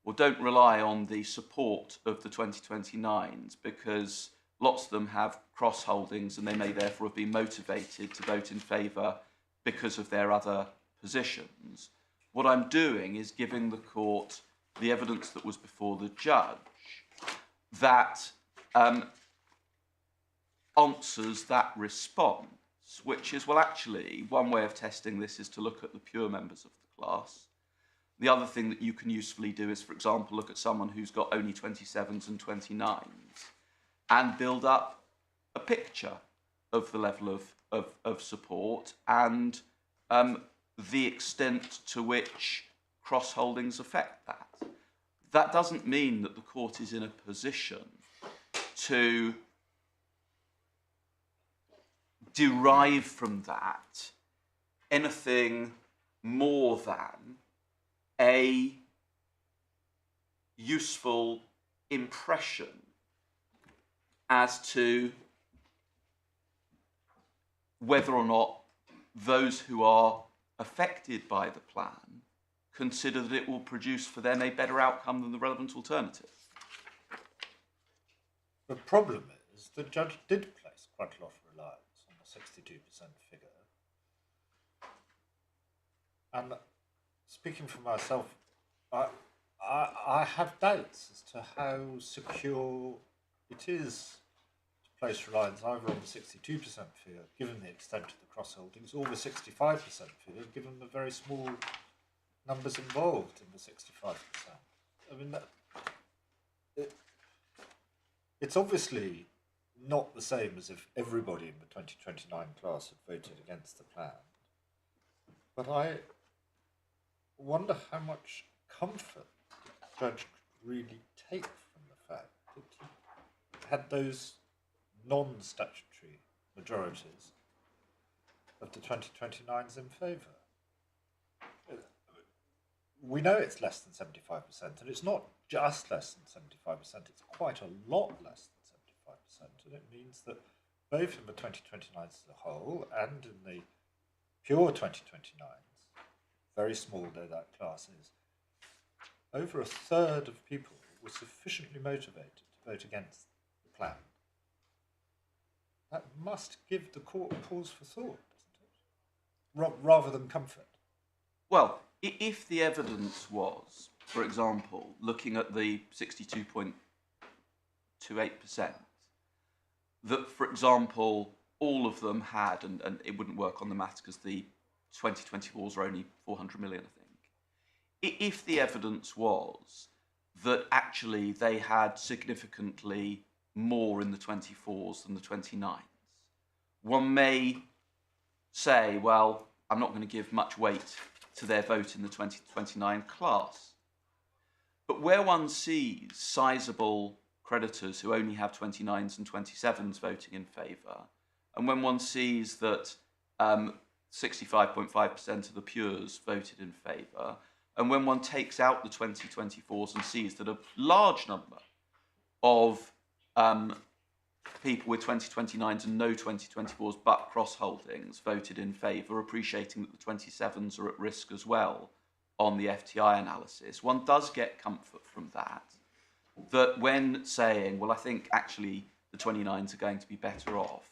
or don't rely on the support of the 2029s because lots of them have cross holdings and they may therefore have been motivated to vote in favour because of their other positions. What I'm doing is giving the court the evidence that was before the judge that answers that response, which is, well, actually, one way of testing this is to look at the pure members of the class. The other thing that you can usefully do is, for example, look at someone who's got only 27s and 29s and build up a picture of the level of support and the extent to which cross-holdings affect that. That doesn't mean that the court is in a position to derive from that anything more than a useful impression as to whether or not those who are affected by the plan consider that it will produce for them a better outcome than the relevant alternative. The problem is the judge did place quite a lot of reliance on the 62% figure. And speaking for myself, I have doubts as to how secure it is to place reliance either on the 62% figure, given the extent of the cross-holdings, or the 65% figure, given the very small numbers involved in the 65%. I mean, it's obviously not the same as if everybody in the 2029 class had voted against the plan. But I wonder how much comfort the judge could really take from the fact that he had those non-statutory majorities of the 2029s in favour. We know it's less than 75%, and it's not just less than 75%, it's quite a lot less than 75%, and it means that both in the 2029s as a whole and in the pure 2029s, very small though that class is, over a third of people were sufficiently motivated to vote against the plan. That must give the court pause for thought, doesn't it? Rather than comfort. Well, if the evidence was, for example, looking at the 62.28%, that, for example, all of them had, and it wouldn't work on the maths because the 2024s are only 400 million, I think. If the evidence was that actually they had significantly more in the 24s than the 29s, one may say, well, I'm not going to give much weight to their vote in the 2029 class. But where one sees sizable creditors who only have 29s and 27s voting in favour, and when one sees that 65.5% of the pures voted in favour, and when one takes out the 2024s and sees that a large number of people with 2029s and no 2024s but cross-holdings voted in favour, appreciating that the 27s are at risk as well on the FTI analysis, one does get comfort from that. That when saying, well, I think actually the 29s are going to be better off,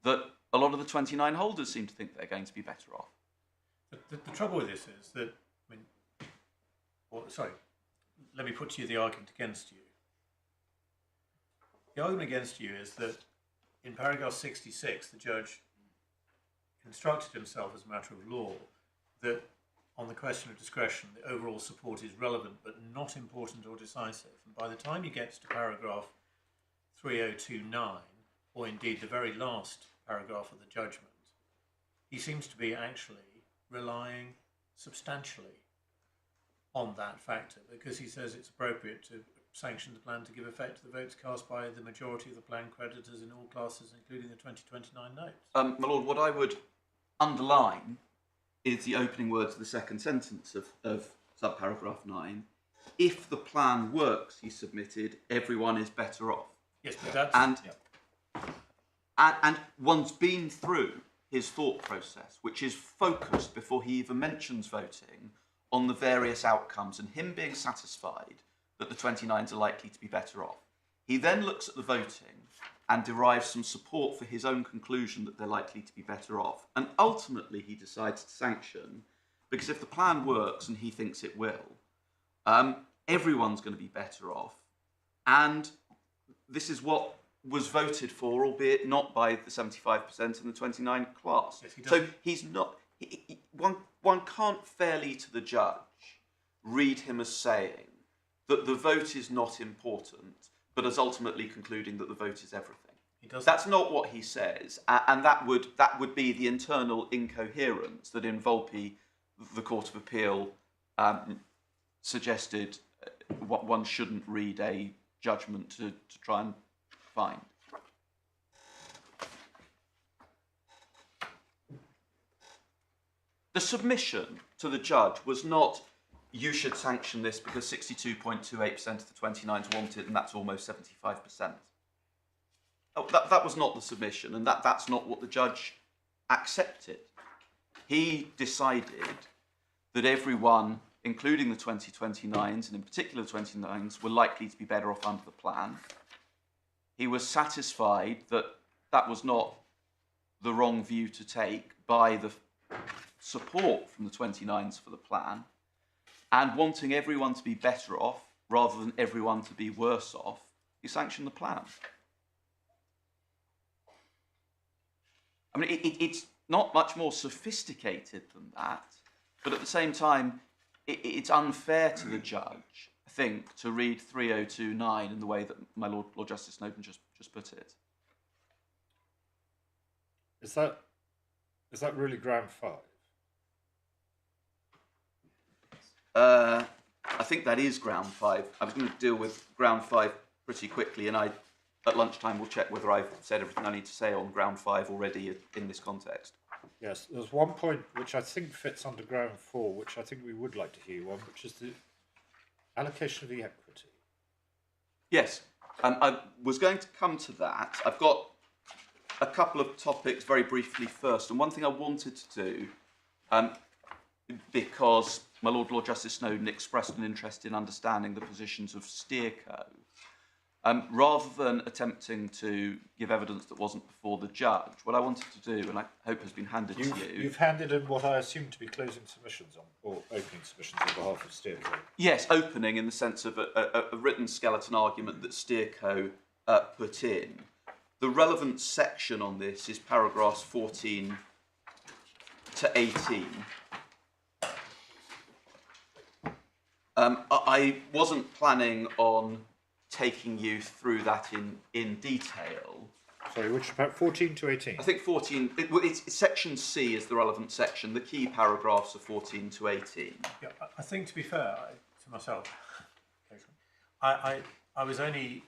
that a lot of the 29 holders seem to think they're going to be better off. The trouble with this is that, let me put to you the argument against you. The argument against you is that in paragraph 66, the judge instructed himself as a matter of law that on the question of discretion, the overall support is relevant but not important or decisive. And by the time he gets to paragraph 3029, or indeed the very last paragraph of the judgment, he seems to be actually relying substantially on that factor, because he says it's appropriate to sanction the plan to give effect to the votes cast by the majority of the plan creditors in all classes, including the 2029 notes. My Lord, what I would underline is the opening words of the second sentence of subparagraph 9. If the plan works, he submitted, everyone is better off. Yes, but that's... And one's been through his thought process, which is focused before he even mentions voting on the various outcomes and him being satisfied that the 29s are likely to be better off. He then looks at the voting and derives some support for his own conclusion that they're likely to be better off. And ultimately he decides to sanction, because if the plan works, and he thinks it will, everyone's going to be better off. And this is what was voted for, albeit not by the 75% in the 29 class. Yes, so he's not... One can't fairly to the judge read him as saying that the vote is not important, but as ultimately concluding that the vote is everything. That's not what he says, and that would be the internal incoherence that in Volpe, the Court of Appeal suggested one shouldn't read a judgment to try and find. The submission to the judge was not, you should sanction this because 62.28% of the 29s want it, and that's almost 75%. Oh, that was not the submission, and that's not what the judge accepted. He decided that everyone, including the 2029s, and in particular the 29s, were likely to be better off under the plan. He was satisfied that that was not the wrong view to take by the support from the 29s for the plan, and wanting everyone to be better off rather than everyone to be worse off, he sanctioned the plan. I mean, it's not much more sophisticated than that, but at the same time, it's unfair to the judge, I think, to read 3029 in the way that my Lord Justice Snowden just put it. Is that really ground 5? I think that is ground 5. I was going to deal with ground 5 pretty quickly, and at lunchtime will check whether I've said everything I need to say on ground 5 already in this context. Yes, there's one point which I think fits under ground 4, which I think we would like to hear you on, which is the allocation of the equity. Yes, I was going to come to that. I've got a couple of topics very briefly first, and one thing I wanted to do, because my Lord Justice Snowden expressed an interest in understanding the positions of SteerCo, Rather than attempting to give evidence that wasn't before the judge, what I wanted to do, and I hope has been handed to you... You've handed in what I assume to be closing submissions or opening submissions on behalf of SteerCo. Yes, opening in the sense of a written skeleton argument that SteerCo put in. The relevant section on this is paragraphs 14 to 18. I wasn't planning on taking you through that in detail. Sorry, which about 14 to 18? I think 14, it's section C is the relevant section. The key paragraphs are 14 to 18. Yeah, I think, to be fair to myself, I was only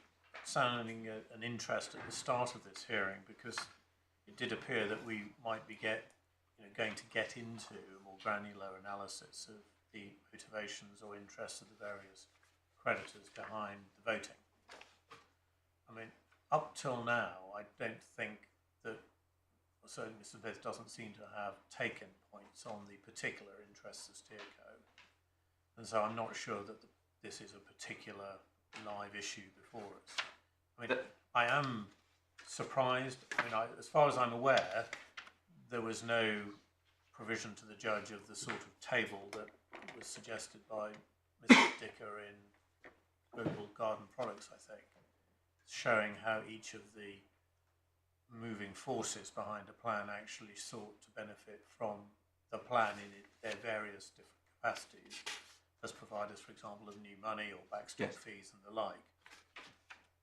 sounding an interest at the start of this hearing because it did appear that we might be going to get into a more granular analysis of the motivations or interests of the various creditors behind the voting. I mean, up till now, I don't think that, or certainly Mr. Smith doesn't seem to have taken points on the particular interests of SteerCo, and so I'm not sure that this is a particular live issue before us. I mean, I am surprised. I mean, as far as I'm aware, there was no provision to the judge of the sort of table that was suggested by Mr. Dicker in Global Garden Products, I think, showing how each of the moving forces behind a plan actually sought to benefit from the plan in their various different capacities as providers, for example, of new money or backstop fees and the like.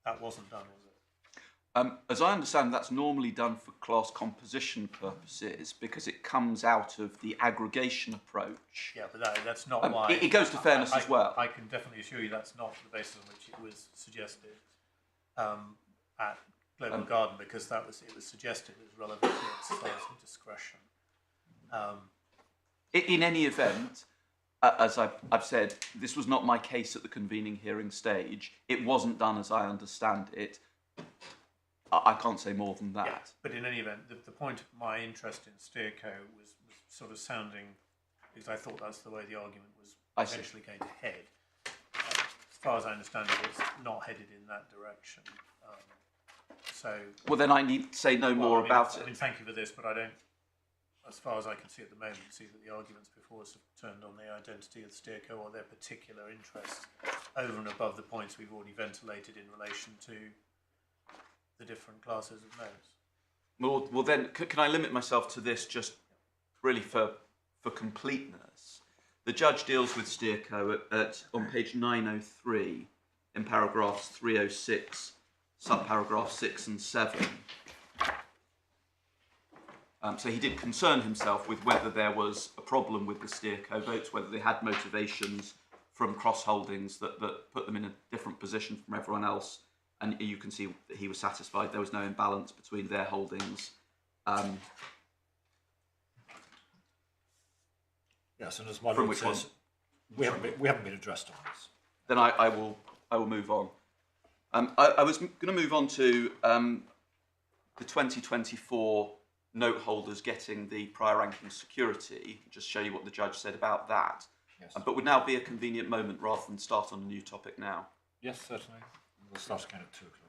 That wasn't done, was it? As I understand, that's normally done for class composition purposes because it comes out of the aggregation approach. Yeah, but that's not why... It goes to fairness as well. I can definitely assure you that's not the basis on which it was suggested at Global Garden, because it was suggested as relevant to exercise of discretion. In any event, as I've said, this was not my case at the convening hearing stage. It wasn't done as I understand it. I can't say more than that. Yeah, but in any event, the point of my interest in SteerCo was sort of sounding, because I thought that's the way the argument was potentially going to head. As far as I understand it, it's not headed in that direction. Well, then I need to say no more about it. I mean, thank you for this, but I don't, as far as I can see at the moment, see that the arguments before us have turned on the identity of SteerCo or their particular interests over and above the points we've already ventilated in relation to the different classes of notes. Well then, can I limit myself to this just really for completeness? The judge deals with SteerCo on page 903 in paragraphs 306, subparagraphs 6 and 7. So he did concern himself with whether there was a problem with the SteerCo votes, whether they had motivations from cross-holdings that put them in a different position from everyone else. And you can see that he was satisfied there was no imbalance between their holdings. Yes, and as my lord says, we haven't been addressed on this. Then I will move on. I was going to move on to the 2024 note holders getting the prior ranking security. Just show you what the judge said about that. Yes. But would now be a convenient moment rather than start on a new topic now. Yes, certainly. We'll start again at 2 o'clock.